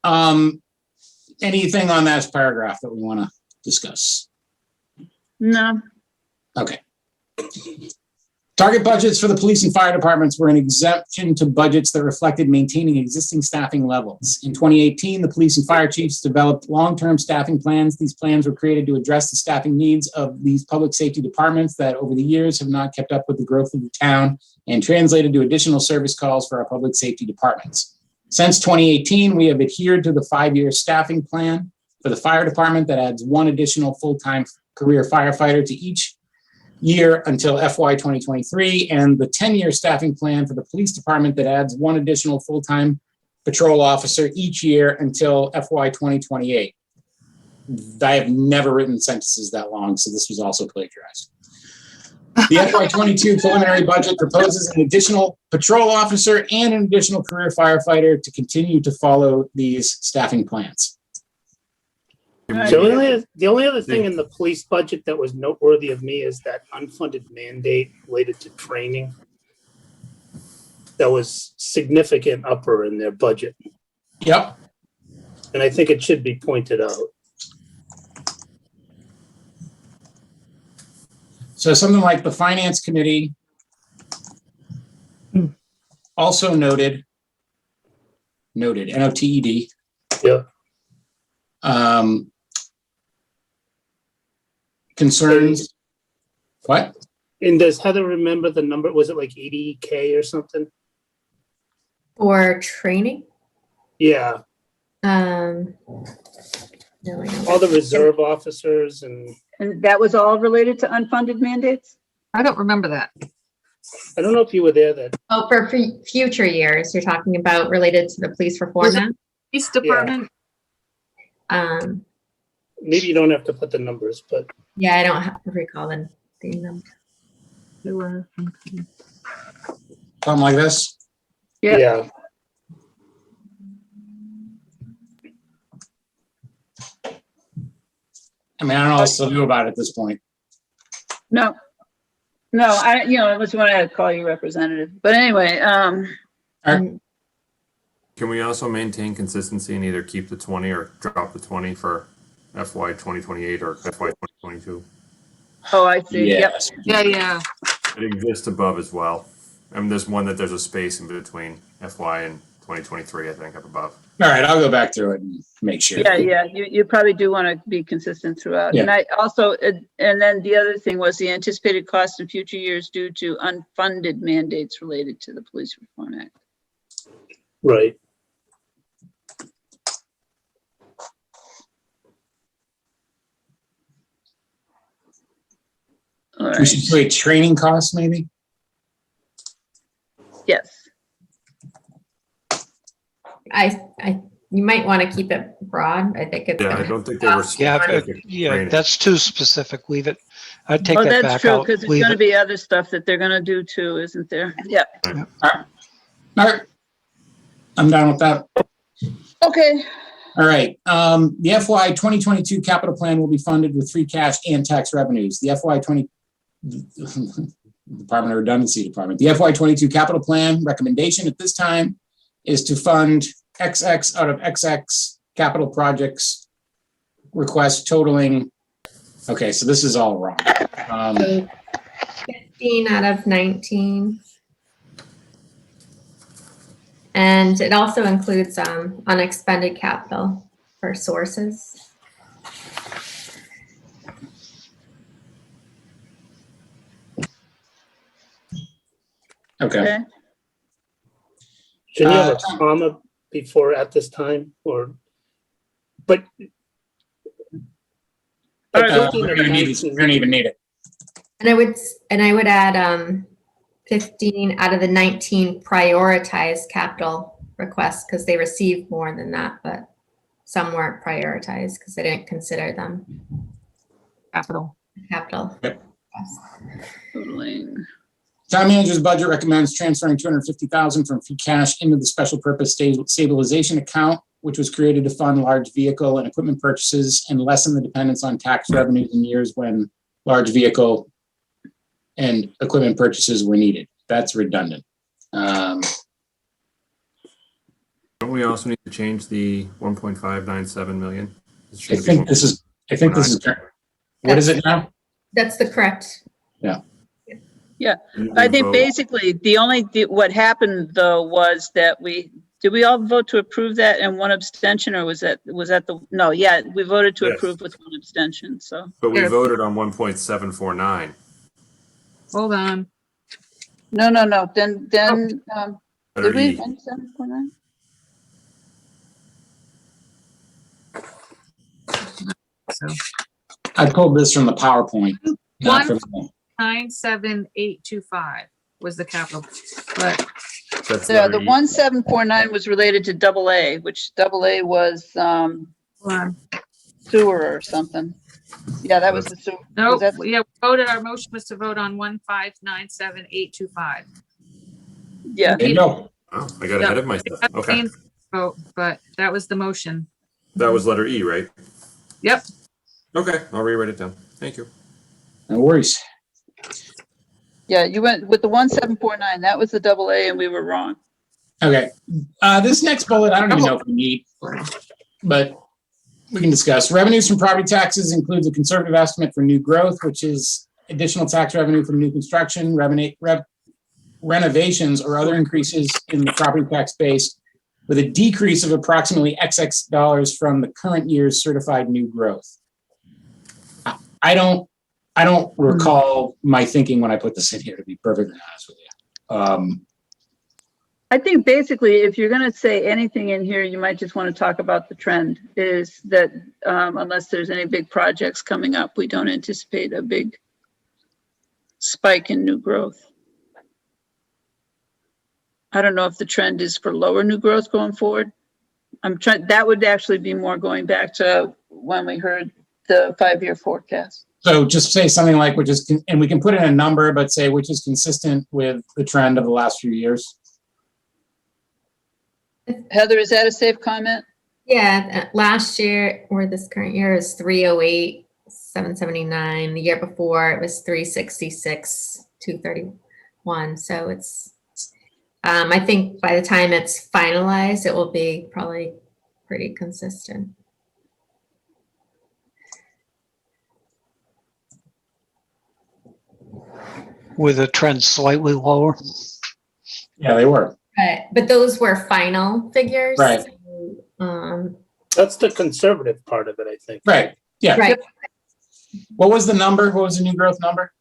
Anything on that paragraph that we want to discuss? No, Okay. Target budgets for the police and fire departments were an exemption to budgets that reflected maintaining existing staffing levels. In 2018, the police and fire chiefs developed long-term staffing plans. These plans were created to address the staffing needs of these public safety departments that over the years have not kept up with the growth of the town and translated to additional service calls for our public safety departments. Since 2018, we have adhered to the 5-year staffing plan for the fire department that adds one additional full-time career firefighter to each year until FY 2023, and the 10-year staffing plan for the police department that adds one additional full-time patrol officer each year until FY 2028. I have never written sentences that long, so this was also plagiarized. The FY 22 preliminary budget proposes an additional patrol officer and an additional career firefighter to continue to follow these staffing plans. The only other thing in the police budget that was noteworthy of me is that unfunded mandate related to training. That was significant upper in their budget, Yep. and I think it should be pointed out. So something like the finance committee also noted, N-O-T-E-D. Yeah. Concerns. What? And does Heather remember the number? Was it like 80K or something? Or training. Yeah, No, I don't. all the reserve officers and and that was all related to unfunded mandates? I don't remember that. I don't know if you were there that, Oh, for future years, you're talking about related to the police reform Was it- act? Police department. maybe you don't have to put the numbers, but Yeah, I don't recall the number. There were. Something like this? Yeah. yeah. I mean, I don't know what else to do about it at this point. No, unless you want to call you representative. But anyway, All right. Can we also maintain consistency and either keep the 20 or drop the 20 for FY 2028 or FY 2022? Oh, I see. Yep. Yes. Yeah. It exists above as well. I mean, there's one that there's a space in between FY and 2023, I think, up above. All right, I'll go back through it and make sure. Yeah. You probably do want to be consistent throughout. Yeah. And I also, and then the other thing was the anticipated cost in future years due to unfunded mandates related to the Police Reform Act. Right. All We right. should say training costs, maybe? Yes. You might want to keep it broad. I think it's. Yeah, I don't think they were Yeah, specific yeah, training. that's too specific. Leave it. I'd take Oh, that that's back true, out. because there's Leave going to it. be other stuff that they're going to do too, isn't there? Yeah. All right. I'm done with that. Okay. All right. The FY 2022 capital plan will be funded with free cash and tax revenues. The FY 20 Department of Redundancy Department. The FY 22 capital plan recommendation at this time is to fund XX out of XX capital projects request totaling. Okay, so this is all wrong. 15 out of 19. And it also includes unexpended capital for sources. Okay. Okay. Should you have a comma before at this time or, but. All right, We're gonna even need it. And I would add 15 out of the 19 prioritized capital requests because they received more than that, but some weren't prioritized because they didn't consider them Capital. capital. Yep. requests. Totaling. Town manager's budget recommends transferring $250,000 from free cash into the special purpose stabilization account, which was created to fund large vehicle and equipment purchases and lessen the dependence on tax revenues in years when large vehicle and equipment purchases were needed. That's redundant. Don't we also need to change the 1.597 million? It I shouldn't be think this is, what is it now? That's the correct. I think basically what happened though was that did we all vote to approve that and one abstention or was that no, yeah, we voted to Yes. approve with one abstention, so. But we Yes. voted on 1.749. Hold on. No, then, did Letter we? E. 1.749? So I pulled this from the PowerPoint, not from. 97825 was the capital, but That's Yeah, letter the E. 1749 was related to AA, which AA was hold on. sewer or something. Yeah, that was the sewer. No, Was that- yeah, our motion was to vote on 1597825. Yeah, There you go. Oh, I got ahead of myself. Okay. Vote, but that was the motion. That was letter E, right? Yep. Okay, I'll rewrite it down. Thank you. No worries. yeah, you went with the 1749, that was the AA and we were wrong. Okay, this next bullet, I don't even know if we need, but we can discuss. Revenues from property taxes includes a conservative estimate for new growth, which is additional tax revenue from new construction, renovations, or other increases in the property tax base, with a decrease of approximately XX dollars from the current year's certified new growth. I don't recall my thinking when I put this in here, to be perfectly honest with you. I think basically, if you're gonna say anything in here, you might just want to talk about the trend, is that unless there's any big projects coming up, we don't anticipate a big spike in new growth. I don't know if the trend is for lower new growth going forward. That would actually be more going back to when we heard the 5-year forecast. So just say something like, and we can put in a number, but say which is consistent with the trend of the last few years. Heather, is that a safe comment? Yeah, last year or this current year is 308, 779. The year before it was 366, 231. So it's I think by the time it's finalized, it will be probably pretty consistent. With a trend slightly lower. Yeah, they were. But those were final figures. Right. So, That's the conservative part of it, I think. Right. Yeah. right. What was the number? What was the new growth number?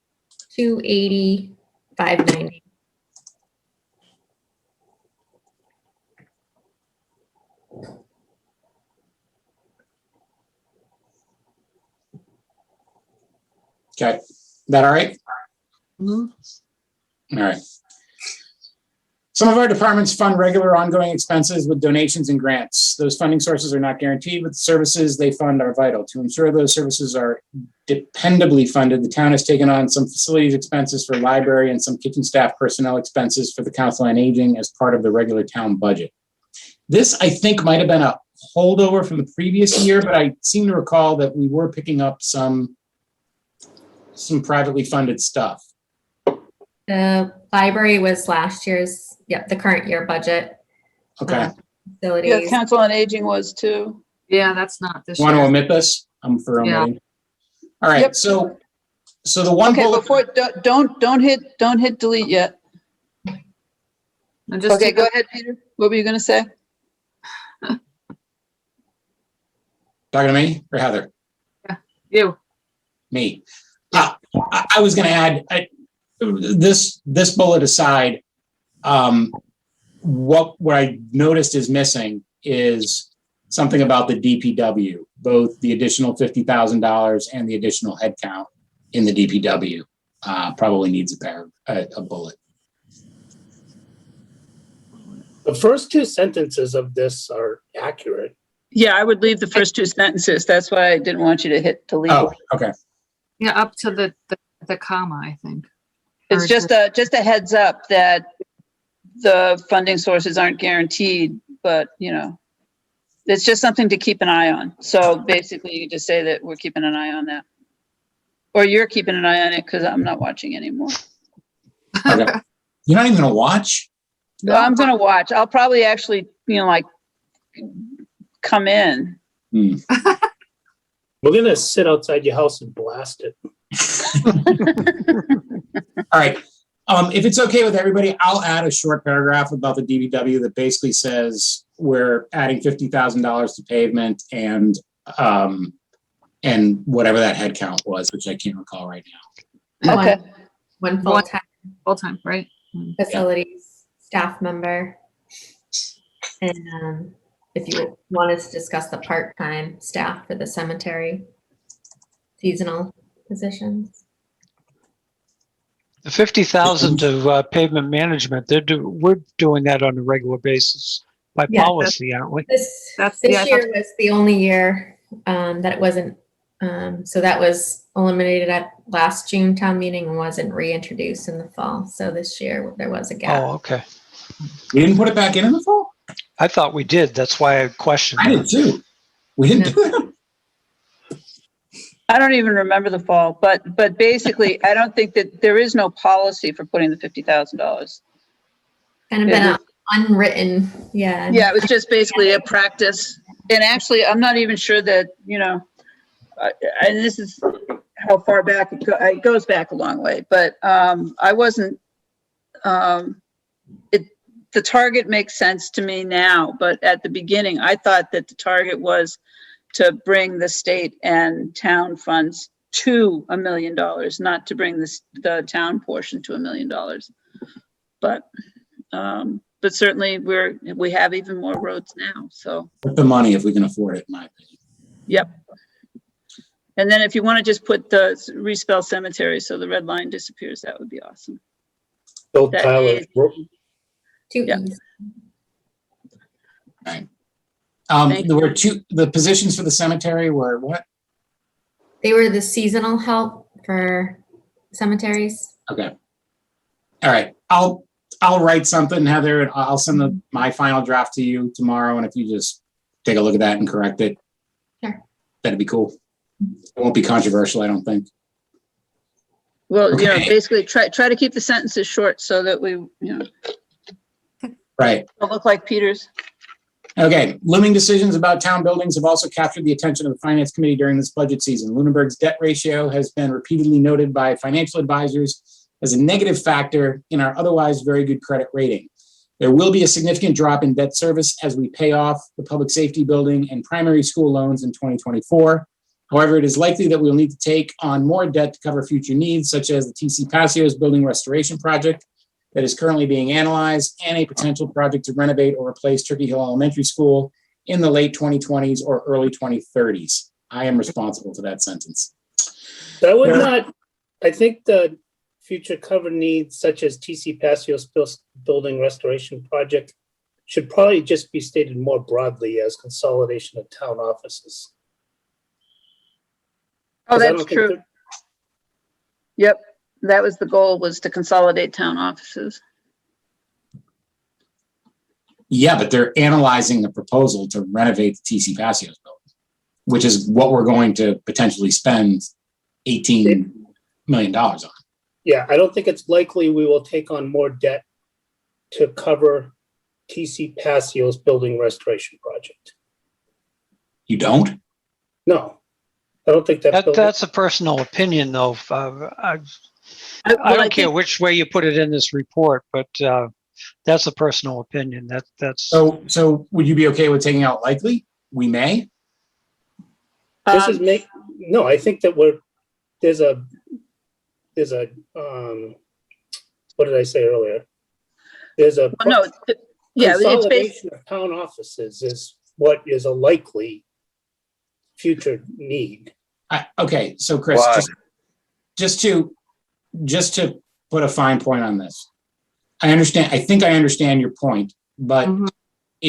280, 590. Okay. That all right? Mhm. All right. Some of our departments fund regular ongoing expenses with donations and grants. Those funding sources are not guaranteed, but the services they fund are vital. To ensure those services are dependably funded, the town has taken on some facilities expenses for library and some kitchen staff personnel expenses for the Council on Aging as part of the regular town budget. This, I think, might have been a holdover from the previous year, but I seem to recall that we were picking up some privately funded stuff. The library was last year's, the current year budget. Okay. Facilities. Yeah, Council on Aging was too. Yeah, that's not this Want to year. omit this? I'm for Yeah. omitting. All right, Yep. so the one Okay, bullet. before, don't hit delete yet. And just Okay, take go a- ahead, Peter. What were you gonna say? Talking to me or Heather? You. Me. I was going to add this bullet aside. What I noticed is missing is something about the DPW, both the additional $50,000 and the additional headcount in the DPW. Probably needs a bullet. The first two sentences of this are accurate. Yeah, I would leave the first two sentences. That's why I didn't want you to hit delete. Oh, okay. Yeah, up to the comma, I think. It's Or just a heads up that the funding sources aren't guaranteed, but it's just something to keep an eye on. So basically you just say that we're keeping an eye on that. Or you're keeping an eye on it because I'm not watching anymore. Okay. You're not even going to watch? Well, I'm gonna watch. I'll probably actually, come in. Hmm. We're gonna sit outside your house and blast it. All right. If it's okay with everybody, I'll add a short paragraph about the DPW that basically says we're adding $50,000 to pavement and whatever that head count was, which I can't recall right now. Okay. One full-time Full-time, right? facilities staff member. And if you wanted to discuss the part-time staff for the cemetery, seasonal positions. The 50,000 to pavement management, we're doing that on a regular basis by Yeah, policy, aren't we? This That's- yeah, I thought- year was the only year that it wasn't, so that was eliminated at last June town meeting and wasn't reintroduced in the fall. So this year there was a gap. Oh, okay. We didn't put it back in the fall? I thought we did. That's why I questioned. I did too. We didn't do it. I don't even remember the fall, but basically, I don't think that there is no policy for putting the $50,000. Kind of been an unwritten, yeah. Yeah, it was just basically a practice. And actually, I'm not even sure that, and this is how far back it goes back a long way, but I wasn't, the target makes sense to me now, but at the beginning, I thought that the target was to bring the state and town funds to $1 million, not to bring the town portion to $1 million. But certainly we have even more roads now, so. Put the money if we can afford it, in my opinion. Yep. And then if you want to just put the respell cemetery so the red line disappears, that would be awesome. So That Tyler, is- Two Yeah. E's. Thank There were the positions for the cemetery were what? They were the seasonal help for cemeteries. Okay. All right. I'll write something, Heather, and I'll send my final draft to you tomorrow. And if you just take a look at that and correct it, Sure. That'd be cool. It won't be controversial, I don't think. Well, Okay. basically try to keep the sentences short so that we, Right. Don't look like Peters. Okay, looming decisions about town buildings have also captured the attention of the Finance Committee during this budget season. Lunenburg's debt ratio has been repeatedly noted by financial advisors as a negative factor in our otherwise very good credit rating. There will be a significant drop in debt service as we pay off the public safety building and primary school loans in 2024. However, it is likely that we'll need to take on more debt to cover future needs, such as the TC Passios building restoration project that is currently being analyzed, and a potential project to renovate or replace Turkey Hill Elementary School in the late 2020s or early 2030s. I am responsible for that sentence. That would not, I think the future cover needs such as TC Passios building restoration project should probably just be stated more broadly as consolidation of town offices. Oh, 'Cause I that's don't think true. Yep, that was the goal, was to consolidate town offices. Yeah, but they're analyzing the proposal to renovate the TC Passios building, which is what we're going to potentially spend $18 million on. Yeah, I don't think it's likely we will take on more debt to cover TC Passios building restoration project. You don't? No, I don't think that. building- That's a personal opinion, though. I don't care which way you put it in this report, but that's a personal opinion. That's So would you be okay with taking out likely? We may? This is no, I think that there's a, what did I say earlier? There's a. Well, no, yeah, it's based, Consolidation of town offices is what is a likely future need. Okay, so Chris, Why? just to put a fine point on this. I think I understand your point, but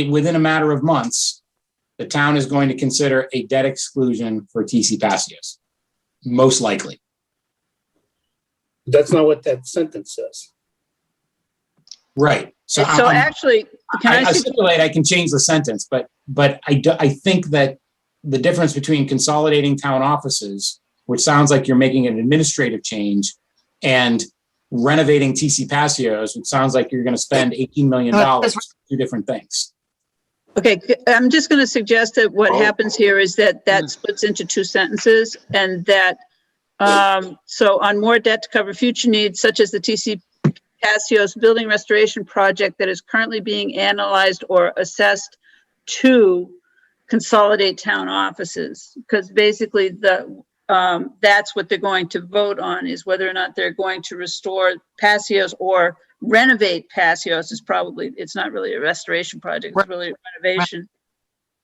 within a matter of months, the town is going to consider a debt exclusion for TC Passios, most likely. That's not what that sentence says. Right. So actually, can I I, stipulate I can change the sentence, but I think that the difference between consolidating town offices, which sounds like you're making an administrative change, and renovating TC Passios, which sounds like you're going to spend $18 million, two different things. okay, I'm just going to suggest that what happens here is that splits into two sentences, and that, so on more debt to cover future needs, such as the TC Passios building restoration project that is currently being analyzed or assessed to consolidate town offices, because basically that's what they're going to vote on, is whether or not they're going to restore Passios or renovate Passios. Is probably, it's not really a restoration project, it's really a renovation.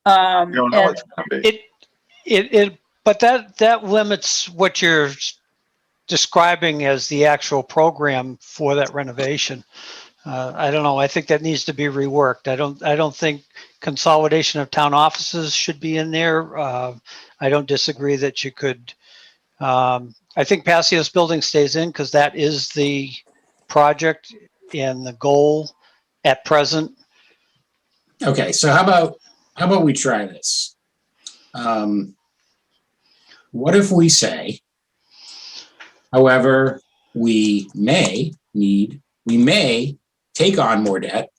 You don't know what it's gonna be. but that limits what you're describing as the actual program for that renovation. I don't know. I think that needs to be reworked. I don't think consolidation of town offices should be in there. I don't disagree that you could. I think Passios building stays in because that is the project and the goal at present. Okay, so how about we try this? What if we say, however, we may take on more debt.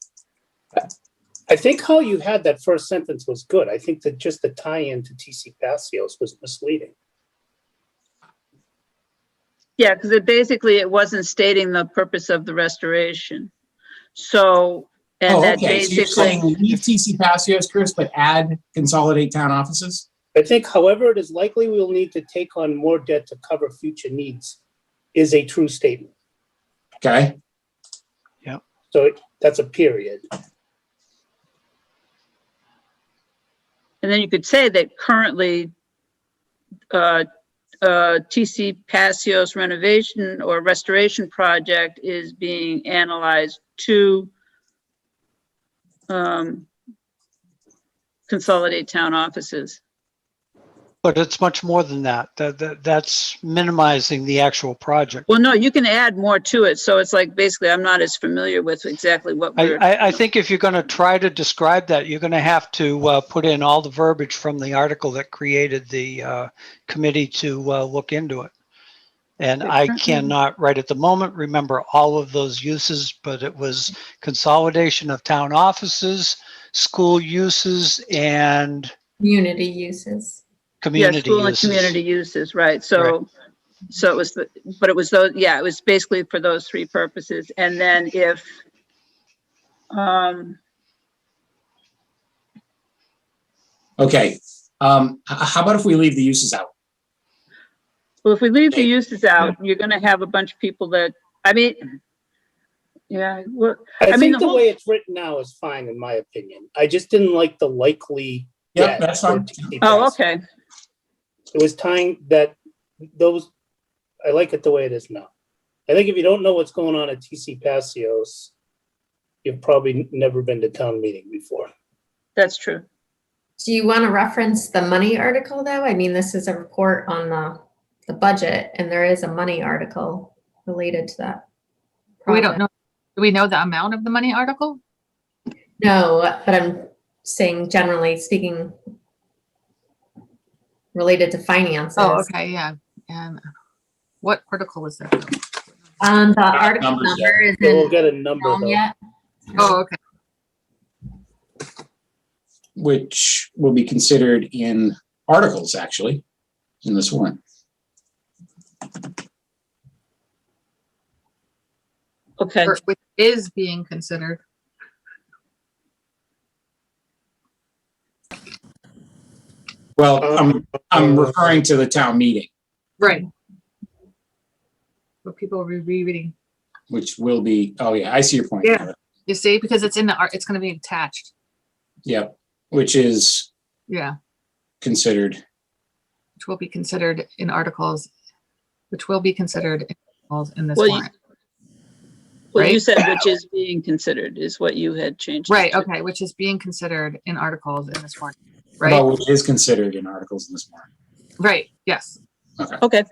I think how you had that first sentence was good. I think that just the tie-in to TC Passios was misleading. Yeah, because it wasn't stating the purpose of the restoration. So, and that Okay, so you're basically, saying leave TC Passios, Chris, but add consolidate town offices? I think, however, it is likely we will need to take on more debt to cover future needs is a true statement. Okay, So that's a period. and then you could say that currently TC Passios renovation or restoration project is being analyzed to consolidate town offices. But it's much more than that. That's minimizing the actual project. Well, no, you can add more to it. So it's like, basically, I'm not as familiar with exactly what we're. I think if you're going to try to describe that, you're going to have to put in all the verbiage from the article that created the committee to look into it. And Okay, I currently- cannot right at the moment remember all of those uses, but it was consolidation of town offices, school uses, and Community uses. Yeah, community school and uses. community uses, right, so, so it was, but it was those, yeah, it was basically for those three purposes, and then if, Okay, how about if we leave the uses out? well, if we leave the Okay. uses out, you're gonna have a bunch of people that, I mean, yeah, well, I mean, think the the whole- way it's written now is fine, in my opinion. I just didn't like the likely. Yep, debt that's for fine. TC oh, pass. okay, It was tying that, those, I like it the way it is now. I think if you don't know what's going on at TC Passios, you've probably never been to town meeting before. that's true. Do you want to reference the money article though? I mean, this is a report on the budget and there is a money article related to that. We don't project. know. Do we know the amount of the money article? No, but I'm saying generally speaking, related to finances. Oh, okay, yeah. And what article is that? The article numbers number is So we'll in get a number film though. yet. Oh, okay. Which will be considered in articles, actually, in this warrant. Okay, Or which is being considered. Well, I'm referring to the town meeting, Right. What people are rereading. which will be, oh yeah, I see your point. Yeah. You see, because it's in the art, it's gonna be attached. Yep, which is Yeah, considered, which will be considered in articles, which will be considered in articles in this Well, you- warrant. well, you right? said which is being considered is what you had changed. it Right, to. okay, which is being considered in articles in this warrant, well, right? which is considered in articles in this warrant. Right, yes. Okay,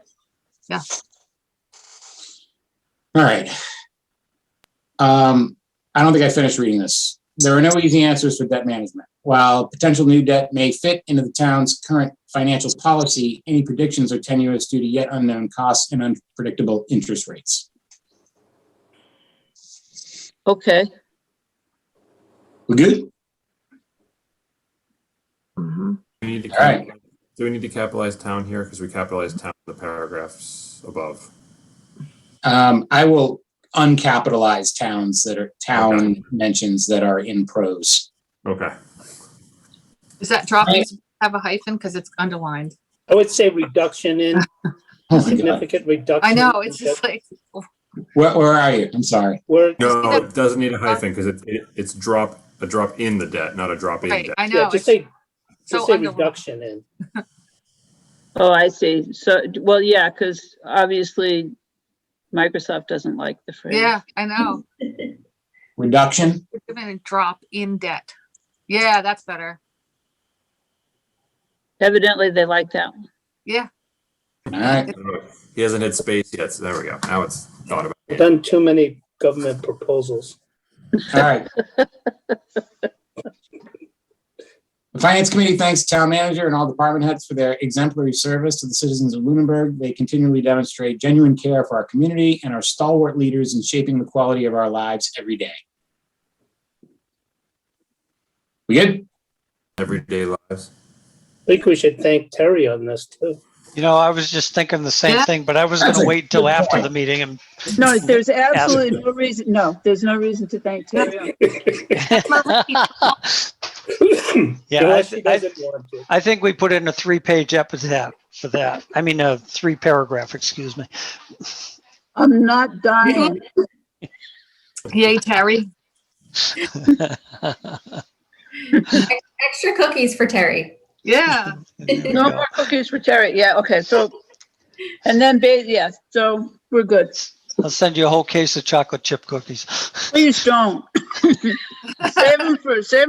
All right. I don't think I finished reading this. There are no easy answers for debt management. While potential new debt may fit into the town's current financial policy, any predictions are tenuous due to yet unknown costs and unpredictable interest rates. okay, We good? Mhm. We need to All right. Do we need to capitalize town here? Because we capitalized town in the paragraphs above. I will uncapitalize towns that are town Okay. mentions that are in prose. Okay. Does that drop Right. have a hyphen because it's underlined? I would say reduction in, Oh my God. significant reduction. I know, in it's just debt. like, Where are you? I'm sorry. Where, No, that- it doesn't need a hyphen because it's a drop in the debt, not a drop in right, debt. I yeah, know, just it's say, so just say underlined. reduction in. oh, I see, so, well, yeah, because obviously Microsoft doesn't like the phrase. Yeah, I know. Reduction? We're gonna drop in debt. Yeah, that's better. Evidently, they like that one. Yeah, All right. He hasn't hit space yet, so there we go. Now it's thought about. I've done too many government proposals. All right. The Finance Committee thanks the town manager and all department heads for their exemplary service to the citizens of Lunenburg. They continually demonstrate genuine care for our community and are stalwart leaders in shaping the quality of our lives every day. We good? Everyday lives. I think we should thank Terry on this too. You know, I was just thinking the same Yeah. thing, but I was That's gonna a wait till good after point. the meeting and No, there's absolutely no reason, no, there's no reason to thank Terry. Yeah, Unless she doesn't want to. I think we put in a 3-page epitaph for that. I mean, a 3-paragraph, excuse me. I'm not dying. yay, Terry. Extra cookies for Terry. Yeah, No more cookies for Terry, yeah, okay, so, and then, yeah, so we're good. I'll send you a whole case of chocolate chip cookies. Please don't. Save them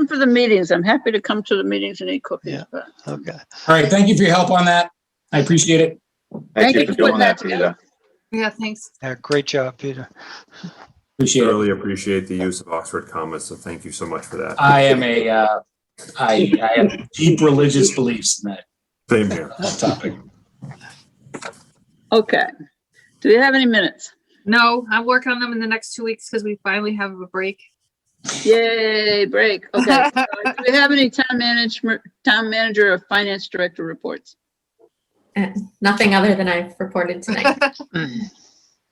for the meetings. I'm happy to come to the meetings and eat cookies, Yeah. but Okay. All right. Thank you for your help on that. I appreciate it. thank you for putting that together. yeah, thanks. Yeah, great job, Peter. Appreciate it. Really appreciate the use of Oxford commas, so thank you so much for that. I am I have deep religious beliefs in that Same here. topic. Okay, Do we have any minutes? No, I'm working on them in the next 2 weeks because we finally have a break. Yay, break. Okay. Do we have any town manager or finance director reports? Nothing other than I've reported tonight.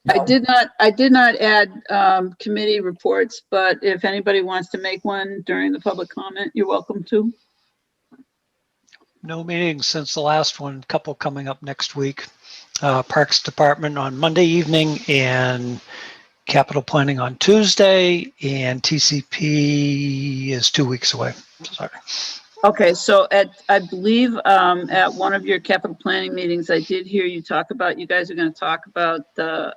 I did not add committee reports, but if anybody wants to make one during the public comment, you're welcome to. No meetings since the last one, couple coming up next week. Parks Department on Monday evening and capital planning on Tuesday, and TCP is 2 weeks away. Sorry. Okay, so I believe at one of your capital planning meetings, I did hear you talk about, you guys are going to talk about the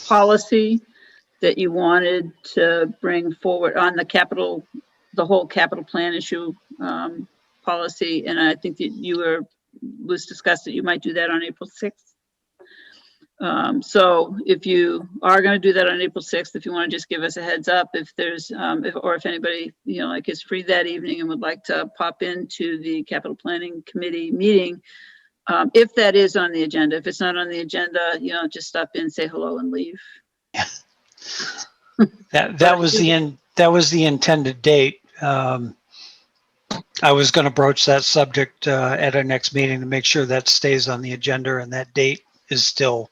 policy that you wanted to bring forward on the whole capital plan issue policy. And I think that was discussed that you might do that on April 6th. So if you are going to do that on April 6th, if you want to just give us a heads up, if there's, if anybody, like is free that evening and would like to pop into the capital planning committee meeting, if that is on the agenda. If it's not on the agenda, just stop in, say hello and leave. That was the intended date. I was going to broach that subject at our next meeting to make sure that stays on the agenda and that date is still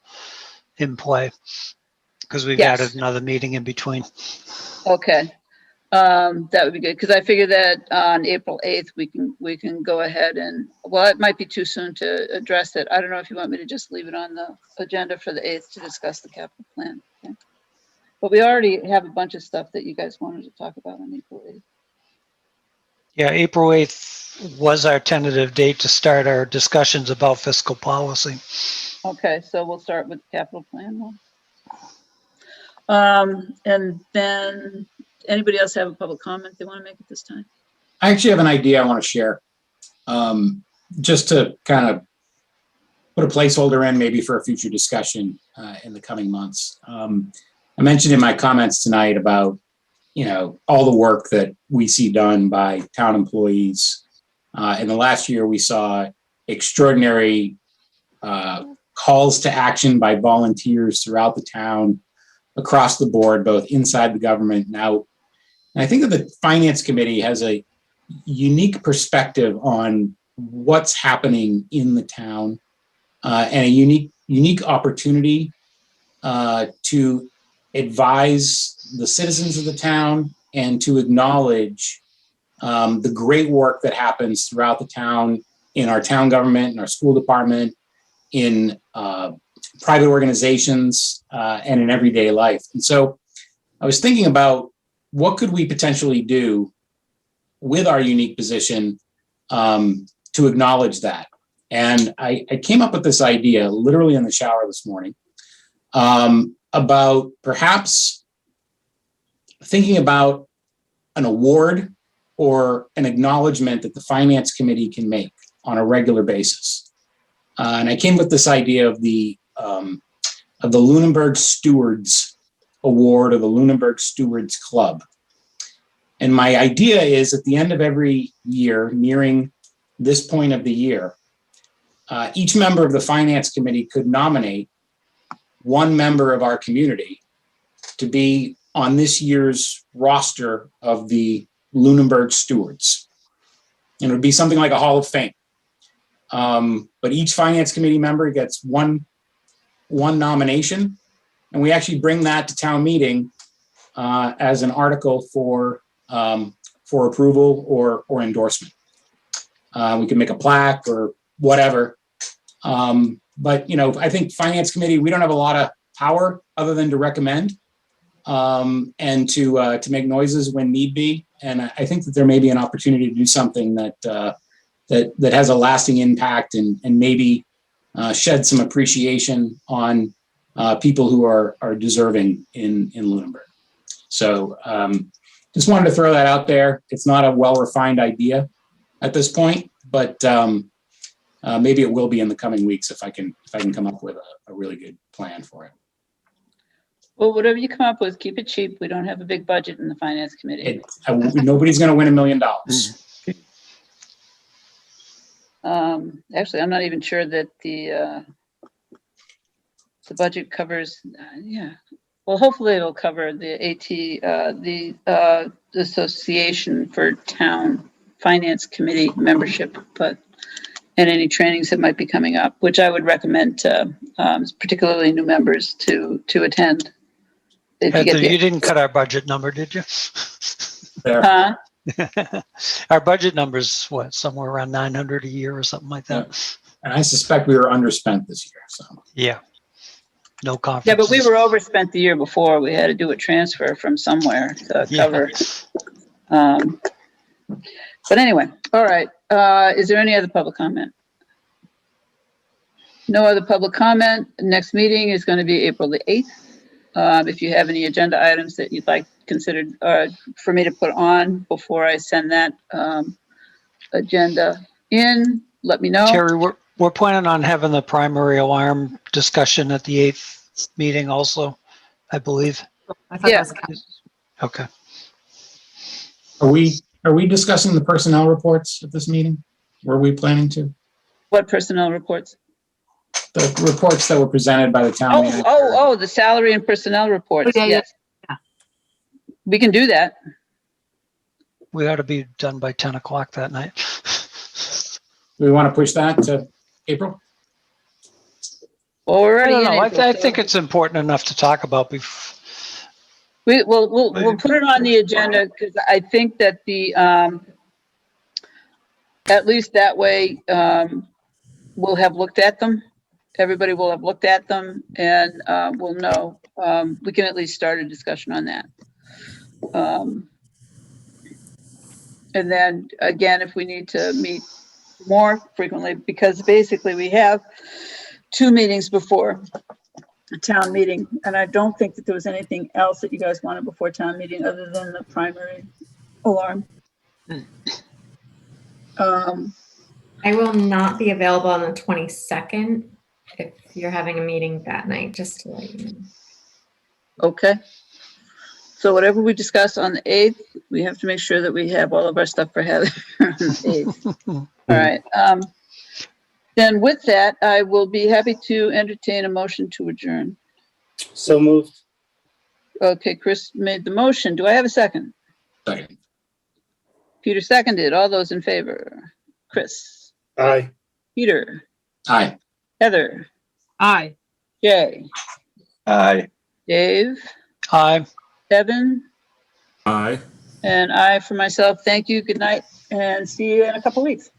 in play because we've Yes. added another meeting in between. Okay. That would be good, because I figure that on April 8th, we can go ahead and, well, it might be too soon to address it. I don't know if you want me to just leave it on the agenda for the 8th to discuss the capital plan. Okay. But we already have a bunch of stuff that you guys wanted to talk about on April 8th. Yeah, April 8th was our tentative date to start our discussions about fiscal policy. Okay, so we'll start with the capital plan one. And then anybody else have a public comment they want to make at this time? I actually have an idea I want to share. Just to kind of put a placeholder in maybe for a future discussion in the coming months. I mentioned in my comments tonight about, all the work that we see done by town employees. In the last year, we saw extraordinary calls to action by volunteers throughout the town, across the board, both inside the government and out. And I think that the Finance Committee has a unique perspective on what's happening in the town and a unique opportunity to advise the citizens of the town and to acknowledge the great work that happens throughout the town, in our town government, in our school department, in private organizations, and in everyday life. And so I was thinking about what could we potentially do with our unique position to acknowledge that. And I came up with this idea literally in the shower this morning about perhaps thinking about an award or an acknowledgement that the Finance Committee can make on a regular basis. And I came with this idea of the Lunenburg Stewards Award or the Lunenburg Stewards Club. And my idea is at the end of every year, nearing this point of the year, each member of the Finance Committee could nominate one member of our community to be on this year's roster of the Lunenburg Stewards. And it would be something like a Hall of Fame. But each Finance Committee member gets one nomination, and we actually bring that to town meeting as an article for approval or endorsement. We can make a plaque or whatever. But I think Finance Committee, we don't have a lot of power other than to recommend and to make noises when need be. And I think that there may be an opportunity to do something that has a lasting impact and maybe shed some appreciation on people who are deserving in Lunenburg. So just wanted to throw that out there. It's not a well-refined idea at this point, but maybe it will be in the coming weeks if I can come up with a really good plan for it. Well, whatever you come up with, keep it cheap. We don't have a big budget in the Finance Committee. Nobody's going to win $1 million. Actually, I'm not even sure that the the budget covers, yeah. Well, hopefully it'll cover the Association for Town Finance Committee membership, but, and any trainings that might be coming up, which I would recommend to, particularly new members to attend. If you get Anthony, you the, didn't cut our budget number, did you? huh? Our budget number's what, somewhere around 900 a year or something like that? And I suspect we were underspent this year, so. Yeah. No Yeah, conferences. but we were overspent the year before. We had to do a transfer from somewhere to Yeah. cover. But anyway, all right. Is there any other public comment? No other public comment. Next meeting is going to be April the 8th. If you have any agenda items that you'd like considered for me to put on before I send that agenda in, let me know. Terry, we're planning on having the primary alarm discussion at the 8th meeting also, I believe. I thought Yeah. that was Okay. Are we discussing the personnel reports at this meeting? Were we planning to? What personnel reports? The reports that were presented by the town Oh, manager? oh, the salary and personnel reports. yeah, yeah, Yes. yeah. We can do that. We ought to be done by 10 o'clock that night. Do we want to push that to April? Well, we're I already don't in know. April, I so- think it's important enough to talk about We'll put it on the agenda because I think that at least that way, we'll have looked at them. Everybody will have looked at them and, we'll know, we can at least start a discussion on that. And then again, if we need to meet more frequently, because basically we have 2 meetings before a town meeting, and I don't think that there was anything else that you guys wanted before town meeting other than the primary alarm. I will not be available on the 22nd if you're having a meeting that night, just to let you know. Okay. So whatever we discuss on the 8th, we have to make sure that we have all of our stuff for Heather on the 8th. All right. Then with that, I will be happy to entertain a motion to adjourn. So moved. Okay, Chris made the motion. Do I have a second? Second. Peter seconded. All those in favor? Chris, Aye. Peter, Aye. Heather, Aye. Jay, Aye. Dave, Aye. Evan, Aye. and I for myself. Thank you. Good night and see you in a couple weeks.